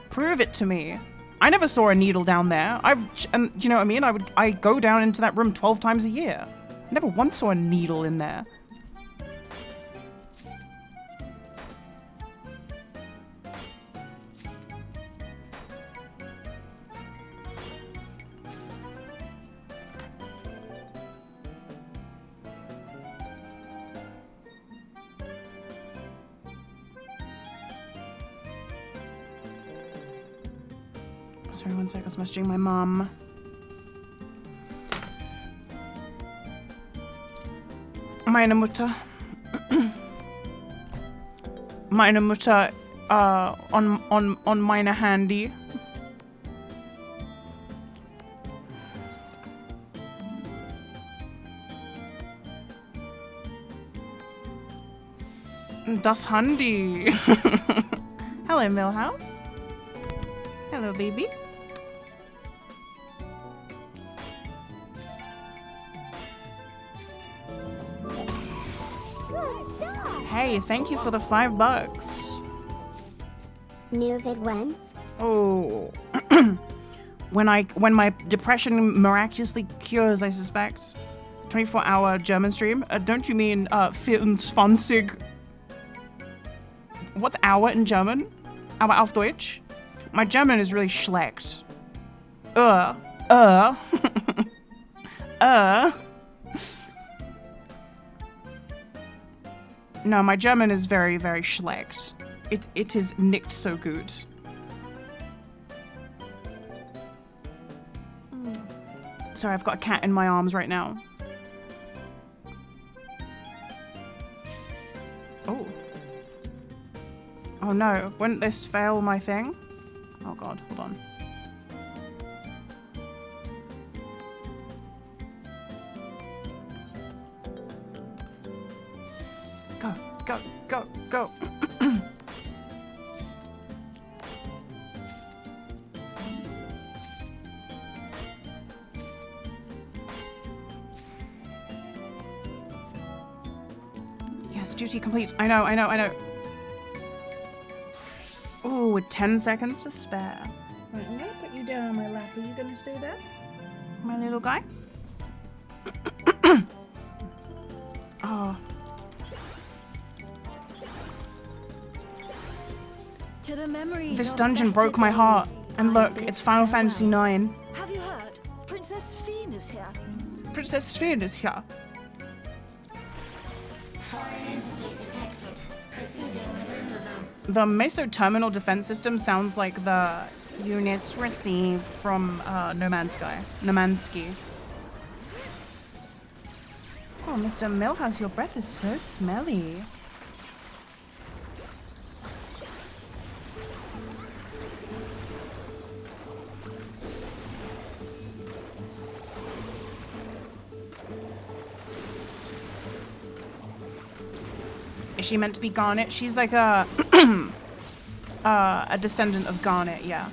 Prove it to me. I never saw a needle down there. And you know what I mean? I go down into that room 12 times a year. I never once saw a needle in there. Sorry, one sec, I was messaging my mom. Meine Mutter. Meine Mutter, on meine Handy. Das Handy. Hello, Millhouse. Hello, baby. Hey, thank you for the $5. New vid when? Oh. when my depression miraculously cures, I suspect. 24-hour German stream. Don't you mean 24? What's hour in German? Hour auf Deutsch? My German is really schlecht. No, my German is very, very schlecht. It is nicht so gut. Sorry, I've got a cat in my arms right now. Oh. Oh no, wouldn't this fail my thing? Oh god, hold on. Go, go, go, go. Yes, duty complete. I know, I know, I know. Ooh, with 10 seconds to spare. Right, I'm gonna put you down on my lap. Are you gonna stay there? My little guy? Oh. To the memories This of dungeon better broke my heart. days, And I look, bid it's Final farewell. Fantasy IX. Have you heard? Princess Fiend is here. Princess Sphere is here. The Meso terminal defense system sounds like the units received from No Man's Sky. No Man's Ski. Oh, Mr. Millhouse, your breath is so smelly. Is she meant to be Garnet? She's like a a descendant of Garnet, yeah.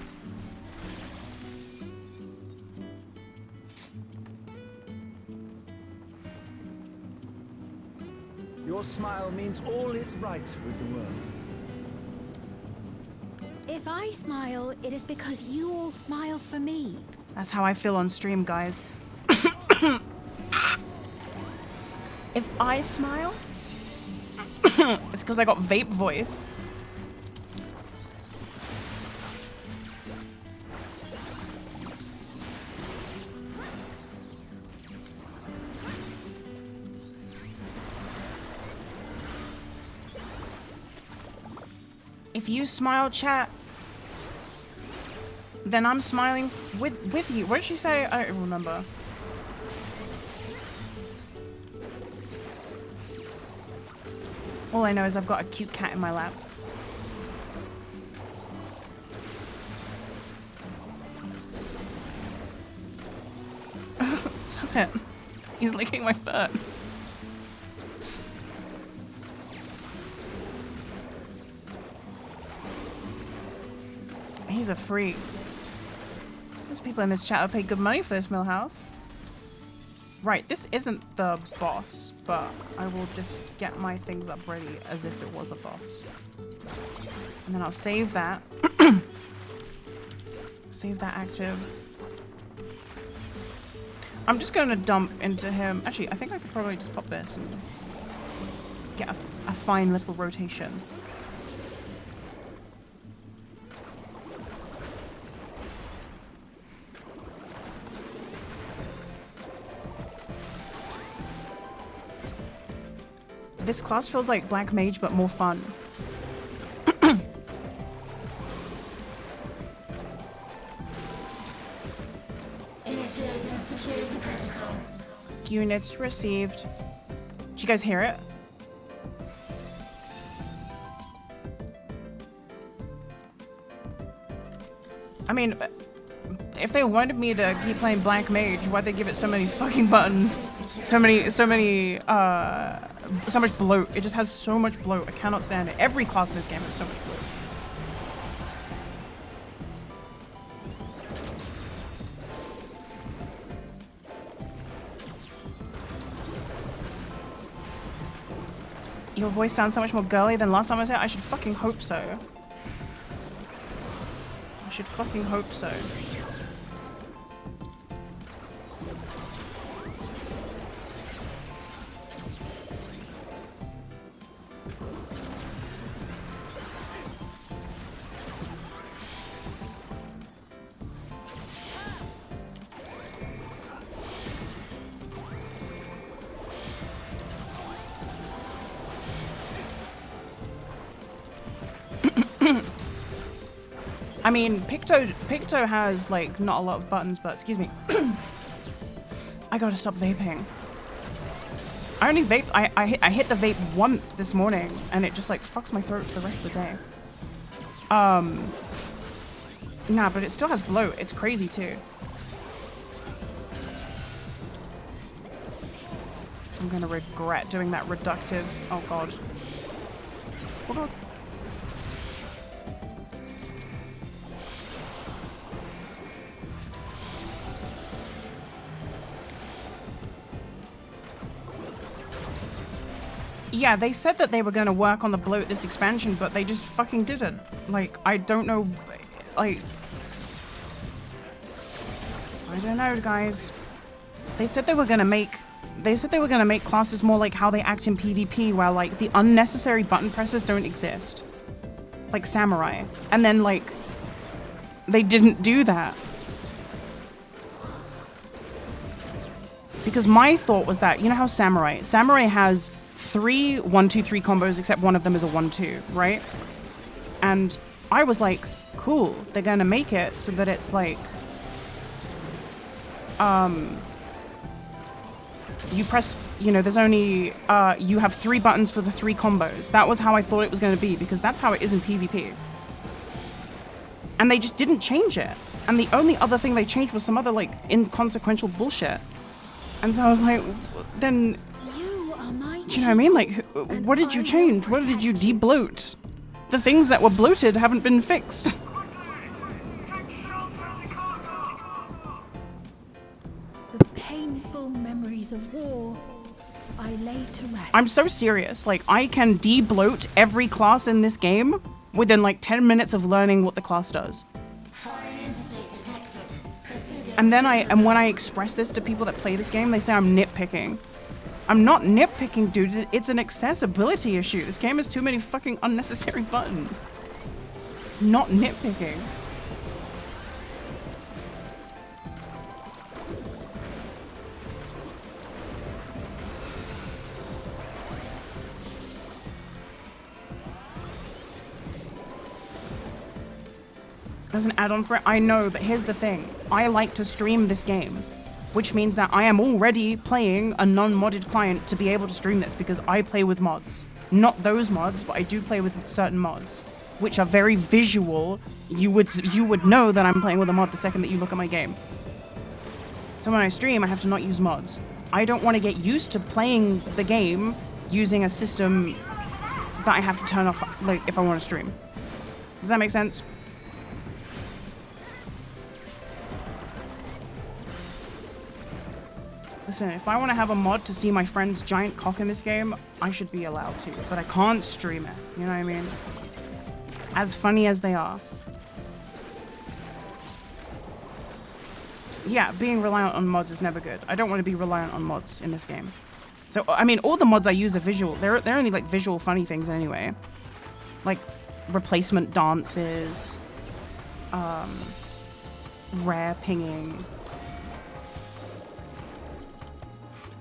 Your smile means all is right with the world. If I smile, it is because you all smile for me. That's how I feel on stream, guys. If I smile, it's because I got vape voice. If you smile, chat, then I'm smiling with you. What did she say? I don't remember. All I know is I've got a cute cat in my lap. Stop it. He's licking my foot. He's a freak. There's people in this chat who paid good money for this Millhouse. Right, this isn't the boss, but I will just get my things up ready as if it was a boss. And then I'll save that. Save that active. I'm just going to dump into him. Actually, I think I could probably just pop this and get a fine little rotation. This class feels like Black Mage, but more fun. Units received. Did you guys hear it? I mean, if they wanted me to keep playing Black Mage, why'd they give it so many fucking buttons? So much bloat. It just has so much bloat. I cannot stand it. Every class in this game has so much bloat. Your voice sounds so much more girly than last time I said. I should fucking hope so. I should fucking hope so. I mean, Picto has like not a lot of buttons, but excuse me. I gotta stop vaping. I only vape. I hit the vape once this morning, and it just like fucks my throat for the rest of the day. Nah, but it still has bloat. It's crazy too. I'm gonna regret doing that reductive. Oh god. Hold on. Yeah, they said that they were gonna work on the bloat this expansion, but they just fucking didn't. Like, I don't know, like... I don't know, guys. They said they were gonna make classes more like how they act in PvP, where like the unnecessary button presses don't exist. Like Samurai. And then like, they didn't do that. Because my thought was that, you know how Samurai has 3 1-2-3 combos, except one of them is a 1-2, right? And I was like, cool, they're gonna make it so that it's like, you press, you know, there's only, you have 3 buttons for the 3 combos. That was how I thought it was gonna be, because that's how it is in PvP. And they just didn't change it. And the only other thing they changed was some other, like, inconsequential bullshit. And so I was like, then... Do you know what I mean? Like, what did you change? What did you de-bloat? The things that were bloated haven't been fixed. The painful memories of war I lay to rest. I'm so serious. Like, I can de-bloat every class in this game within like 10 minutes of learning what the class does. And then when I express this to people that play this game, they say I'm nitpicking. I'm not nitpicking, dude. It's an accessibility issue. This game has too many fucking unnecessary buttons. It's not nitpicking. There's an add-on for it. I know, but here's the thing. I like to stream this game, which means that I am already playing a non-modded client to be able to stream this, because I play with mods. Not those mods, but I do play with certain mods, which are very visual. You would know that I'm playing with a mod the second that you look at my game. So when I stream, I have to not use mods. I don't want to get used to playing the game using a system that I have to turn off, like, if I want to stream. Does that make sense? Listen, if I want to have a mod to see my friend's giant cock in this game, I should be allowed to, but I can't stream it, you know what I mean? As funny as they are. Yeah, being reliant on mods is never good. I don't want to be reliant on mods in this game. So, I mean, all the mods I use are visual. They're only like visual funny things anyway. Like replacement dances, rare pinging.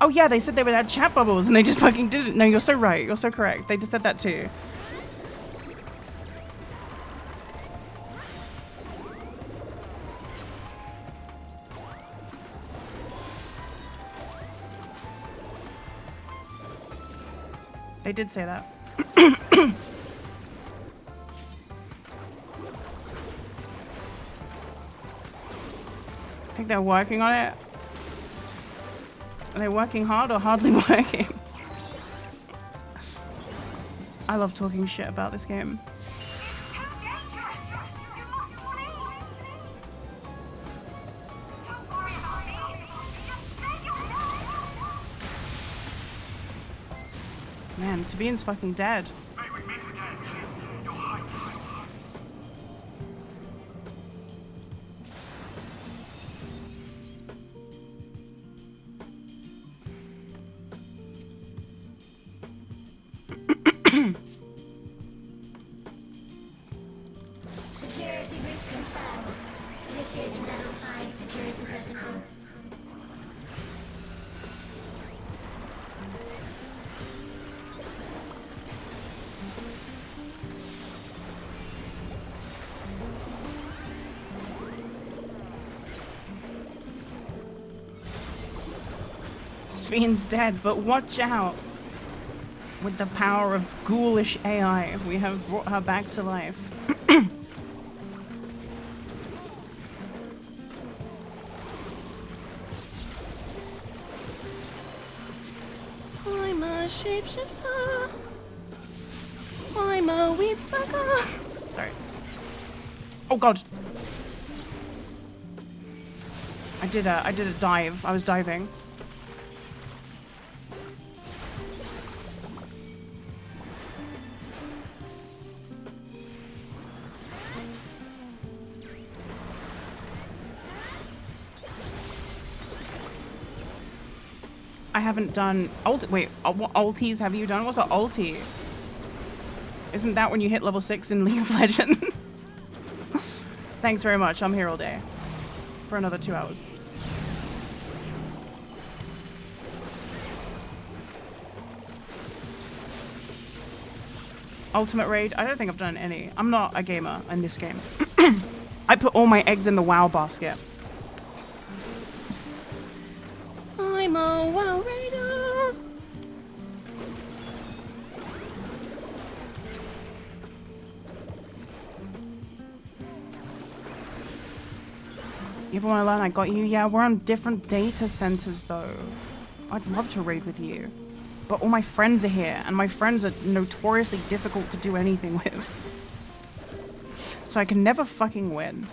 Oh yeah, they said they would add chat bubbles and they just fucking didn't. No, you're so right. You're so correct. They just said that too. They did say that. I think they're working on it. Are they working hard or hardly working? I love talking shit about this game. Man, Sabine's fucking dead. Security breach confirmed. Initiating level 5 security protocol. Sven's dead, but watch out! With the power of ghoulish AI, we have brought her back to life. a shapeshifter. I'm a weed smoker. Sorry. Oh god. I did a dive. I was diving. I haven't done wait, what ulties have you done? What's an ulti? Isn't that when you hit level 6 in League of Legends? Thanks very much. I'm here all day. For another 2 hours. Ultimate raid? I don't think I've done any. I'm not a gamer in this game. I put all my eggs in the WoW basket. I'm a WoW raider. You ever want to learn I got you? Yeah, we're on different data centers though. I'd love to raid with you. But all my friends are here, and my friends are notoriously difficult to do anything with. So I can never fucking win.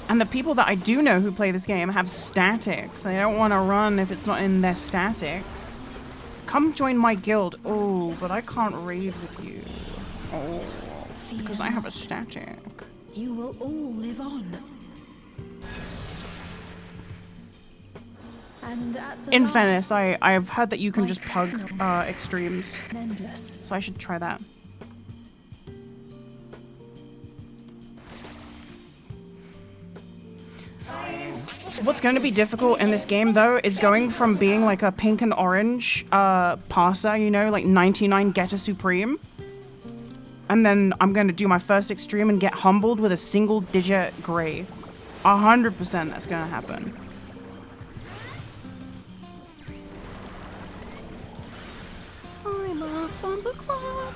And the people that I do know who play this game have statics. They don't want to run if it's not in their static. Come join my guild. Oh, but I can't raid with you. Oh, because I have a static. You will all live on. And at the In fairness, last, I've heard that you can my just pug kingdom extremes. endless. So I should try that. What's going to be difficult in this game, though, is going from being like a pink and orange passer, you know, like 99 Getter Supreme. And then I'm going to do my first extreme and get humbled with a single digit gray. 100% that's going to happen. I'm a thundercloud.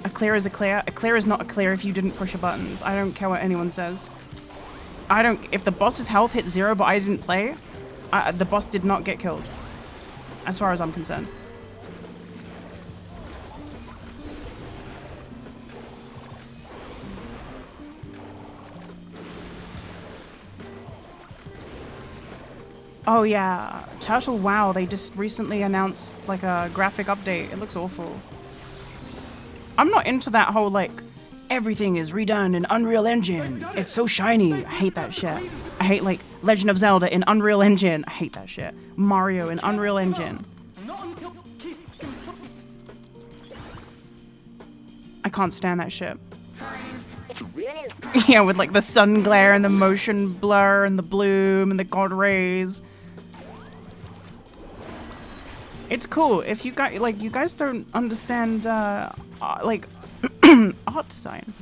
A clear is a clear. A clear is not a clear if you didn't push your buttons. I don't care what anyone says. I don't... If the boss's health hit 0 but I didn't play, the boss did not get killed. As far as I'm concerned. Oh yeah, Turtle WoW, they just recently announced like a graphic update. It looks awful. I'm not into that whole like, everything is redone in Unreal Engine. It's so shiny. I hate that shit. I hate like Legend of Zelda in Unreal Engine. I hate that shit. Mario in Unreal Engine. I can't stand that shit. Yeah, with like the sun glare and the motion blur and the bloom and the god rays. It's cool. If you guys like, you guys don't understand like art design.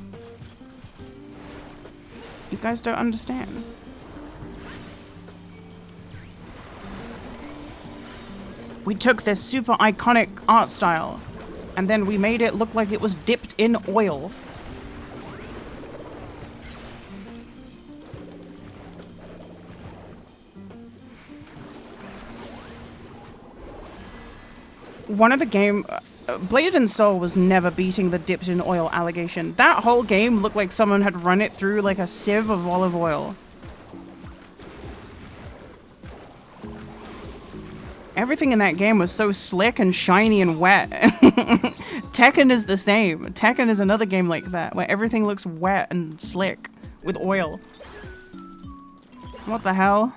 You guys don't understand. We took this super iconic art style and then we made it look like it was dipped in oil. One of the game, Blade and Soul was never beating the dipped in oil allegation. That whole game looked like someone had run it through like a sieve of olive oil. Everything in that game was so slick and shiny and wet. Tekken is the same. Tekken is another game like that, where everything looks wet and slick with oil. What the hell?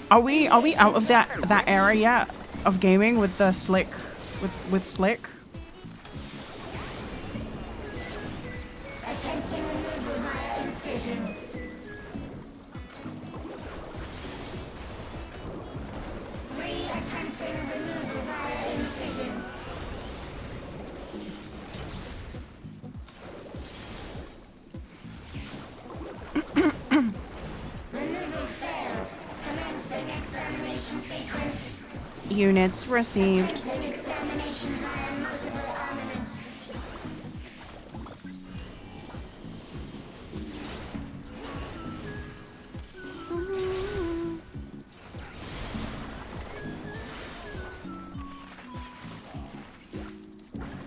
Are we out of that era yet of gaming with the slick with slick? Attempting removal via incision. Re-attempting removal via incision. Units received. Commencing extermination via multiple armaments.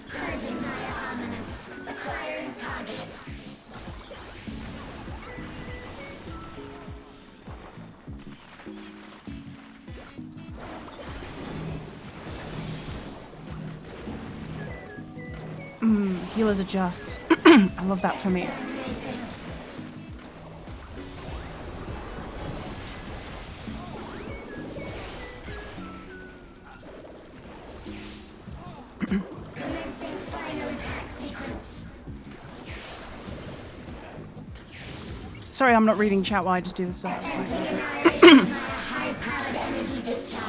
Purging via armaments. Acquiring target. Healers adjust. I love that for me. Commencing final attack sequence. Sorry, I'm not reading chat while I just do this stuff. Annihilation via high-powered energy discharge.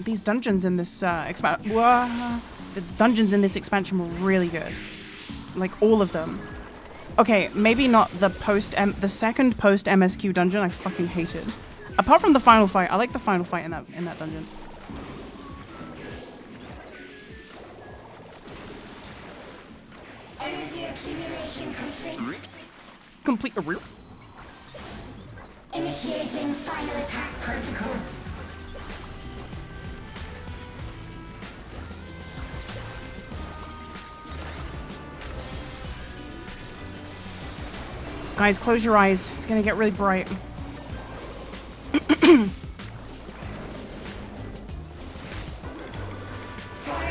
These dungeons in this the dungeons in this expansion were really good. Like all of them. Okay, maybe not the second post MSQ dungeon I fucking hated. Apart from the final fight, I like the final fight in that dungeon. Energy accumulation complete. Complete a real. Initiating final attack protocol. Guys, close your eyes. It's gonna get really bright. Foreign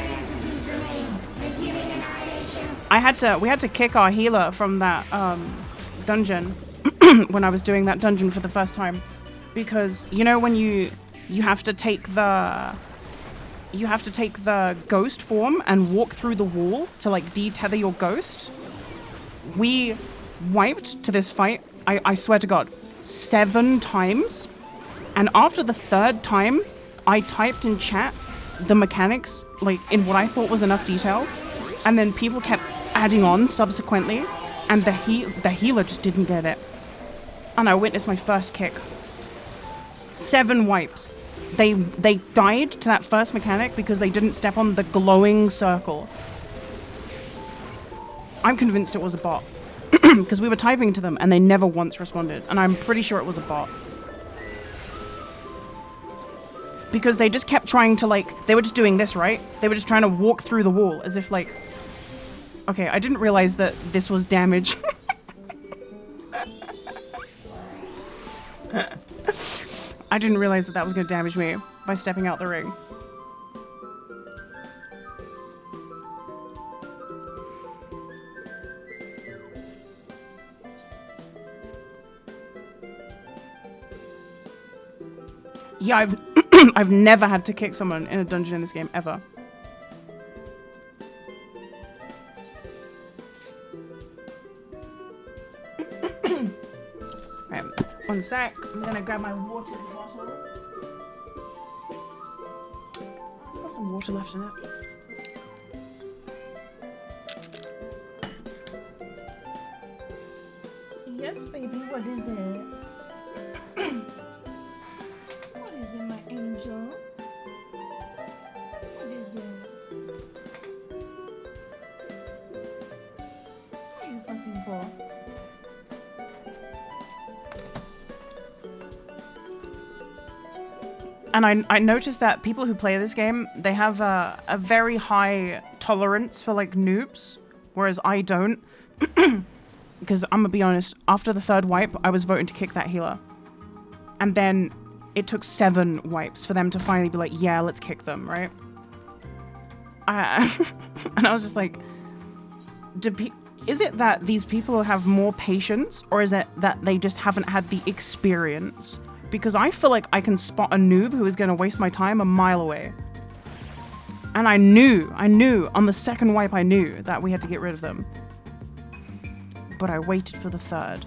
entities remain. Resuming annihilation. We had to kick our healer from that dungeon when I was doing that dungeon for the first time, because you know when you have to take the ghost form and walk through the wall to like detether your ghost. We wiped to this fight, I swear to God, 7 times, and after the 3rd time I typed in chat the mechanics like in what I thought was enough detail, and then people kept adding on subsequently, and the healer just didn't get it, and I witnessed my first kick. 7 wipes. They died to that first mechanic because they didn't step on the glowing circle. I'm convinced it was a bot. Because we were typing to them and they never once responded. And I'm pretty sure it was a bot. Because they just kept trying to they were just doing this, right? They were just trying to walk through the wall as if okay, I didn't realize that this was damage. I didn't realize that was going to damage me by stepping out the ring. Yeah, I've never had to kick someone in a dungeon in this game, ever. Right, 1 sec. I'm gonna grab my water bottle. There's got some water left in it. Yes, baby, what is it? What is it, my angel? What is it? What are you fussing for? And I noticed that people who play this game, they have a very high tolerance for noobs, whereas I don't. Because I'm gonna be honest, after the 3rd wipe, I was voting to kick that healer. And then it took 7 wipes for them to finally be like, yeah, let's kick them, right? And I was just like, is it that these people have more patience, or is it that they just haven't had the experience? Because I feel like I can spot a noob who is going to waste my time a mile away. And I knew, on the 2nd wipe I knew that we had to get rid of them. But I waited for the 3rd.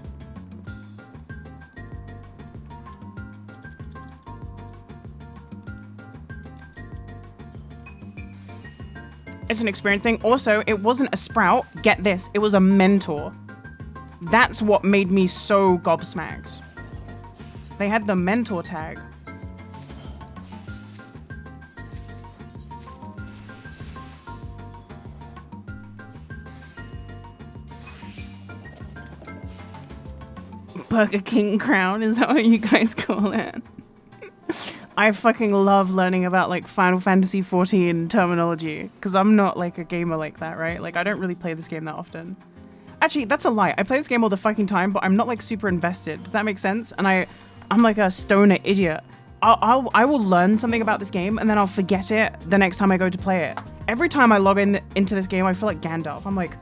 It's an experience thing. Also, it wasn't a sprout. Get this. It was a mentor. That's what made me so gobsmacked. They had the mentor tag. Burger King crown, is that what you guys call it? I fucking love learning about like Final Fantasy XIV terminology because I'm not like a gamer like that, right? Like I don't really play this game that often. Actually, that's a lie. I play this game all the fucking time, but I'm not like super invested. Does that make sense? And I'm like a stoner idiot. I will learn something about this game and then I'll forget it the next time I go to play it. Every time I log into this game, I feel like Gandalf. I'm like,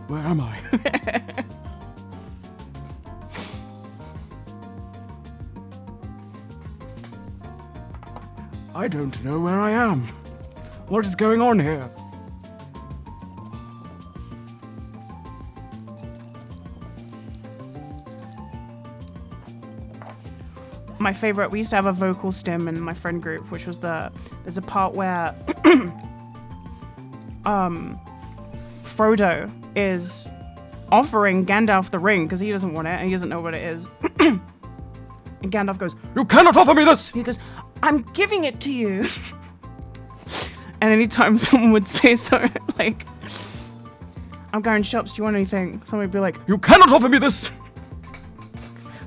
where am I? I don't know where I am. What is going on here? My favorite, we used to have a vocal stim in my friend group, which was there's a part where Frodo is offering Gandalf the ring because he doesn't want it and he doesn't know what it is. And Gandalf goes, "You cannot offer me this!" He goes, "I'm giving it to you." And anytime someone would say so, like, "I'm going shops, do you want anything?" Someone would be like, "You cannot offer me this!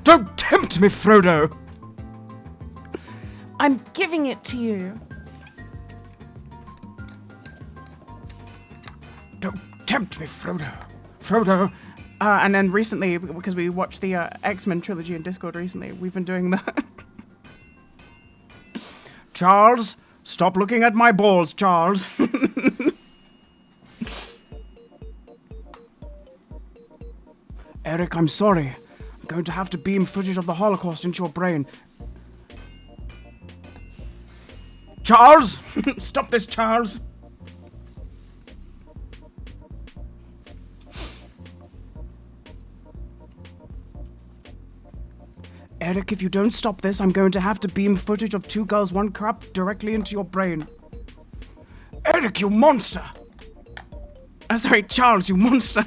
Don't tempt me, Frodo! I'm giving it to you." Don't tempt me, Frodo. Frodo. And then recently, because we watched the X-Men trilogy in Discord recently, we've been doing that. Charles, stop looking at my balls, Charles. Eric, I'm sorry. I'm going to have to beam footage of the Holocaust into your brain. Charles! Stop this, Charles! Eric, if you don't stop this, I'm going to have to beam footage of 2 Girls, 1 Cup directly into your brain. Eric, you monster! Sorry, Charles, you monster.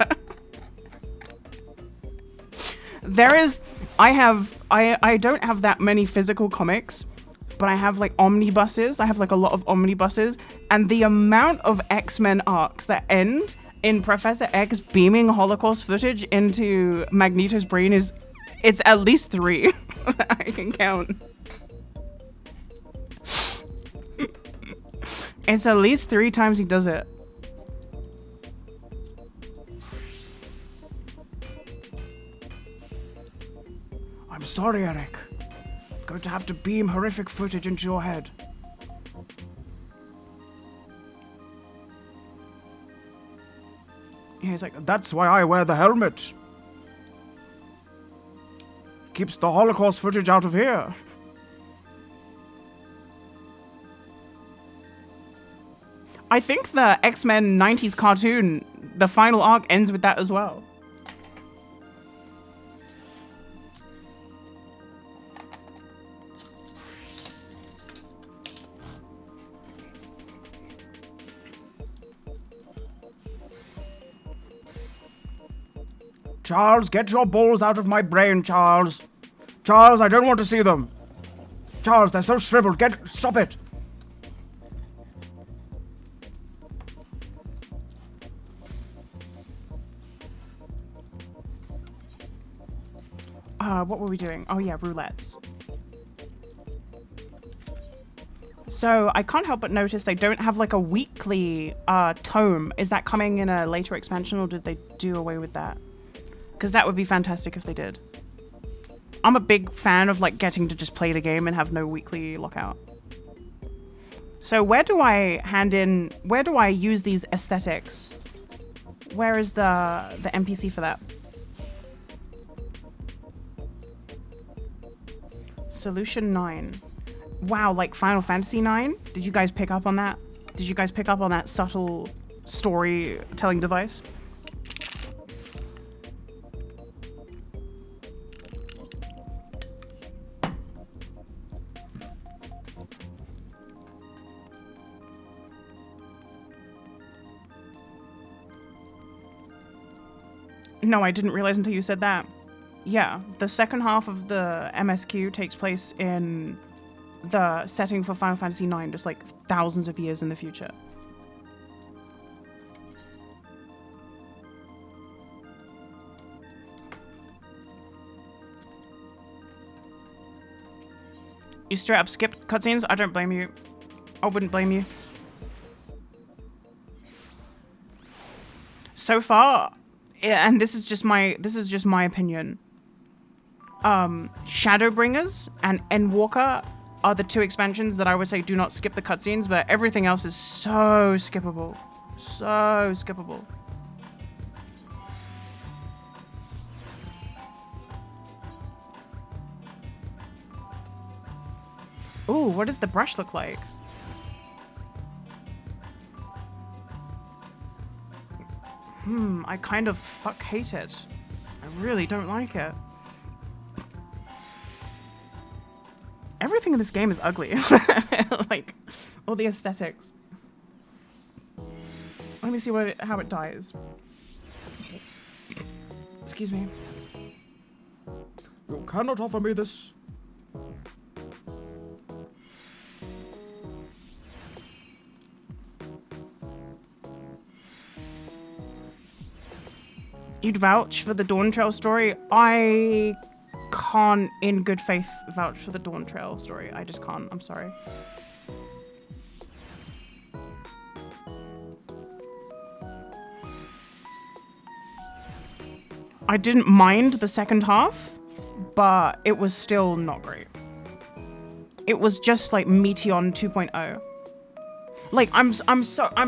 I don't have that many physical comics, but I have like omnibuses. I have like a lot of omnibuses, and the amount of X-Men arcs that end in Professor X beaming Holocaust footage into Magneto's brain it's at least 3 that I can count. It's at least 3 times he does it. I'm sorry, Eric. I'm going to have to beam horrific footage into your head. Yeah, he's like, that's why I wear the helmet. Keeps the Holocaust footage out of here. I think the X-Men 90s cartoon, the final arc ends with that as well. Charles, get your balls out of my brain, Charles. Charles, I don't want to see them. Charles, they're so shriveled. Stop it. What were we doing? Oh yeah, roulettes. So I can't help but notice they don't have like a weekly tome. Is that coming in a later expansion, or did they do away with that? Because that would be fantastic if they did. I'm a big fan of like getting to just play the game and have no weekly lockout. So where do I use these aesthetics? Where is the NPC for that? Solution 9. Wow, like Final Fantasy 9? Did you guys pick up on that? Did you guys pick up on that subtle storytelling device? No, I didn't realize until you said that. Yeah, the second half of the MSQ takes place in the setting for Final Fantasy IX, just like thousands of years in the future. You straight up skipped cutscenes? I don't blame you. I wouldn't blame you. So far, yeah, and this is just my opinion. Shadowbringers and Endwalker are the two expansions that I would say do not skip the cutscenes, but everything else is so skippable. So skippable. Ooh, what does the brush look like? I kind of hate it. I really don't like it. Everything in this game is ugly. Like, all the aesthetics. Let me see how it dies. Excuse me. You cannot offer me this. You'd vouch for the Dawn Trail story? I can't, in good faith, vouch for the Dawn Trail story. I just can't. I'm sorry. I didn't mind the second half, but it was still not great. It was just like Meteon 2.0. Like, I'm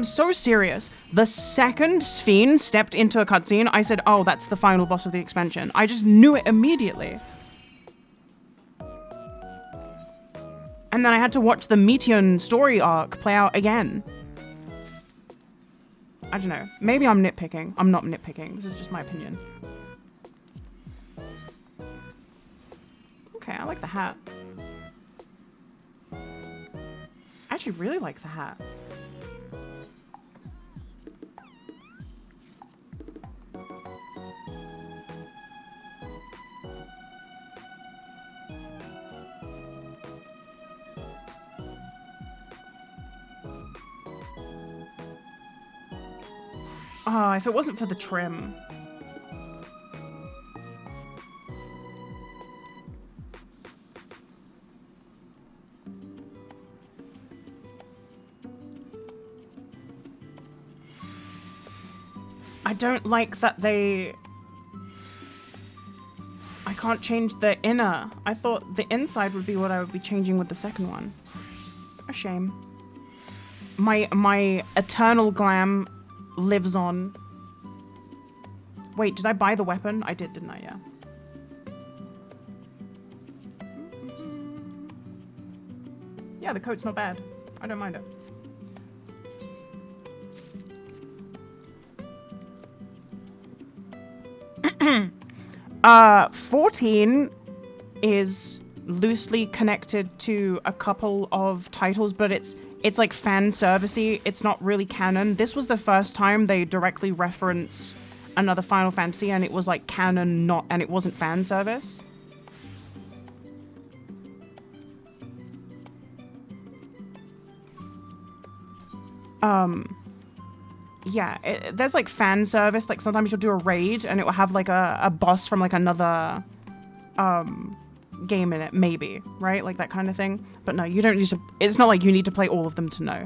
so serious. The second Sphene stepped into a cutscene, I said, oh, that's the final boss of the expansion. I just knew it immediately. And then I had to watch the Meteon story arc play out again. I don't know. Maybe I'm nitpicking. I'm not nitpicking. This is just my opinion. Okay, I like the hat. I actually really like the hat. Oh, if it wasn't for the trim. I don't like that I can't change the inner. I thought the inside would be what I would be changing with the second one. A shame. My eternal glam lives on. Wait, did I buy the weapon? I did, didn't I? Yeah. Yeah, the coat's not bad. I don't mind it. 14 is loosely connected to a couple of titles, but it's like fan servicey. It's not really canon. This was the first time they directly referenced another Final Fantasy, and it was like canon, and it wasn't fan service. Yeah, there's like fan service. Like sometimes you'll do a raid and it will have like a boss from like another game in it, maybe, right? Like that kind of thing. But no, you don't need to. It's not like you need to play all of them to know.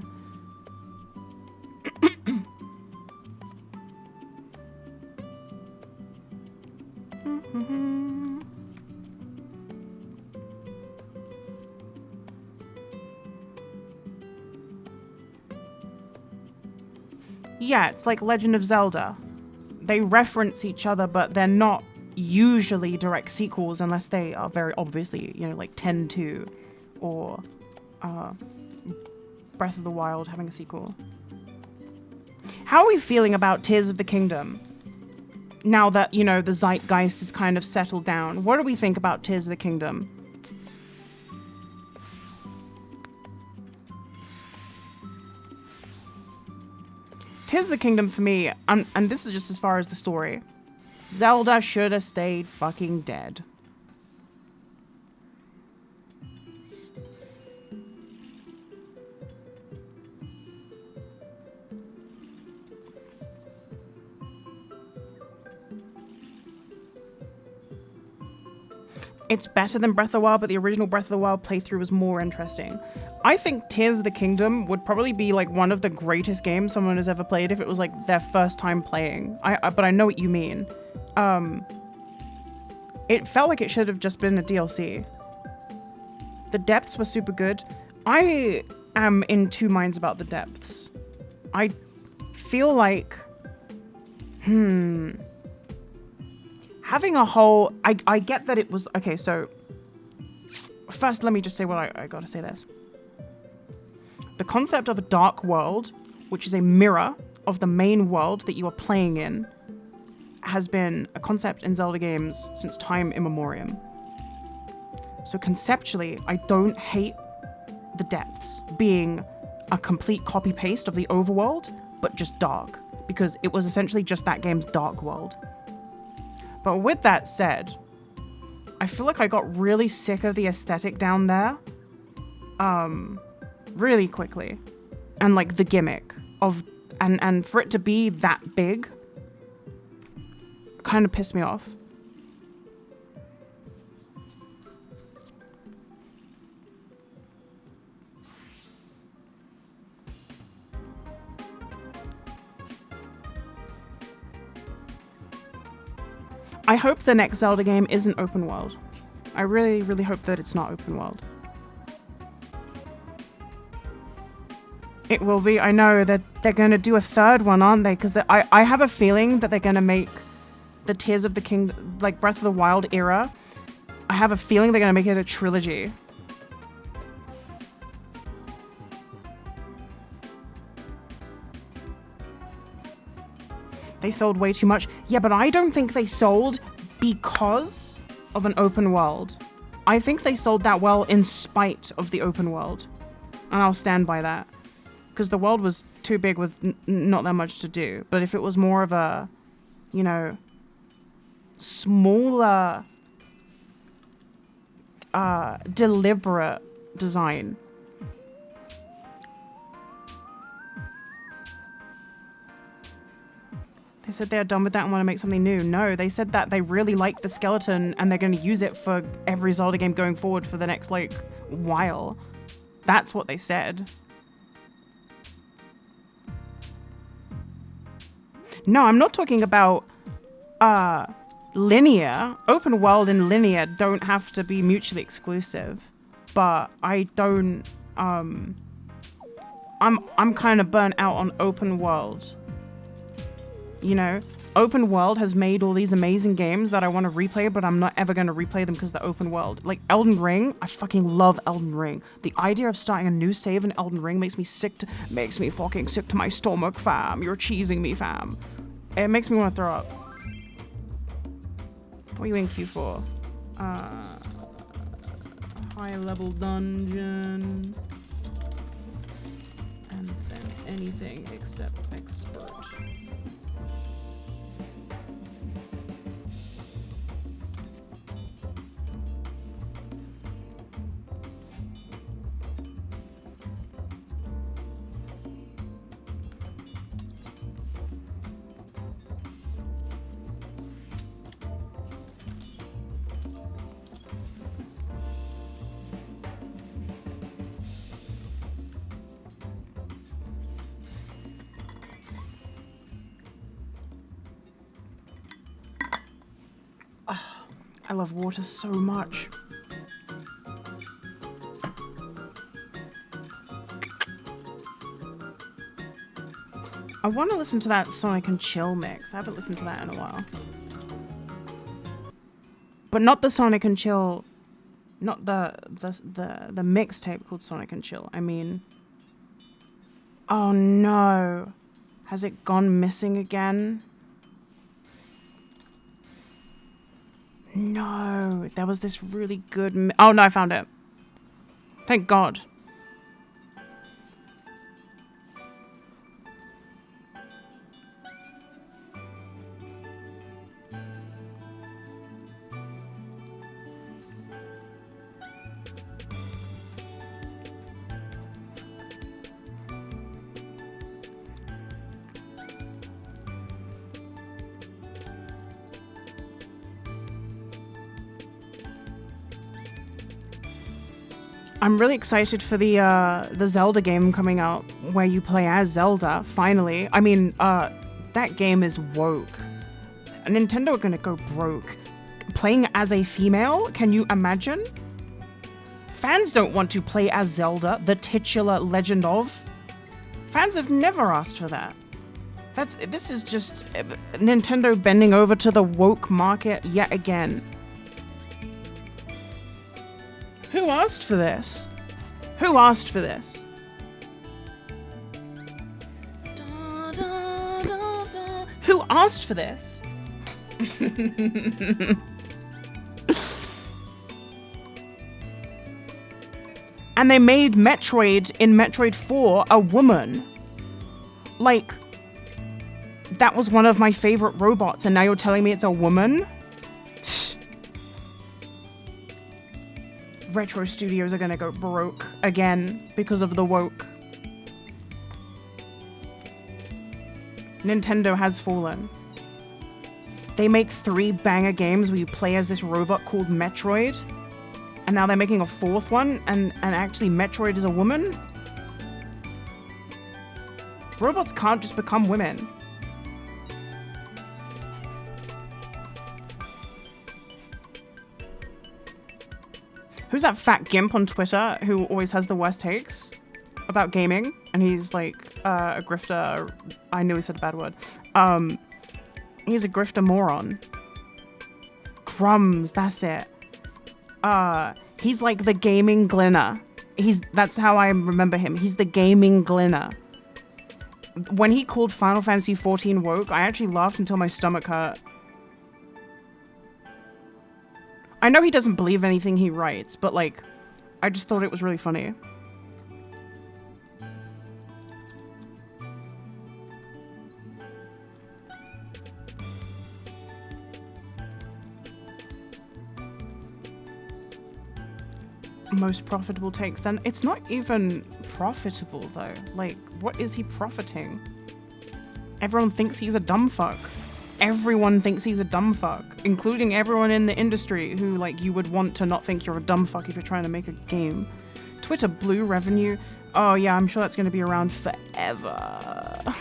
Yeah, it's like Legend of Zelda. They reference each other, but they're not usually direct sequels unless they are very obviously, you know, like 10-2 or Breath of the Wild having a sequel. How are we feeling about Tears of the Kingdom? Now that, you know, the zeitgeist is kind of settled down. What do we think about Tears of the Kingdom? Tears of the Kingdom for me, and this is just as far as the story, Zelda should have stayed fucking dead. it's better than Breath of the Wild, but the original Breath of the Wild playthrough was more interesting. I think Tears of the Kingdom would probably be like one of the greatest games someone has ever played if it was like their first time playing. But I know what you mean. It felt like it should have just been a DLC. The depths were super good. I am in two minds about the depths. I feel like, having a whole, I get that it was, okay, so first let me just say what I gotta say this. The concept of a dark world, which is a mirror of the main world that you are playing in, has been a concept in Zelda games since time immemorial. So conceptually, I don't hate the depths being a complete copy-paste of the overworld, but just dark, because it was essentially just that game's dark world. But with that said, I feel like I got really sick of the aesthetic down there really quickly. And like the gimmick of, and for it to be that big kind of pissed me off. I hope the next Zelda game isn't open world. I really, really hope that it's not open world. It will be. I know that they're going to do a third one, aren't they? Because I have a feeling that they're going to make the Tears of the Kingdom, like Breath of the Wild era. I have a feeling they're going to make it a trilogy. They sold way too much. Yeah, but I don't think they sold because of an open world. I think they sold that well in spite of the open world. And I'll stand by that. Because the world was too big with not that much to do. But if it was more of a, you know, smaller, deliberate design. They said they're done with that and want to make something new. No, they said that they really like the skeleton and they're going to use it for every Zelda game going forward for the next, like, while. That's what they said. No, I'm not talking about linear. Open world and linear don't have to be mutually exclusive. But I don't... I'm kind of burnt out on open world. You know, open world has made all these amazing games that I want to replay, but I'm not ever going to replay them because they're open world. Like Elden Ring, I fucking love Elden Ring. The idea of starting a new save in Elden Ring makes me fucking sick to my stomach, fam. You're cheesing me, fam. It makes me want to throw up. What are you in queue for? High level dungeon. And then anything except expert. I love water so much. I want to listen to that Sonic and Chill mix. I haven't listened to that in a while. But not the Sonic and Chill, not the mixtape called Sonic and Chill. I mean, oh no. Has it gone missing again? No, there was this really good... Oh, no, I found it. Thank God. I'm really excited for the Zelda game coming out where you play as Zelda, finally. I mean, that game is woke. Nintendo are gonna go broke. Playing as a female, can you imagine? Fans don't want to play as Zelda, the titular Legend of. Fans have never asked for that. This is just Nintendo bending over to the woke market yet again. Who asked for this? Who asked for this? Who asked for this? And they made Metroid in Metroid 4 a woman. Like, that was one of my favorite robots, and now you're telling me it's a woman? Retro studios are gonna go broke again because of the woke. Nintendo has fallen. They make 3 banger games where you play as this robot called Metroid, and now they're making a 4th one, and actually Metroid is a woman? Robots can't just become women. Who's that fat gimp on Twitter who always has the worst takes about gaming? And he's like a grifter. I nearly said a bad word. He's a grifter moron. Crumbs, that's it. He's like the gaming Glinner. That's how I remember him. He's the gaming Glinner. When he called Final Fantasy XIV woke, I actually laughed until my stomach hurt. I know he doesn't believe anything he writes, but like, I just thought it was really funny. Most profitable takes, then it's not even profitable though. Like, what is he profiting? Everyone thinks he's a dumb fuck. Everyone thinks he's a dumb fuck, including everyone in the industry who, like, you would want to not think you're a dumb fuck if you're trying to make a game. Twitter Blue revenue. Oh yeah, I'm sure that's going to be around forever.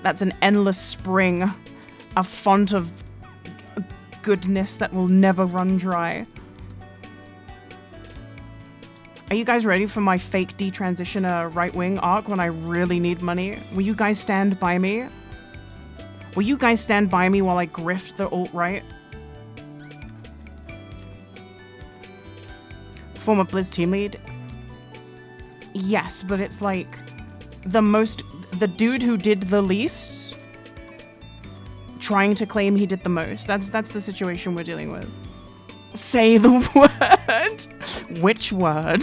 That's an endless spring, a font of goodness that will never run dry. Are you guys ready for my fake detransitioner right-wing arc when I really need money? Will you guys stand by me? Will you guys stand by me while I grift the alt-right? Former Blizz team lead? Yes, but it's like the dude who did the least trying to claim he did the most. That's the situation we're dealing with. Say the word. Which word?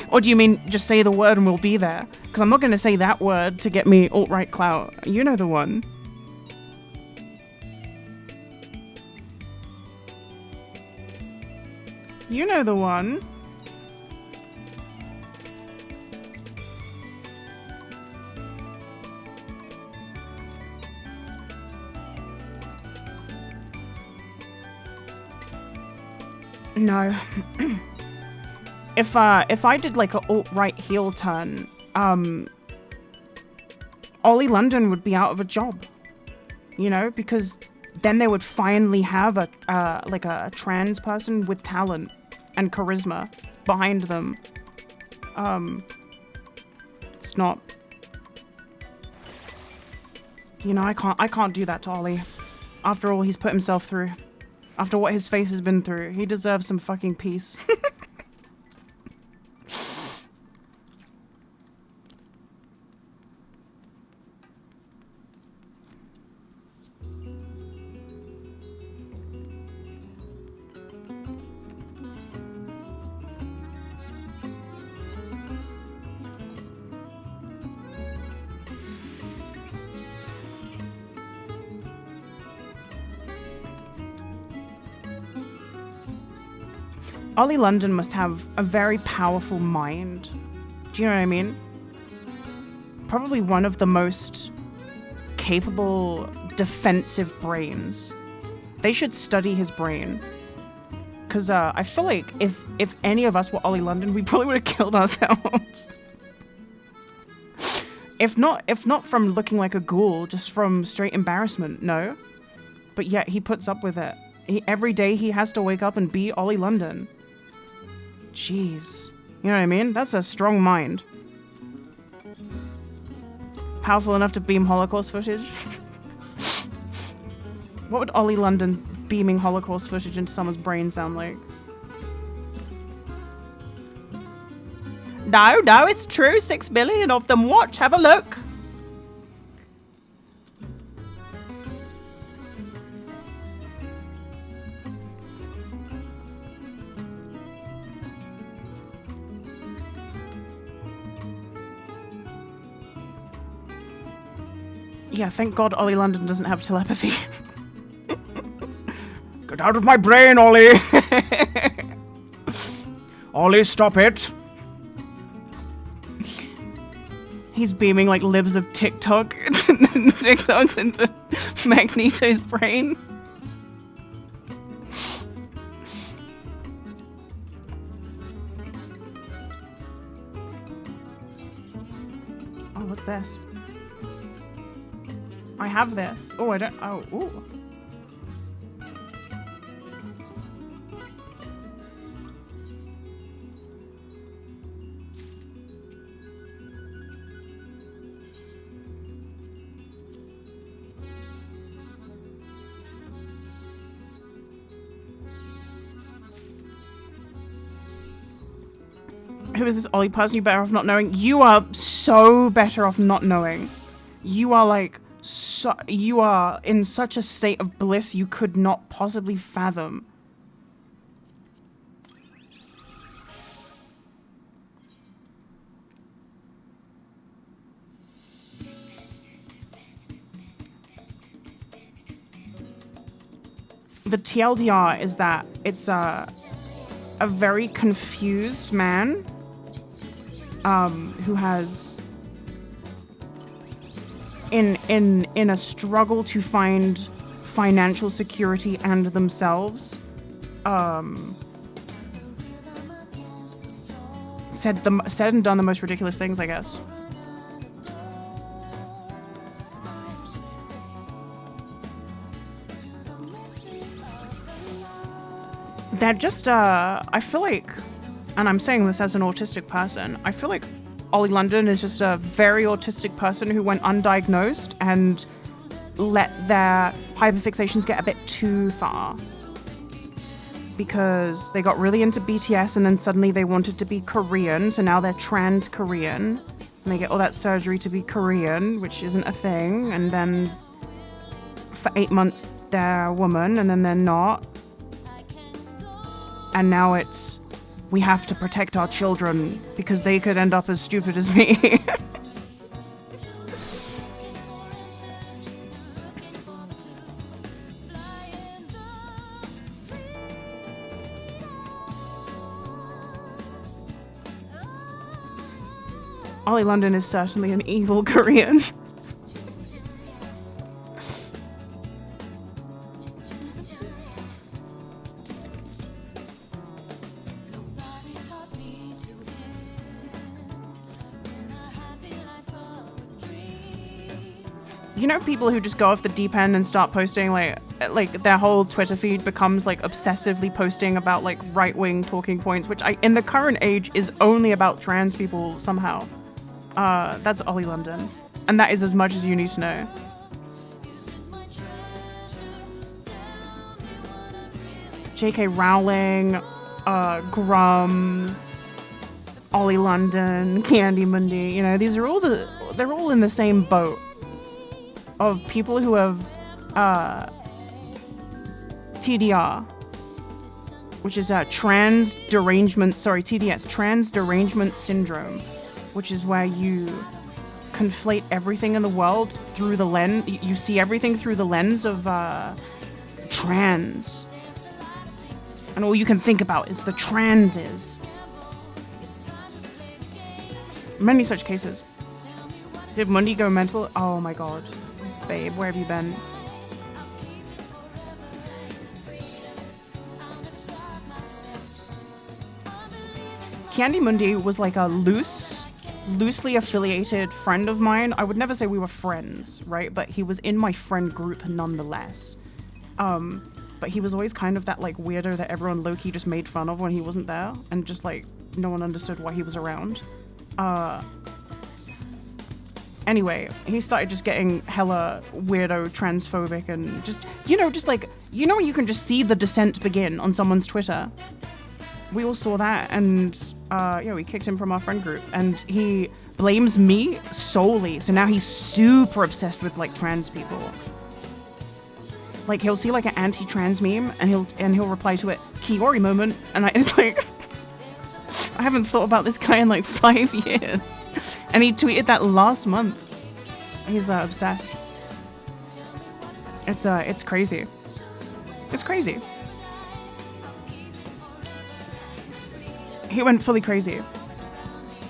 Or do you mean just say the word and we'll be there? Because I'm not going to say that word to get me alt-right clout. You know the one. You know the one. No. If I did like an alt-right heel turn, Ollie London would be out of a job. You know, because then they would finally have a trans person with talent and charisma behind them. It's not. You know, I can't do that to Ollie. After all he's put himself through. After what his face has been through, he deserves some fucking peace. Ollie London must have a very powerful mind. Do you know what I mean? Probably one of the most capable defensive brains. They should study his brain. because I feel like if any of us were Ollie London, we probably would have killed ourselves. If not from looking like a ghoul, just from straight embarrassment, no. But yet he puts up with it. Every day he has to wake up and be Ollie London. Jeez. You know what I mean? That's a strong mind. Powerful enough to beam Holocaust footage? What would Ollie London beaming Holocaust footage into someone's brain sound like? No, it's true. 6 billion of them. Watch, have a look. Yeah, thank God Ollie London doesn't have telepathy. Get out of my brain, Ollie! Ollie, stop it! He's beaming like libs of TikToks into Magneto's brain. Oh, what's this? I have this. Oh, I don't. Oh, ooh. Who is this Ollie person? You better off not knowing. You are so better off not knowing. You are like. So, you are in such a state of bliss you could not possibly fathom. The TLDR is that it's a very confused man who has in a struggle to find financial security and themselves, said and done the most ridiculous things, I guess. They're just, I feel like, and I'm saying this as an autistic person, I feel like Ollie London is just a very autistic person who went undiagnosed and let their hyperfixations get a bit too far. Because they got really into BTS and then suddenly they wanted to be Korean, so now they're trans Korean. And they get all that surgery to be Korean, which isn't a thing. And then for 8 months they're a woman and then they're not. And now it's, we have to protect our children because they could end up as stupid as me. Ollie London is certainly an evil Korean. You know, people who just go off the deep end and start posting like their whole Twitter feed becomes like obsessively posting about like right-wing talking points, which in the current age is only about trans people somehow. That's Ollie London, and that is as much as you need to know. J.K. Rowling, Grums, Ollie London, Candy Mundi. You know, these are all they're all in the same boat of people who have TDR, which is trans derangement. Sorry, TDS, trans derangement syndrome, which is where you conflate everything in the world through the lens. You see everything through the lens of trans, and all you can think about is the transes. Many such cases. Did Mundi go mental? Oh my god. Babe, where have you been? Candy Mundi was like a loosely affiliated friend of mine. I would never say we were friends, right? But he was in my friend group nonetheless. But he was always kind of that like weirdo that everyone low-key just made fun of when he wasn't there, and just like no one understood why he was around. Anyway, he started just getting hella weirdo, transphobic, and just, just like, when you can just see the descent begin on someone's Twitter. We all saw that, and we kicked him from our friend group, and he blames me solely. So now he's super obsessed with like trans people. Like he'll see like an anti-trans meme, and he'll reply to it, Kiori moment, and it's like, I haven't thought about this guy in like 5 years, and he tweeted that last month. He's obsessed. It's crazy. It's crazy. He went fully crazy.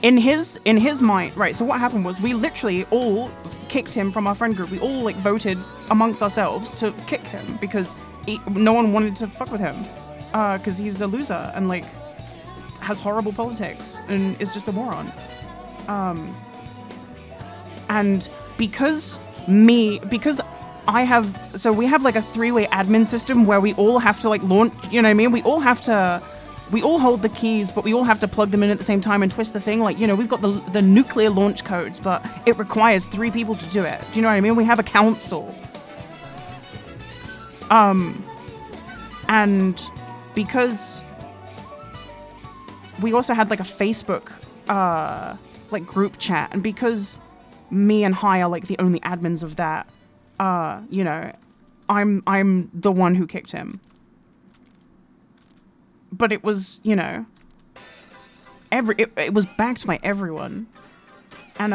In his mind, right, so what happened was we literally all kicked him from our friend group. We all like voted amongst ourselves to kick him because no one wanted to fuck with him because he's a loser and like has horrible politics and is just a moron. And because I have, so we have like a 3-way admin system where we all have to like launch, you know what I mean? We all hold the keys, but we all have to plug them in at the same time and twist the thing. Like, we've got the nuclear launch codes, but it requires 3 people to do it. Do you know what I mean? We have a council. And because we also had like a Facebook, like group chat, and because me and Hai are like the only admins of that, I'm the one who kicked him. But it was, it was backed by everyone. And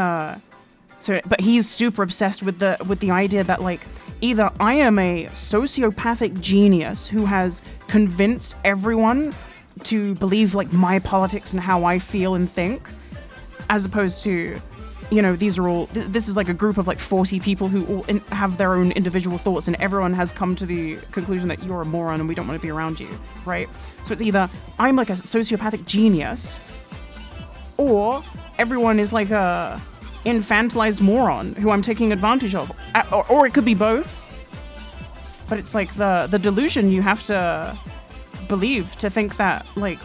but he's super obsessed with the idea that like either I am a sociopathic genius who has convinced everyone to believe like my politics and how I feel and think, as opposed to, this is like a group of like 40 people who all have their own individual thoughts, and everyone has come to the conclusion that you're a moron and we don't want to be around you, right? So it's either I'm like a sociopathic genius, or everyone is like a infantilized moron who I'm taking advantage of, or it could be both. But it's like the delusion you have to believe to think that, like,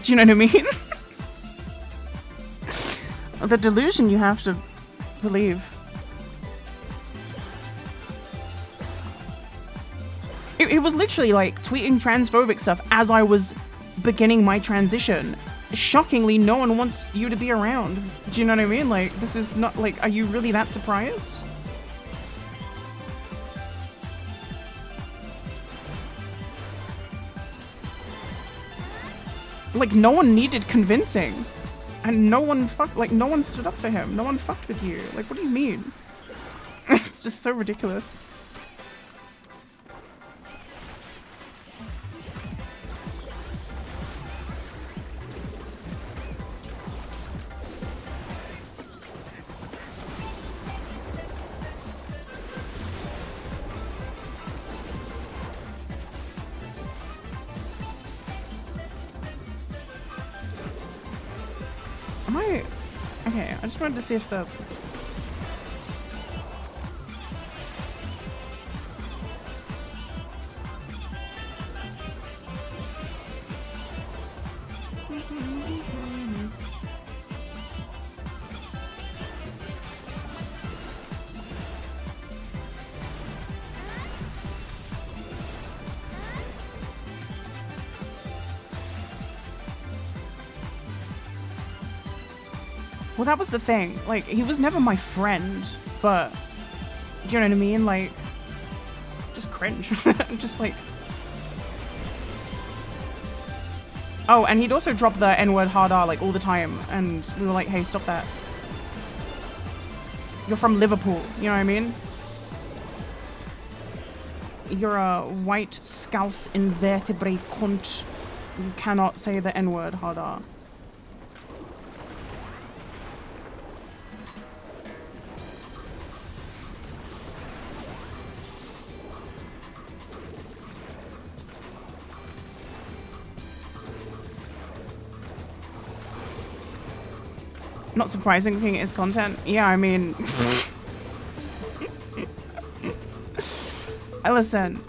do you know what I mean? The delusion you have to believe. It was literally like tweeting transphobic stuff as I was beginning my transition. Shockingly, no one wants you to be around. Do you know what I mean? Like, this is not like, are you really that surprised? Like, no one needed convincing. And no one stood up for him. No one fucked with you. Like, what do you mean? It's just so ridiculous. Okay, I just wanted to see if the... Well, that was the thing. Like, he was never my friend, but do you know what I mean? Like, just cringe. Just like... Oh, and he'd also drop the N-word hard R, like, all the time, and we were like, hey, stop that. You're from Liverpool, you know what I mean? You're a white scouse invertebrate cunt. You cannot say the N-word hard R. Not surprising thinking it is content. Yeah, I mean... Listen.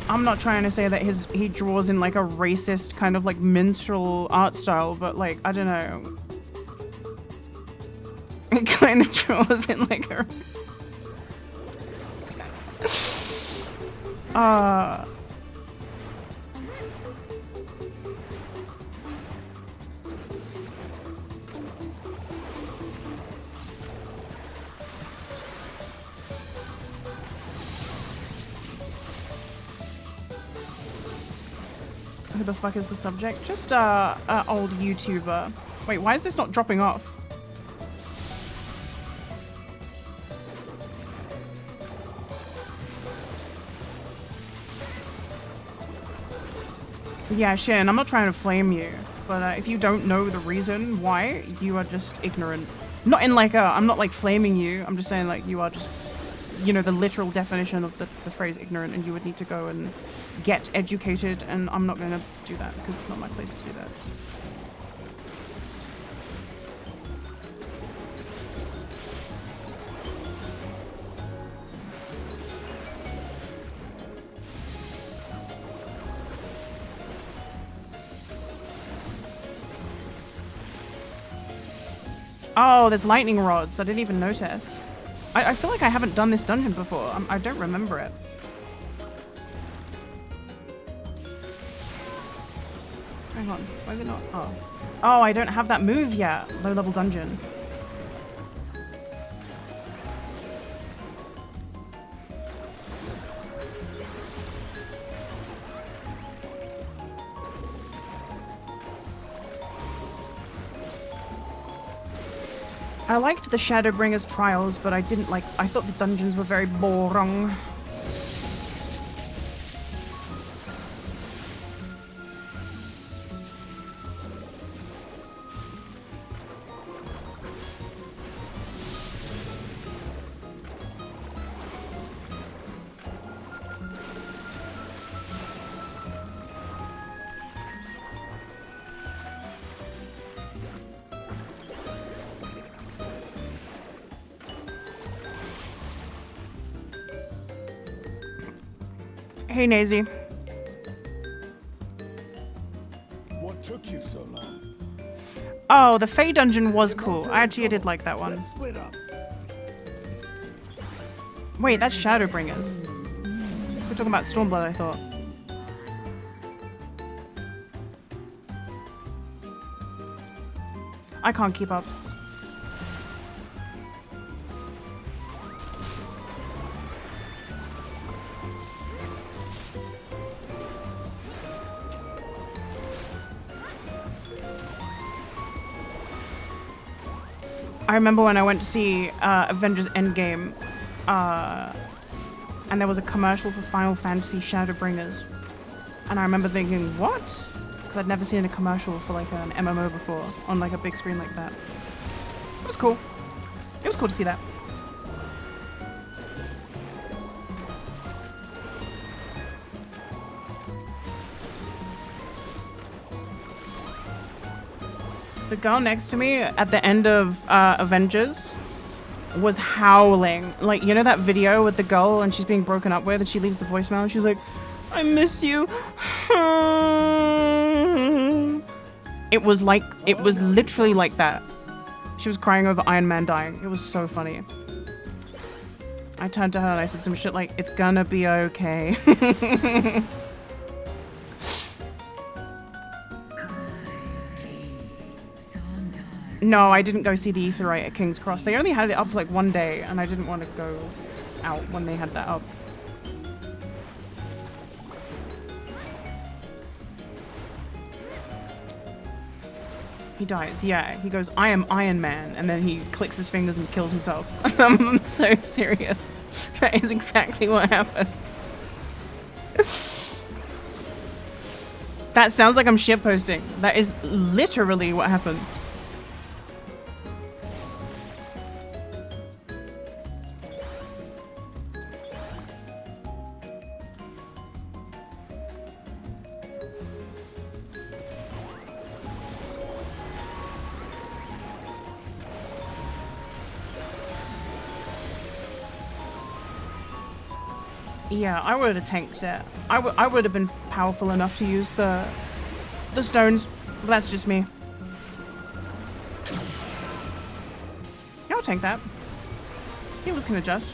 I'm not trying to say that he draws in like a racist kind of like minstrel art style, but like, I don't know. It kind of draws in like a... Who the fuck is the subject? Just a old YouTuber. Wait, why is this not dropping off? Yeah, Shin, I'm not trying to flame you, but if you don't know the reason why, you are just ignorant. Not in like I'm not like flaming you, I'm just saying like you are just, you know, the literal definition of the phrase ignorant, and you would need to go and get educated, and I'm not going to do that because it's not my place to do that. Oh, there's lightning rods. I didn't even notice. I feel like I haven't done this dungeon before. I don't remember it. What's going on? Why is it not? Oh. Oh, I don't have that move yet. Low level dungeon. I liked the Shadowbringers trials, but I thought the dungeons were very boring. Hey, Nazy. What took you so long? Oh, the Fae dungeon was cool. I actually did like that one. Let's split up. Wait, that's Shadowbringers. We're talking about Stormblood, I thought. I can't keep up. I remember when I went to see Avengers Endgame, and there was a commercial for Final Fantasy Shadowbringers, and I remember thinking, what? Because I'd never seen a commercial for like an MMO before on like a big screen like that. It was cool. It was cool to see that. The girl next to me at the end of Avengers was howling. Like, you know that video with the girl and she's being broken up with and she leaves the voicemail and she's like, I miss you. It was literally like that. She was crying over Iron Man dying. It was so funny. I turned to her and I said some shit like, it's gonna be okay. No, I didn't go see the Aetherite at King's Cross. They only had it up for like one day, and I didn't want to go out when they had that up. He dies, yeah. He goes, I am Iron Man, and then he clicks his fingers and kills himself. I'm so serious. That is exactly what happened. That sounds like I'm shitposting. That is literally what happens. Yeah, I would have tanked it. I would have been powerful enough to use the stones. But that's just me. Yeah, I'll tank that. Healers can adjust.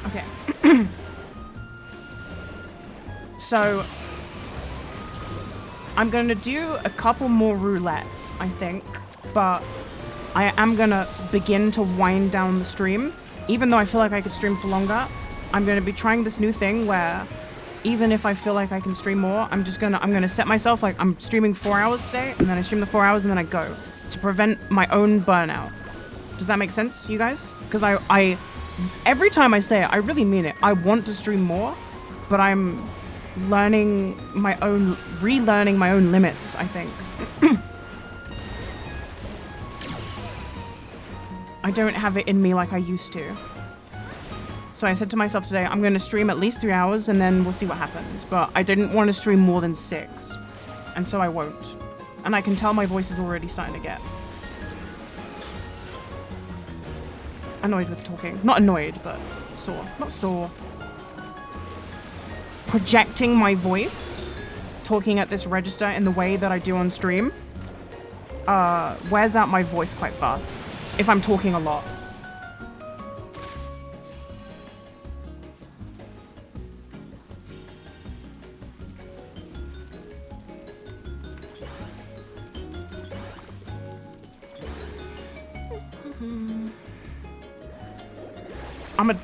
Okay. So I'm going to do a couple more roulettes, I think, but I am going to begin to wind down the stream. Even though I feel like I could stream for longer, I'm going to be trying this new thing where even if I feel like I can stream more, I'm going to set myself like I'm streaming 4 hours today, and then I stream the 4 hours and then I go to prevent my own burnout. Does that make sense, you guys? Because I every time I say it, I really mean it. I want to stream more, but I'm relearning my own limits, I think. I don't have it in me like I used to. So I said to myself today, I'm going to stream at least 3 hours and then we'll see what happens. But I didn't want to stream more than 6. And so I won't. And I can tell my voice is already starting to get annoyed with talking. Not annoyed, but sore. Not sore. Projecting my voice, talking at this register in the way that I do on stream, wears out my voice quite fast. If I'm talking a lot.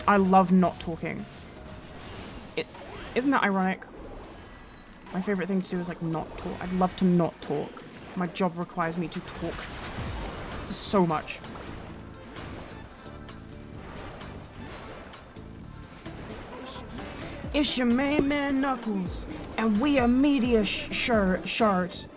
I love not talking. Isn't that ironic? My favorite thing to do is like not talk. I'd love to not talk. My job requires me to talk so much. It's your main man Knuckles, and we are media shards.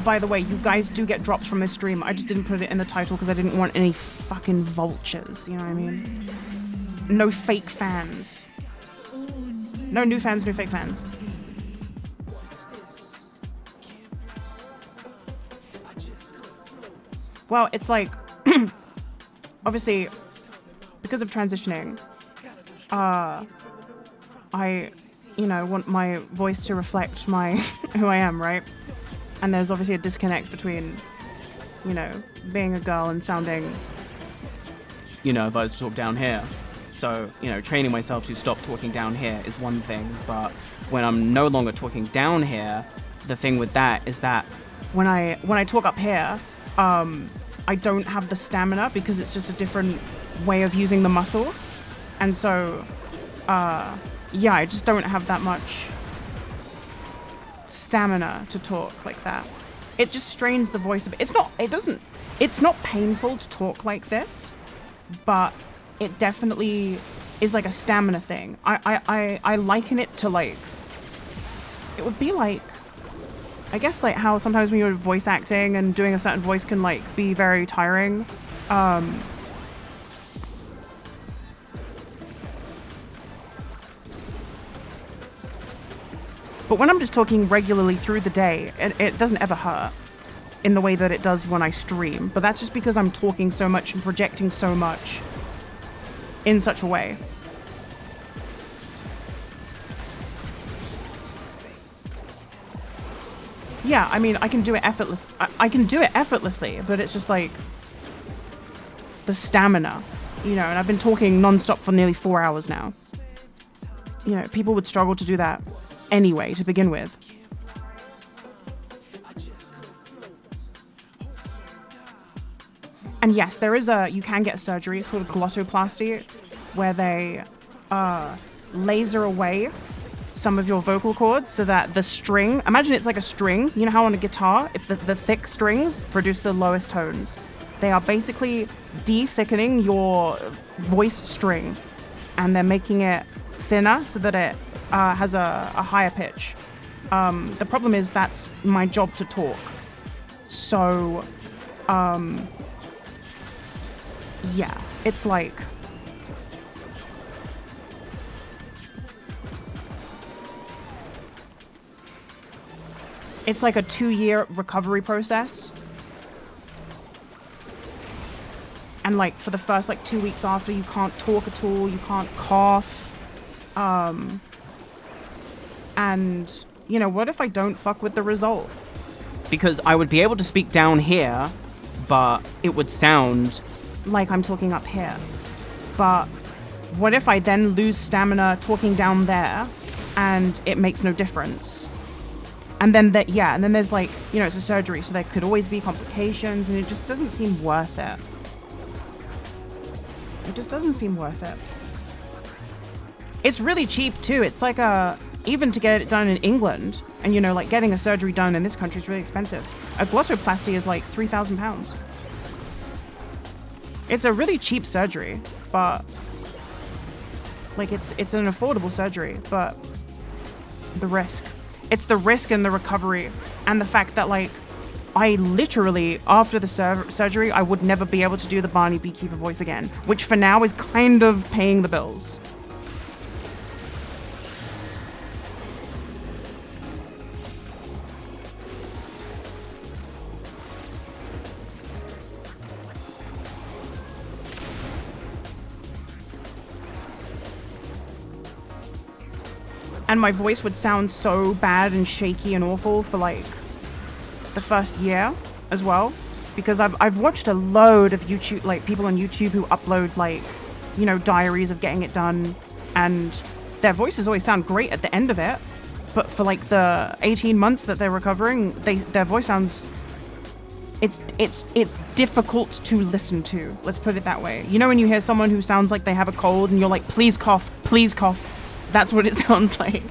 By the way, you guys do get drops from this stream. I just didn't put it in the title because I didn't want any fucking vultures, you know what I mean? No fake fans. No new fans, no fake fans. Well, it's like, obviously, because of transitioning, I, you know, want my voice to reflect my, who I am, right? And there's obviously a disconnect between, you know, being a girl and sounding, you know, if I was to talk down here. So, you know, training myself to stop talking down here is one thing, but when I'm no longer talking down here, the thing with that is that when I talk up here, I don't have the stamina because it's just a different way of using the muscle. And so, yeah, I just don't have that much stamina to talk like that. It just strains the voice a bit. It's not painful to talk like this, but it definitely is like a stamina thing. I liken it to like, it would be like, I guess like how sometimes when you're voice acting and doing a certain voice can like be very tiring. But when I'm just talking regularly through the day, it doesn't ever hurt in the way that it does when I stream. But that's just because I'm talking so much and projecting so much in such a way. Yeah, I mean, I can do it I can do it effortlessly, but it's just like the stamina You know, and I've been talking nonstop for nearly 4 hours now. You know, people would struggle to do that anyway to begin with. And yes, you can get surgery. It's called a glottoplasty, where they laser away some of your vocal cords so that the string, imagine it's like a string. You know how on a guitar, if the thick strings produce the lowest tones, they are basically de-thickening your voice string, and they're making it thinner so that it has a higher pitch. The problem is that's my job to talk. So, yeah, it's like... It's like a 2-year recovery process. And like for the first like 2 weeks after, you can't talk at all, you can't cough. And, you know, what if I don't fuck with the result? Because I would be able to speak down here, but it would sound like I'm talking up here. But what if I then lose stamina talking down there and it makes no difference? And then and then there's like, you know, it's a surgery, so there could always be complications, and it just doesn't seem worth it. It just doesn't seem worth it. It's really cheap too. It's like even to get it done in England, and you know, like getting a surgery done in this country is really expensive. A glottoplasty is like £3,000. It's a really cheap surgery, but like it's an affordable surgery, but the risk. It's the risk and the recovery, and the fact that like I literally, after the surgery, I would never be able to do the Barny Beekeeper voice again, which for now is kind of paying the bills. And my voice would sound so bad and shaky and awful for like the first year as well, because I've watched a load of YouTube, like people on YouTube who upload like, you know, diaries of getting it done, and their voices always sound great at the end of it, but for like the 18 months that they're recovering, their voice sounds, it's difficult to listen to, let's put it that way. You know when you hear someone who sounds like they have a cold and you're like, please cough, please cough. That's what it sounds like.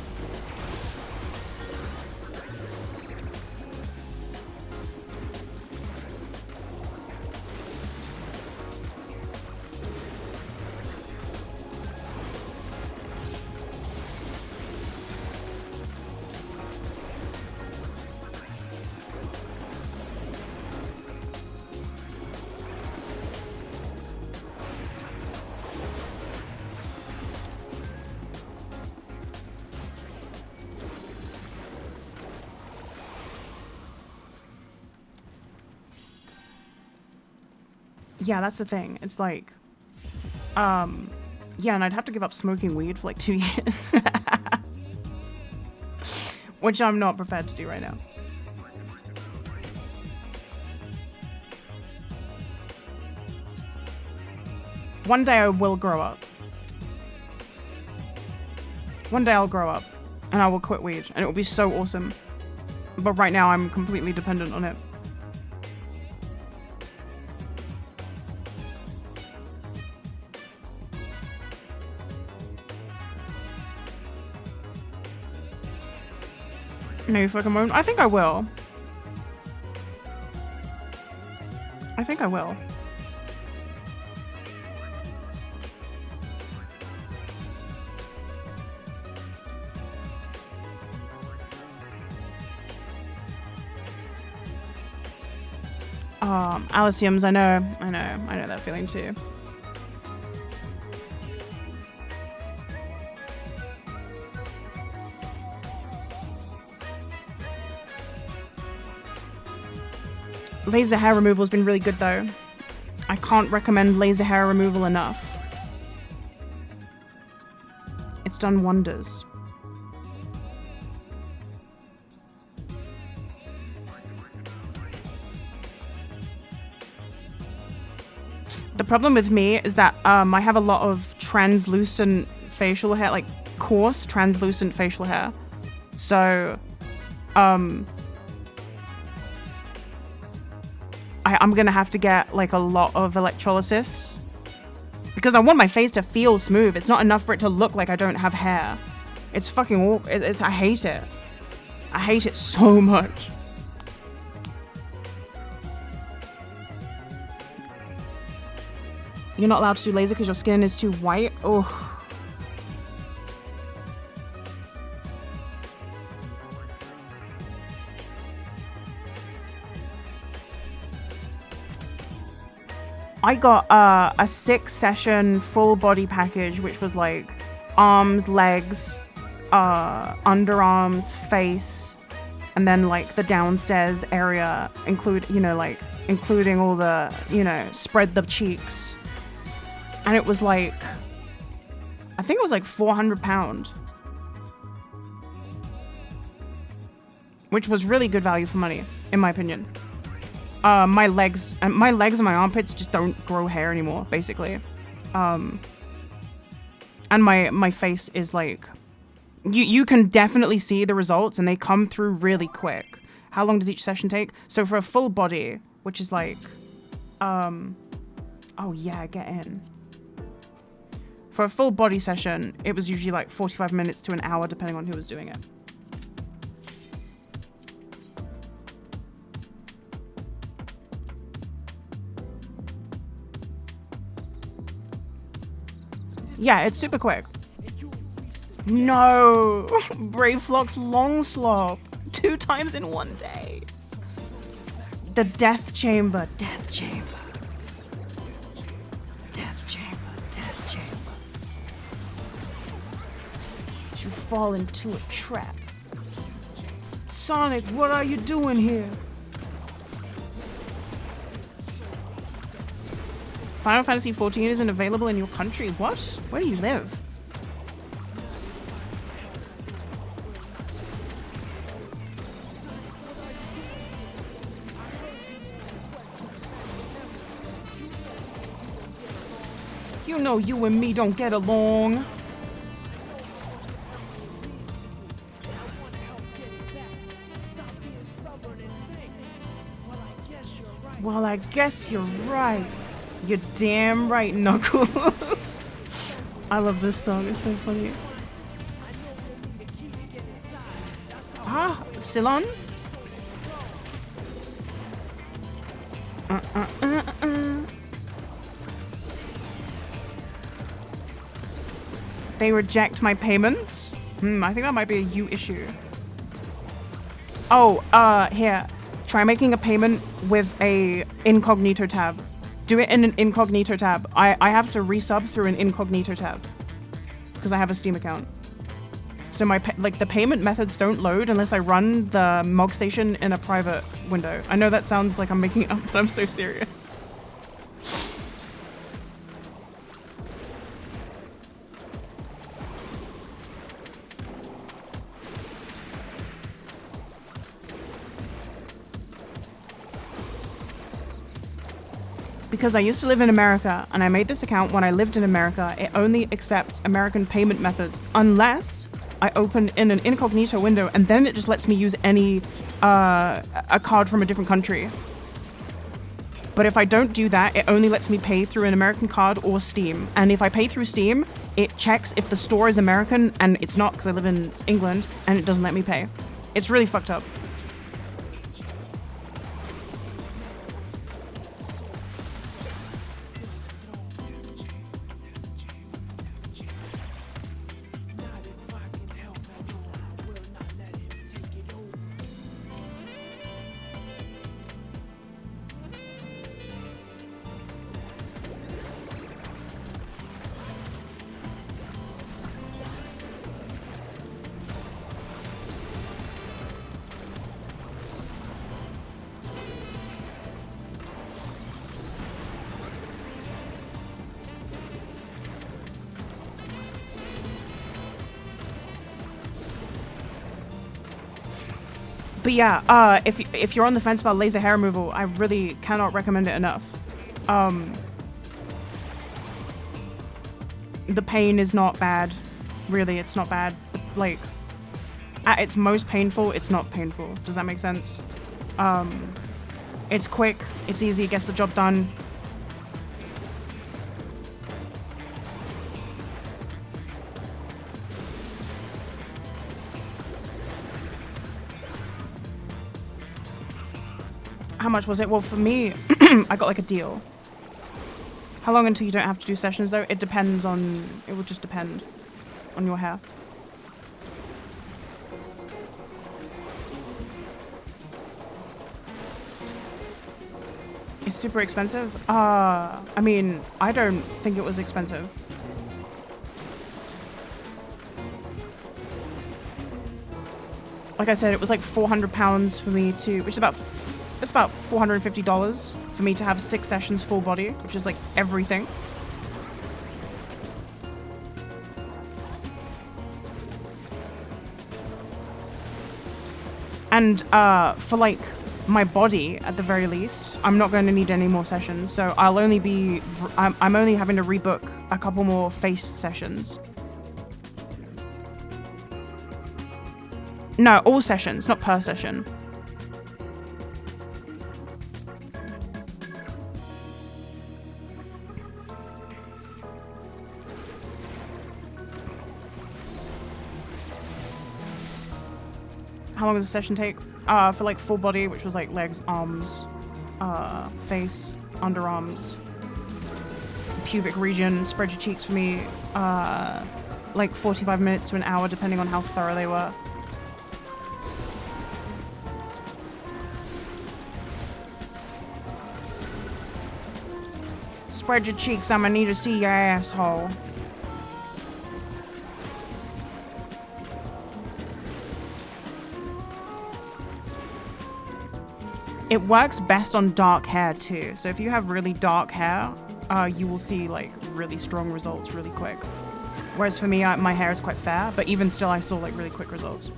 Yeah, that's the thing. It's like, yeah, and I'd have to give up smoking weed for like 2 years. Which I'm not prepared to do right now. One day I will grow up. One day I'll grow up and I will quit weed, and it will be so awesome. But right now I'm completely dependent on it. No, you fucking won't. I think I will. I think I will. Aliciums, I know that feeling too. Laser hair removal has been really good though. I can't recommend laser hair removal enough. It's done wonders. The problem with me is that I have a lot of translucent facial hair, like coarse translucent facial hair. So I'm gonna have to get like a lot of electrolysis because I want my face to feel smooth. It's not enough for it to look like I don't have hair. It's fucking awful. I hate it. I hate it so much. You're not allowed to do laser because your skin is too white. Oh. I got a 6-session full body package, which was like arms, legs, underarms, face, and then like the downstairs area, including all the, spread the cheeks. And it was like, I think it was like £400, which was really good value for money, in my opinion. My legs and my armpits just don't grow hair anymore, basically. And my face is like, you can definitely see the results and they come through really quick. How long does each session take? So for a full body, which is like, oh yeah, get in. For a full body session, it was usually like 45 minutes to an hour, depending on who was doing it. Yeah, it's super quick. No! Brave Flock's long slop. 2 times in one day. The death chamber. Death chamber. Death chamber. Death chamber. You fall into a trap. Sonic, what are you doing here? Final Fantasy XIV isn't available in your country. What? Where do you live? You know you and me don't get along. Well, I guess you're right. You're damn right, Knuckles. I love this song. It's so funny. Ah, Silons? They reject my payments? I think that might be a you issue. Oh, here. Try making a payment with a incognito tab. Do it in an incognito tab. I have to resub through an incognito tab because I have a Steam account. So the payment methods don't load unless I run the Mog Station in a private window. I know that sounds like I'm making it up, but I'm so serious. Because I used to live in America and I made this account when I lived in America. It only accepts American payment methods unless I open in an incognito window, and then it just lets me use any a card from a different country. But if I don't do that, it only lets me pay through an American card or Steam. And if I pay through Steam, it checks if the store is American, and it's not because I live in England, and it doesn't let me pay. It's really fucked up. But yeah, if you're on the fence about laser hair removal, I really cannot recommend it enough. The pain is not bad. Really, it's not bad. Like, at its most painful, it's not painful. Does that make sense? It's quick, it's easy, it gets the job done. How much was it? Well, for me, I got like a deal. How long until you don't have to do sessions though? It depends on, it will just depend on your hair. It's super expensive? I mean, I don't think it was expensive. Like I said, it was like £400 for me to, which is about, it's about $450 for me to have 6 sessions full body, which is like everything. And for like my body, at the very least, I'm not going to need any more sessions. So I'll only be, I'm only having to rebook a couple more face sessions. No, all sessions, not per session. How long does a session take? For like full body, which was like legs, arms, face, underarms, pubic region, spread your cheeks for me, like 45 minutes to an hour, depending on how thorough they were. Spread your cheeks, I'ma need to see your asshole. It works best on dark hair too. So if you have really dark hair, you will see like really strong results really quick. Whereas for me, my hair is quite fair, but even still I saw like really quick results.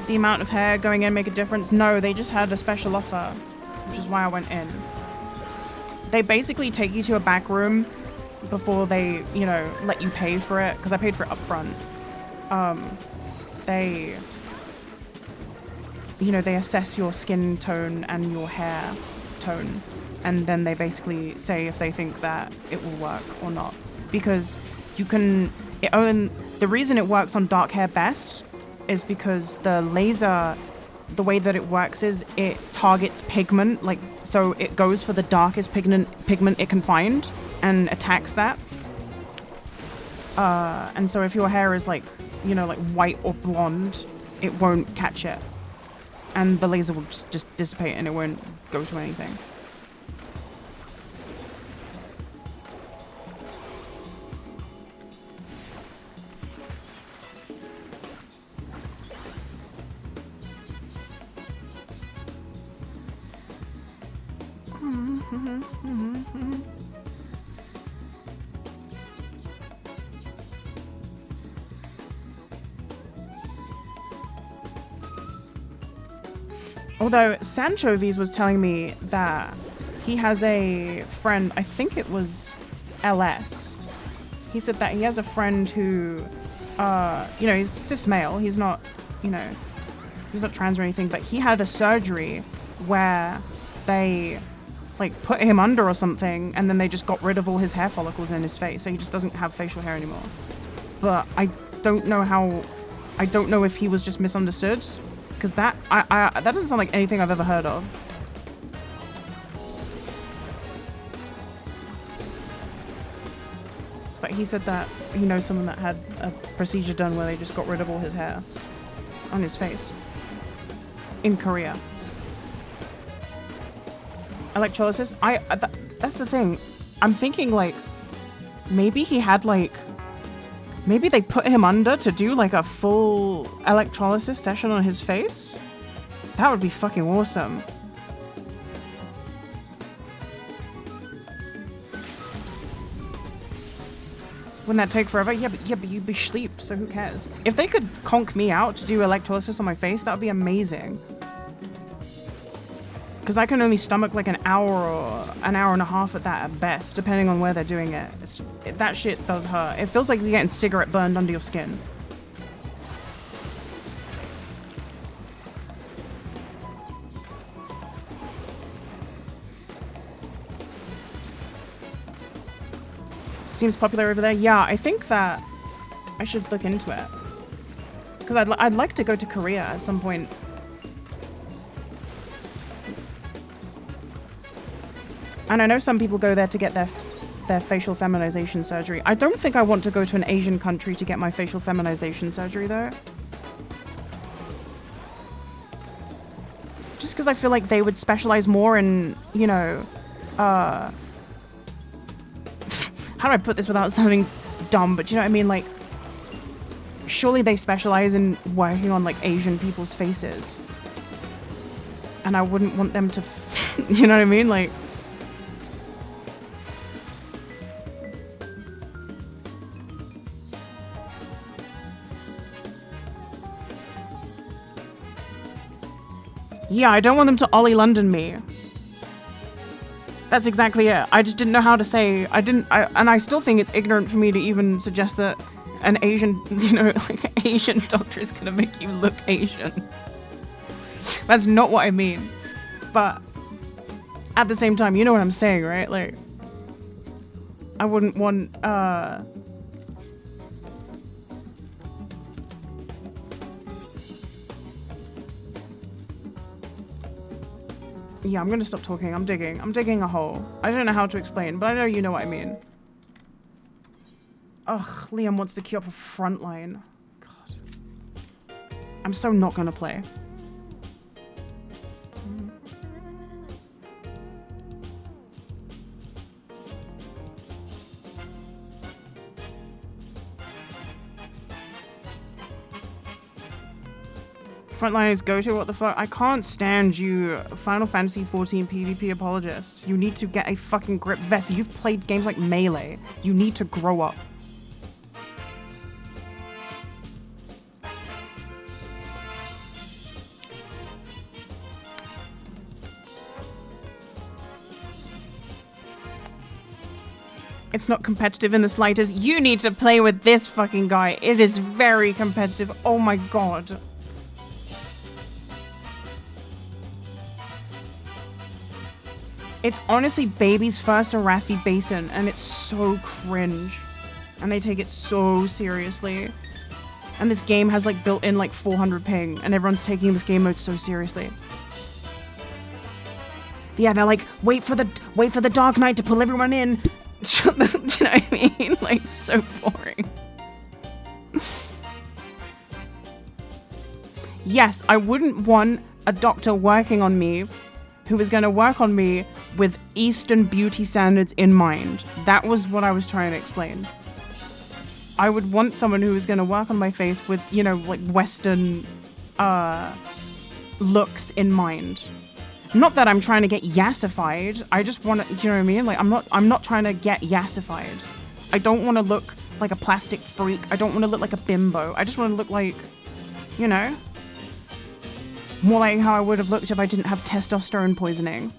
The amount of hair going in make a difference? No, they just had a special offer, which is why I went in. They basically take you to a back room before they, you know, let you pay for it, because I paid for it up front. They, you know, they assess your skin tone and your hair tone, and then they basically say if they think that it will work or not. Because you can, the reason it works on dark hair best is because the laser, the way that it works is it targets pigment, like, so it goes for the darkest pigment it can find and attacks that. And so if your hair is like, you know, like white or blonde, it won't catch it. And the laser will just dissipate and it won't go to anything. Although Sanchovies was telling me that he has a friend, I think it was LS. He said that he has a friend who, you know, he's cis male. He's not, you know, he's not trans or anything, but he had a surgery where they like put him under or something, and then they just got rid of all his hair follicles in his face, so he just doesn't have facial hair anymore. But I don't know if he was just misunderstood, because that that doesn't sound like anything I've ever heard of. But he said that he knows someone that had a procedure done where they just got rid of all his hair on his face in Korea. Electrolysis? That's the thing. I'm thinking like maybe he had like, maybe they put him under to do like a full electrolysis session on his face. That would be fucking awesome. Wouldn't that take forever? Yeah, but you'd be sleep, so who cares? If they could conk me out to do electrolysis on my face, that would be amazing. Because I can only stomach like an hour or an hour and a half at that at best, depending on where they're doing it. That shit does hurt. It feels like you're getting cigarette burned under your skin. Seems popular over there. Yeah, I think that I should look into it. Because I'd like to go to Korea at some point. And I know some people go there to get their facial feminization surgery. I don't think I want to go to an Asian country to get my facial feminization surgery, though. Just because I feel like they would specialize more in, you know, how do I put this without sounding dumb? But you know what I mean? Like, surely they specialize in working on, like, Asian people's faces. And I wouldn't want them to, you know what I mean? Like, yeah, I don't want them to Ollie London me. That's exactly it. I just didn't know how to say. And I still think it's ignorant for me to even suggest that an Asian, you know, like Asian doctor is gonna make you look Asian. That's not what I mean. But at the same time, you know what I'm saying, right? Like, I wouldn't want, yeah, I'm gonna stop talking. I'm digging a hole. I don't know how to explain, but I know you know what I mean. Ugh, Liam wants to queue up a frontline. God. I'm so not gonna play. Frontliners go to what the fuck? I can't stand you, Final Fantasy XIV PvP apologist. You need to get a fucking grip. Vess, you've played games like Melee. You need to grow up. It's not competitive in the slightest. You need to play with this fucking guy. It is very competitive. Oh my god. It's honestly baby's first Arathi Basin, and it's so cringe. And they take it so seriously. And this game has like built in like 400 ping, and everyone's taking this game mode so seriously. Yeah, they're like, wait for the Dark Knight to pull everyone in. Do you know what I mean? Like, so boring. Yes, I wouldn't want a doctor working on me who was going to work on me with Eastern beauty standards in mind. That was what I was trying to explain. I would want someone who was going to work on my face with, you know, like Western looks in mind. Not that I'm trying to get yassified. I just want to, you know what I mean? Like, I'm not trying to get yassified. I don't want to look like a plastic freak. I don't want to look like a bimbo. I just want to look like, you know, more like how I would have looked if I didn't have testosterone poisoning.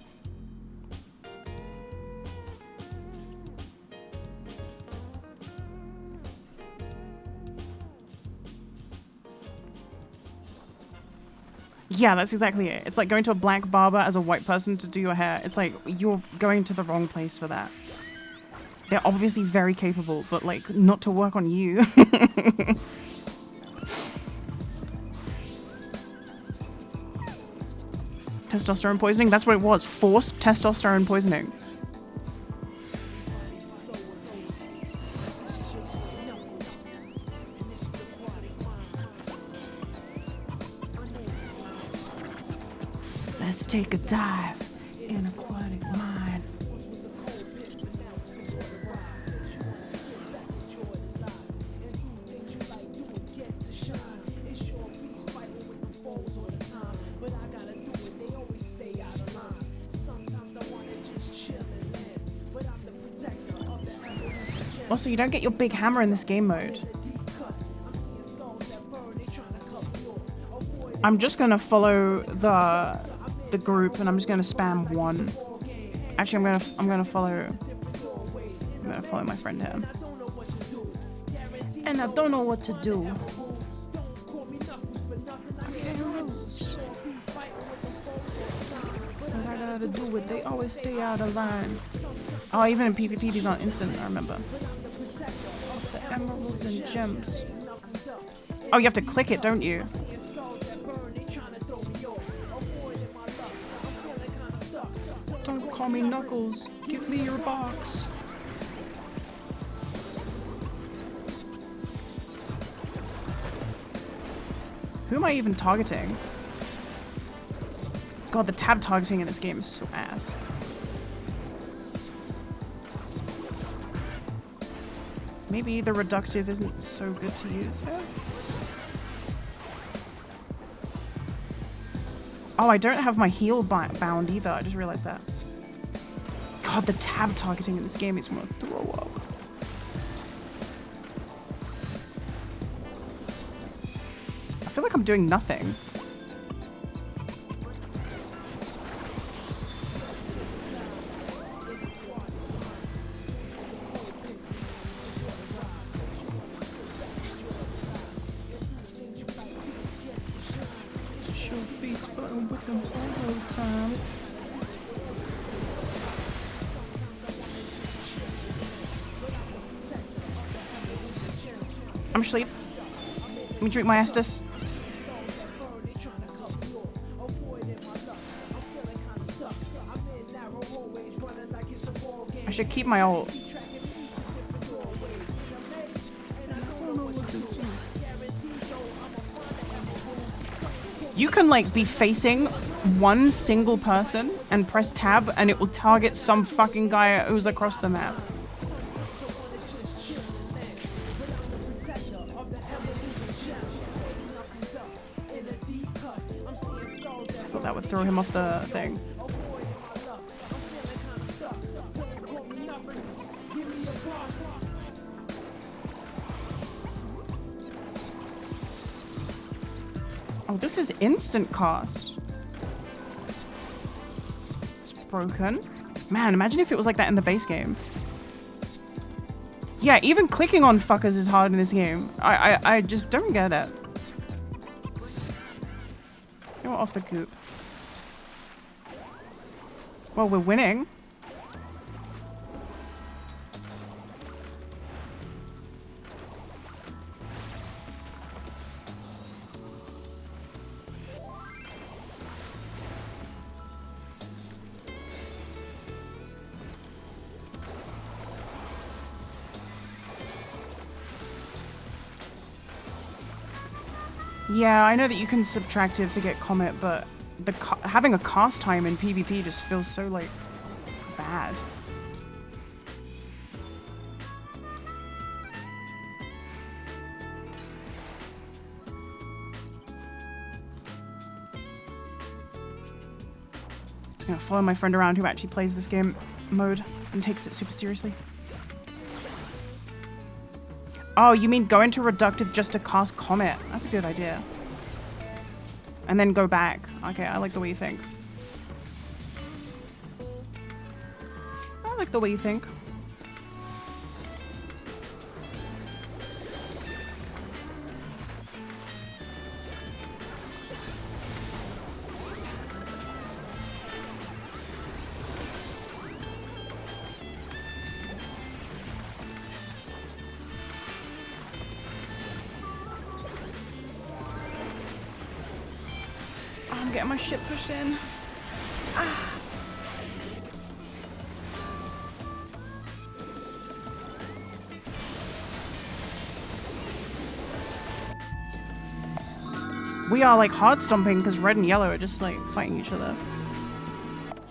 Yeah, that's exactly it. It's like going to a black barber as a white person to do your hair. It's like, you're going to the wrong place for that. They're obviously very capable, but like, not to work on you. Testosterone poisoning? That's what it was. Forced testosterone poisoning. Let's take a dive in aquatic mind. Also, you don't get your big hammer in this game mode. I'm just gonna follow the group, and I'm just gonna spam 1. Actually, I'm gonna follow my friend here. And I don't know what to do. What I gotta do it, they always stay out of line. Oh, even in PvP, these aren't instant, I remember. The emeralds and gems. Oh, you have to click it, don't you? Don't call me Knuckles. Give me your box. Who am I even targeting? God, the tab targeting in this game is so ass. Maybe the reductive isn't so good to use here. Oh, I don't have my heal bound either. I just realized that. God, the tab targeting in this game makes me want to throw up. I feel like I'm doing nothing. Sure beats button with them all the time. I'm asleep. Let me drink my Estus. I should keep my ult. You can like be facing one single person and press tab and it will target some fucking guy who's across the map. I thought that would throw him off the thing. Oh, this is instant cast. It's broken. Man, imagine if it was like that in the base game. Yeah, even clicking on fuckers is hard in this game. I just don't get it. You're off the goop. Well, we're winning. Yeah, I know that you can subtractive to get comet, but having a cast time in PvP just feels so, like, bad. I'm gonna follow my friend around who actually plays this game mode and takes it super seriously. Oh, you mean go into reductive just to cast comet? That's a good idea. And then go back. Okay, I like the way you think. I like the way you think. Getting my shit pushed in. Ah. We are like hard stomping because red and yellow are just like fighting each other.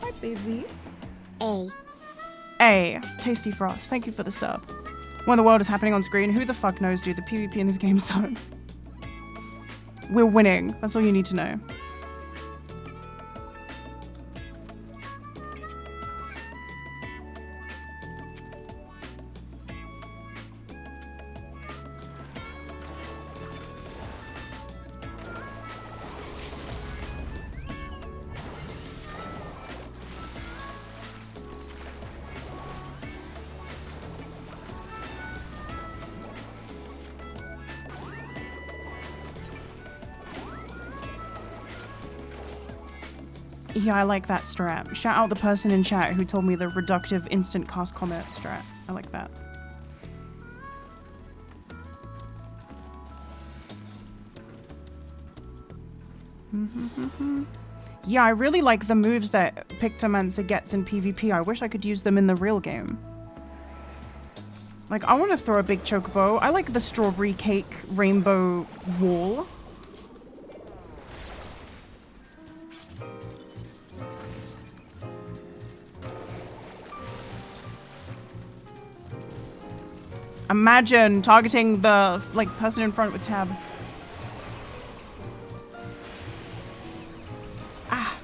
Hi, baby. A. Tasty Frost. Thank you for the sub. When the world is happening on screen, who the fuck knows, dude? The PvP in this game sucks. We're winning. That's all you need to know. Yeah, I like that strat. Shout out the person in chat who told me the reductive instant cast comment strat. I like that. Yeah, I really like the moves that Pictomancer gets in PvP. I wish I could use them in the real game. Like, I want to throw a big chocobo. I like the strawberry cake rainbow wall. Imagine targeting the, like, person in front with tab. Ah.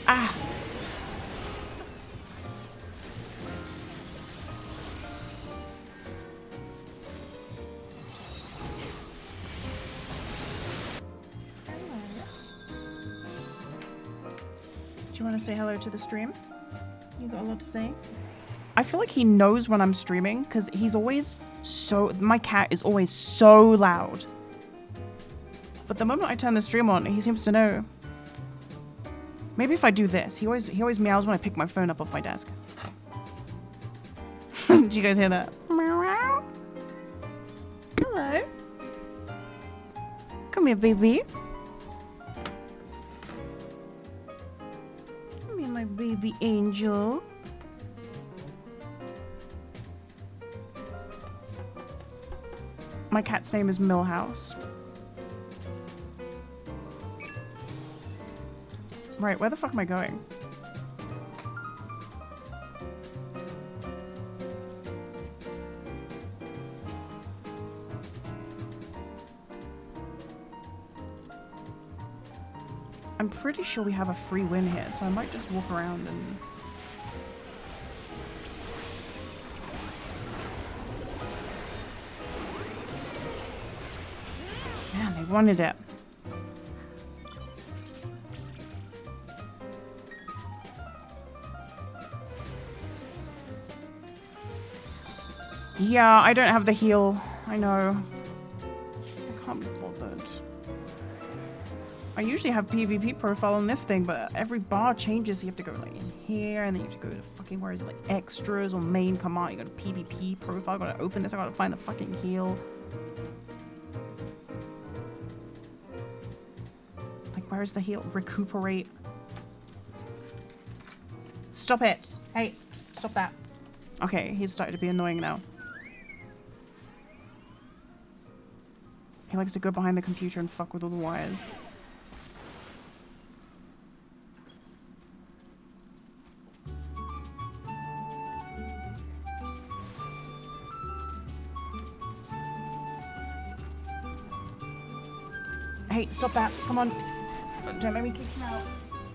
Ah. Do you want to say hello to the stream? You got a lot to say? I feel like he knows when I'm streaming because he's always so... My cat is always so loud. But the moment I turn the stream on, he seems to know. Maybe if I do this. He always meows when I pick my phone up off my desk. Did you guys hear that? Meow. Hello. Come here, baby. Come here, my baby angel. My cat's name is Millhouse. Right, where the fuck am I going? I'm pretty sure we have a free win here, so I might just walk around and... Man, they wanted it. Yeah, I don't have the heal. I know. I can't be bothered. I usually have PvP profile on this thing, but every bar changes. So you have to go like in here, and then you have to go to fucking, where is it, like extras or main command. You go to PvP profile. I gotta open this. I gotta find the fucking heal. Like, where's the heal? Recuperate. Stop it. Hey, stop that. Okay, he's starting to be annoying now. He likes to go behind the computer and fuck with all the wires. Hey, stop that. Come on. Don't let me kick him out.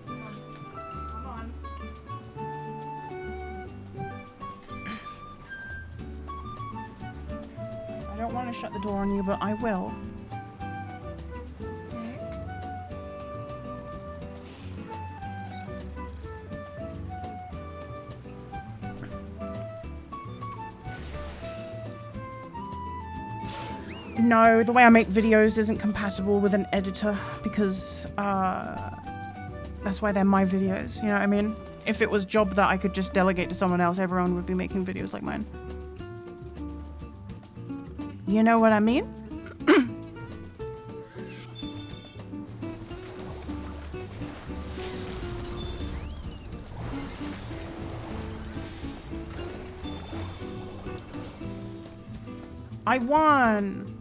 Come on. I don't want to shut the door on you, but I will. No, the way I make videos isn't compatible with an editor because that's why they're my videos, you know what I mean? If it was a job that I could just delegate to someone else, everyone would be making videos like mine. You know what I mean? I won!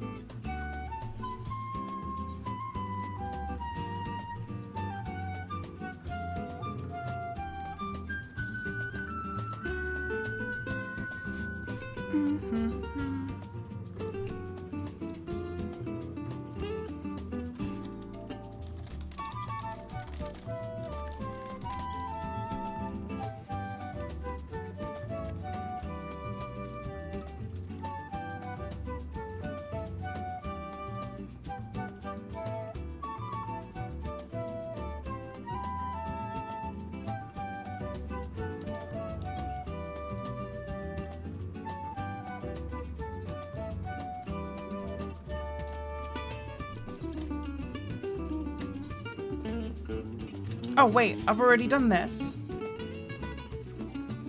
Oh, wait, I've already done this.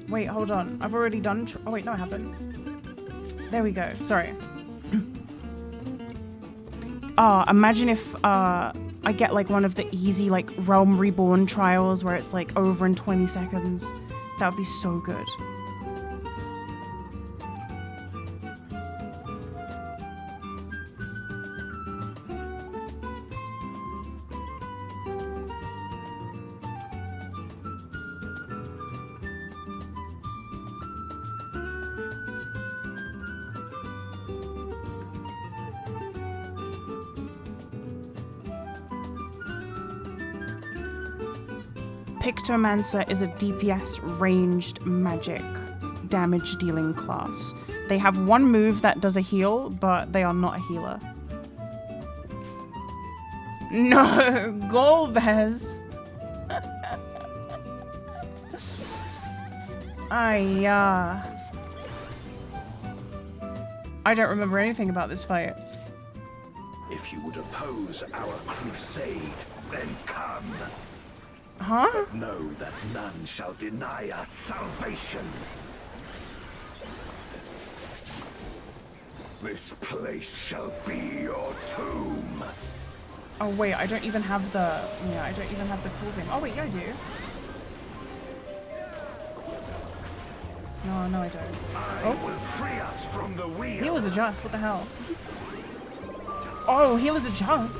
Wait, hold on. I've already done... Oh, wait, no, I haven't. There we go. Sorry. Imagine if I get like one of the easy like Realm Reborn trials where it's like over in 20 seconds. That would be so good. Pictomancer is a DPS ranged magic damage dealing class. They have one move that does a heal, but they are not a healer. No, Golbez. I don't remember anything about this fight. If you would oppose our crusade, then come. Huh? But know that none shall deny us salvation. This place shall be your tomb. Oh wait, I don't even have the... Yeah, I don't even have the cool thing. Oh wait, yeah I do. No, I don't. I will free us from the wheel. Healers adjust, what the hell? Oh, healers adjust.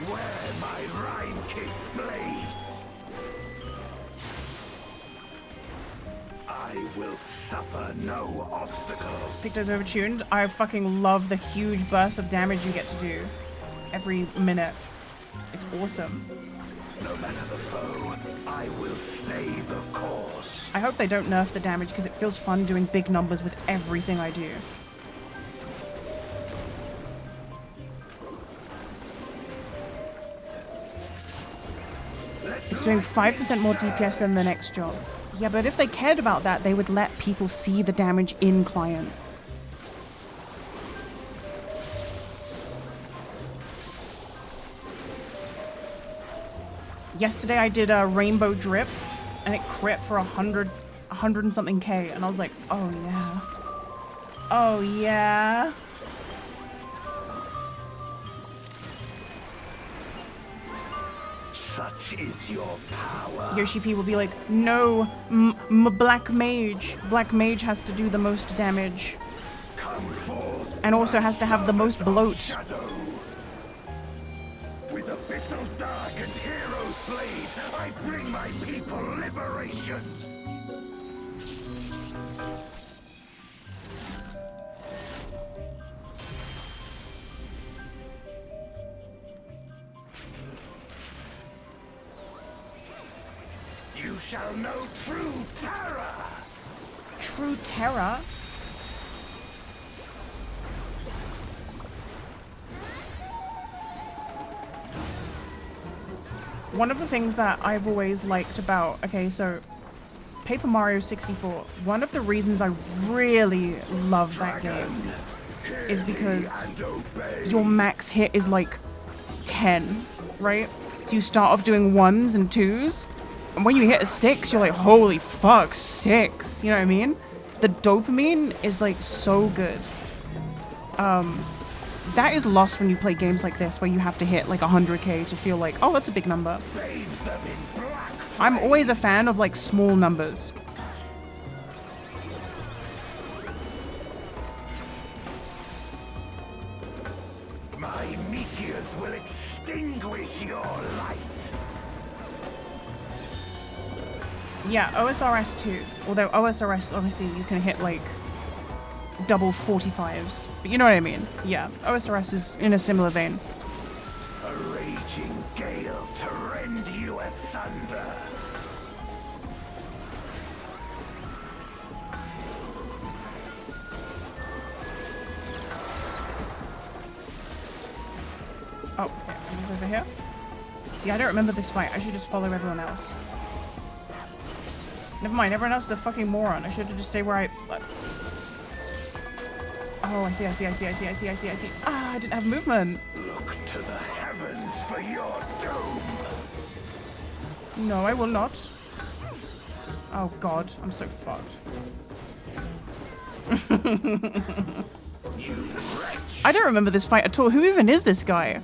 Where my Rhine-kissed blades, I will suffer no obstacles. Picto's overtuned. I fucking love the huge burst of damage you get to do every minute. It's awesome. No matter the foe, I will stay the course. I hope they don't nerf the damage because it feels fun doing big numbers with everything I do. It's doing 5% more DPS than the next job. Yeah, but if they cared about that, they would let people see the damage in client. Yesterday I did a rainbow drip and it crit for 100 and something K and I was like, oh yeah. Oh yeah. Such is your power. Yoshi P will be like, no, Black Mage. Black Mage has to do the most damage. Come forth, And also has to have the most bloat. shadow. With abyssal dark and hero's blade, I bring my people liberation. You shall know true terror. True terror? One of the things that I've always liked about, okay, so Paper Mario 64, one of the reasons I really love that game is because your max hit is like 10, right? So you start off doing 1s and 2s, and when you hit a 6, you're like, holy fuck, 6, you know what I mean? The dopamine is like so good. That is lost when you play games like this where you have to hit like 100k to feel like, oh, that's a big number. I'm always a fan of like small numbers. My meteors will extinguish your light. Yeah, OSRS too. Although OSRS, obviously, you can hit like double 45s. But you know what I mean? Yeah, OSRS is in a similar vein. A raging gale to rend you asunder. Oh, okay, he's over here. See, I don't remember this fight. I should just follow everyone else. Never mind, everyone else is a fucking moron. I should have just stayed where I... Oh, I see. Ah, I didn't have movement. Look to the heavens for your doom. No, I will not. Oh god, I'm so fucked. I don't remember this fight at all. Who even is this guy?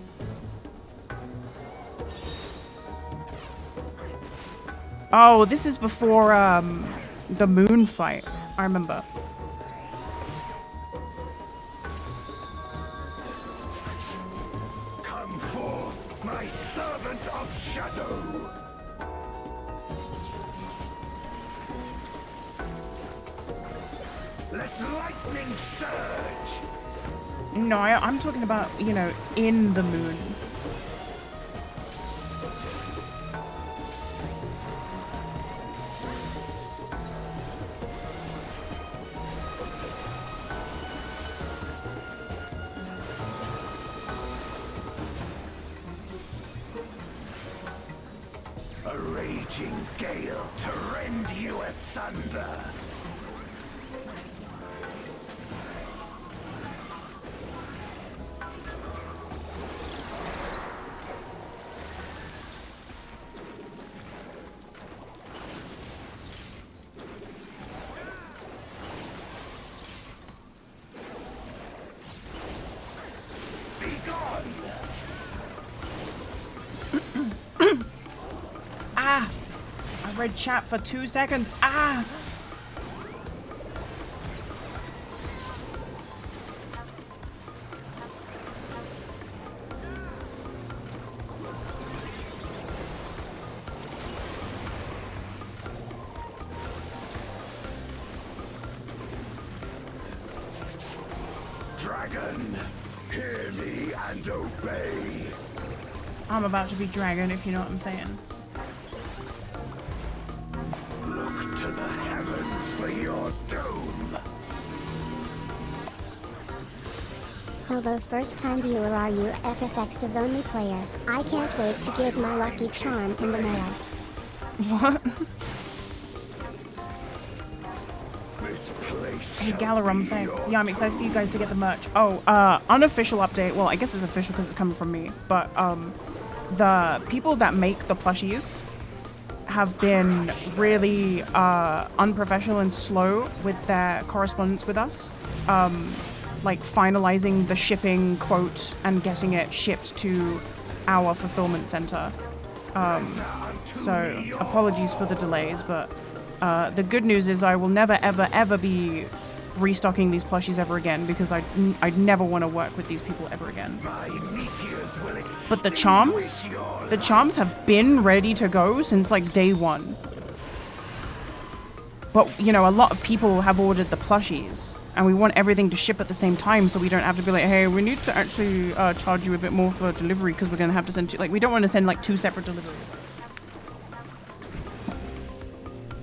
Oh, this is before the moon fight. I remember. Come forth, my servant of shadow. Let lightning surge. No, I'm talking about, you know, in the moon. A raging gale to rend you asunder. Ah! I read chat for 2 seconds. Ah! Dragon, hear me and obey. I'm about to be dragon, if you know what I'm saying. Look to the heavens for your doom. Hello first time viewer, are you ffxiv only player? I can't wait to give my lucky charm in the mail. What? This place Hey, shall Galarum, be thanks. your Yeah, I'm excited for you guys to get the merch. Oh, unofficial update. Well, I guess it's official because it's coming from me. But, the people that make the plushies have been really, unprofessional and slow with their correspondence with us. Like, finalizing the shipping quote and getting it shipped to our fulfillment center. So, apologies for the delays, but the good news is I will never, ever, ever be restocking these plushies ever again because I'd never want to work with these people ever again. But the charms have been ready to go since like day 1. But, you know, a lot of people have ordered the plushies and we want everything to ship at the same time so we don't have to be like, hey, we need to actually charge you a bit more for delivery because we're going to have to send you, like, we don't want to send like 2 separate deliveries.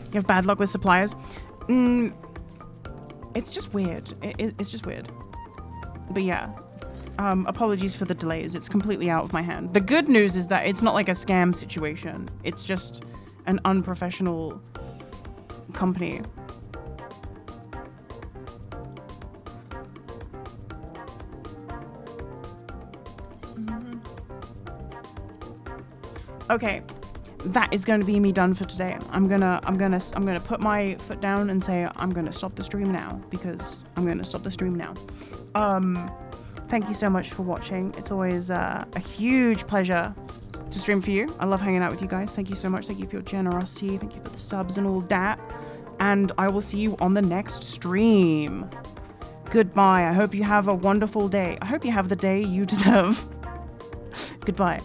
You have bad luck with suppliers? It's just weird. It's just weird. But yeah, apologies for the delays. It's completely out of my hand. The good news is that it's not like a scam situation. It's just an unprofessional company. Okay. That is going to be me done for today. I'm gonna put my foot down and say I'm gonna stop the stream now because I'm gonna stop the stream now. Thank you so much for watching. It's always a huge pleasure to stream for you. I love hanging out with you guys. Thank you so much. Thank you for your generosity. Thank you for the subs and all that. And I will see you on the next stream. Goodbye. I hope you have a wonderful day. I hope you have the day you deserve. Goodbye.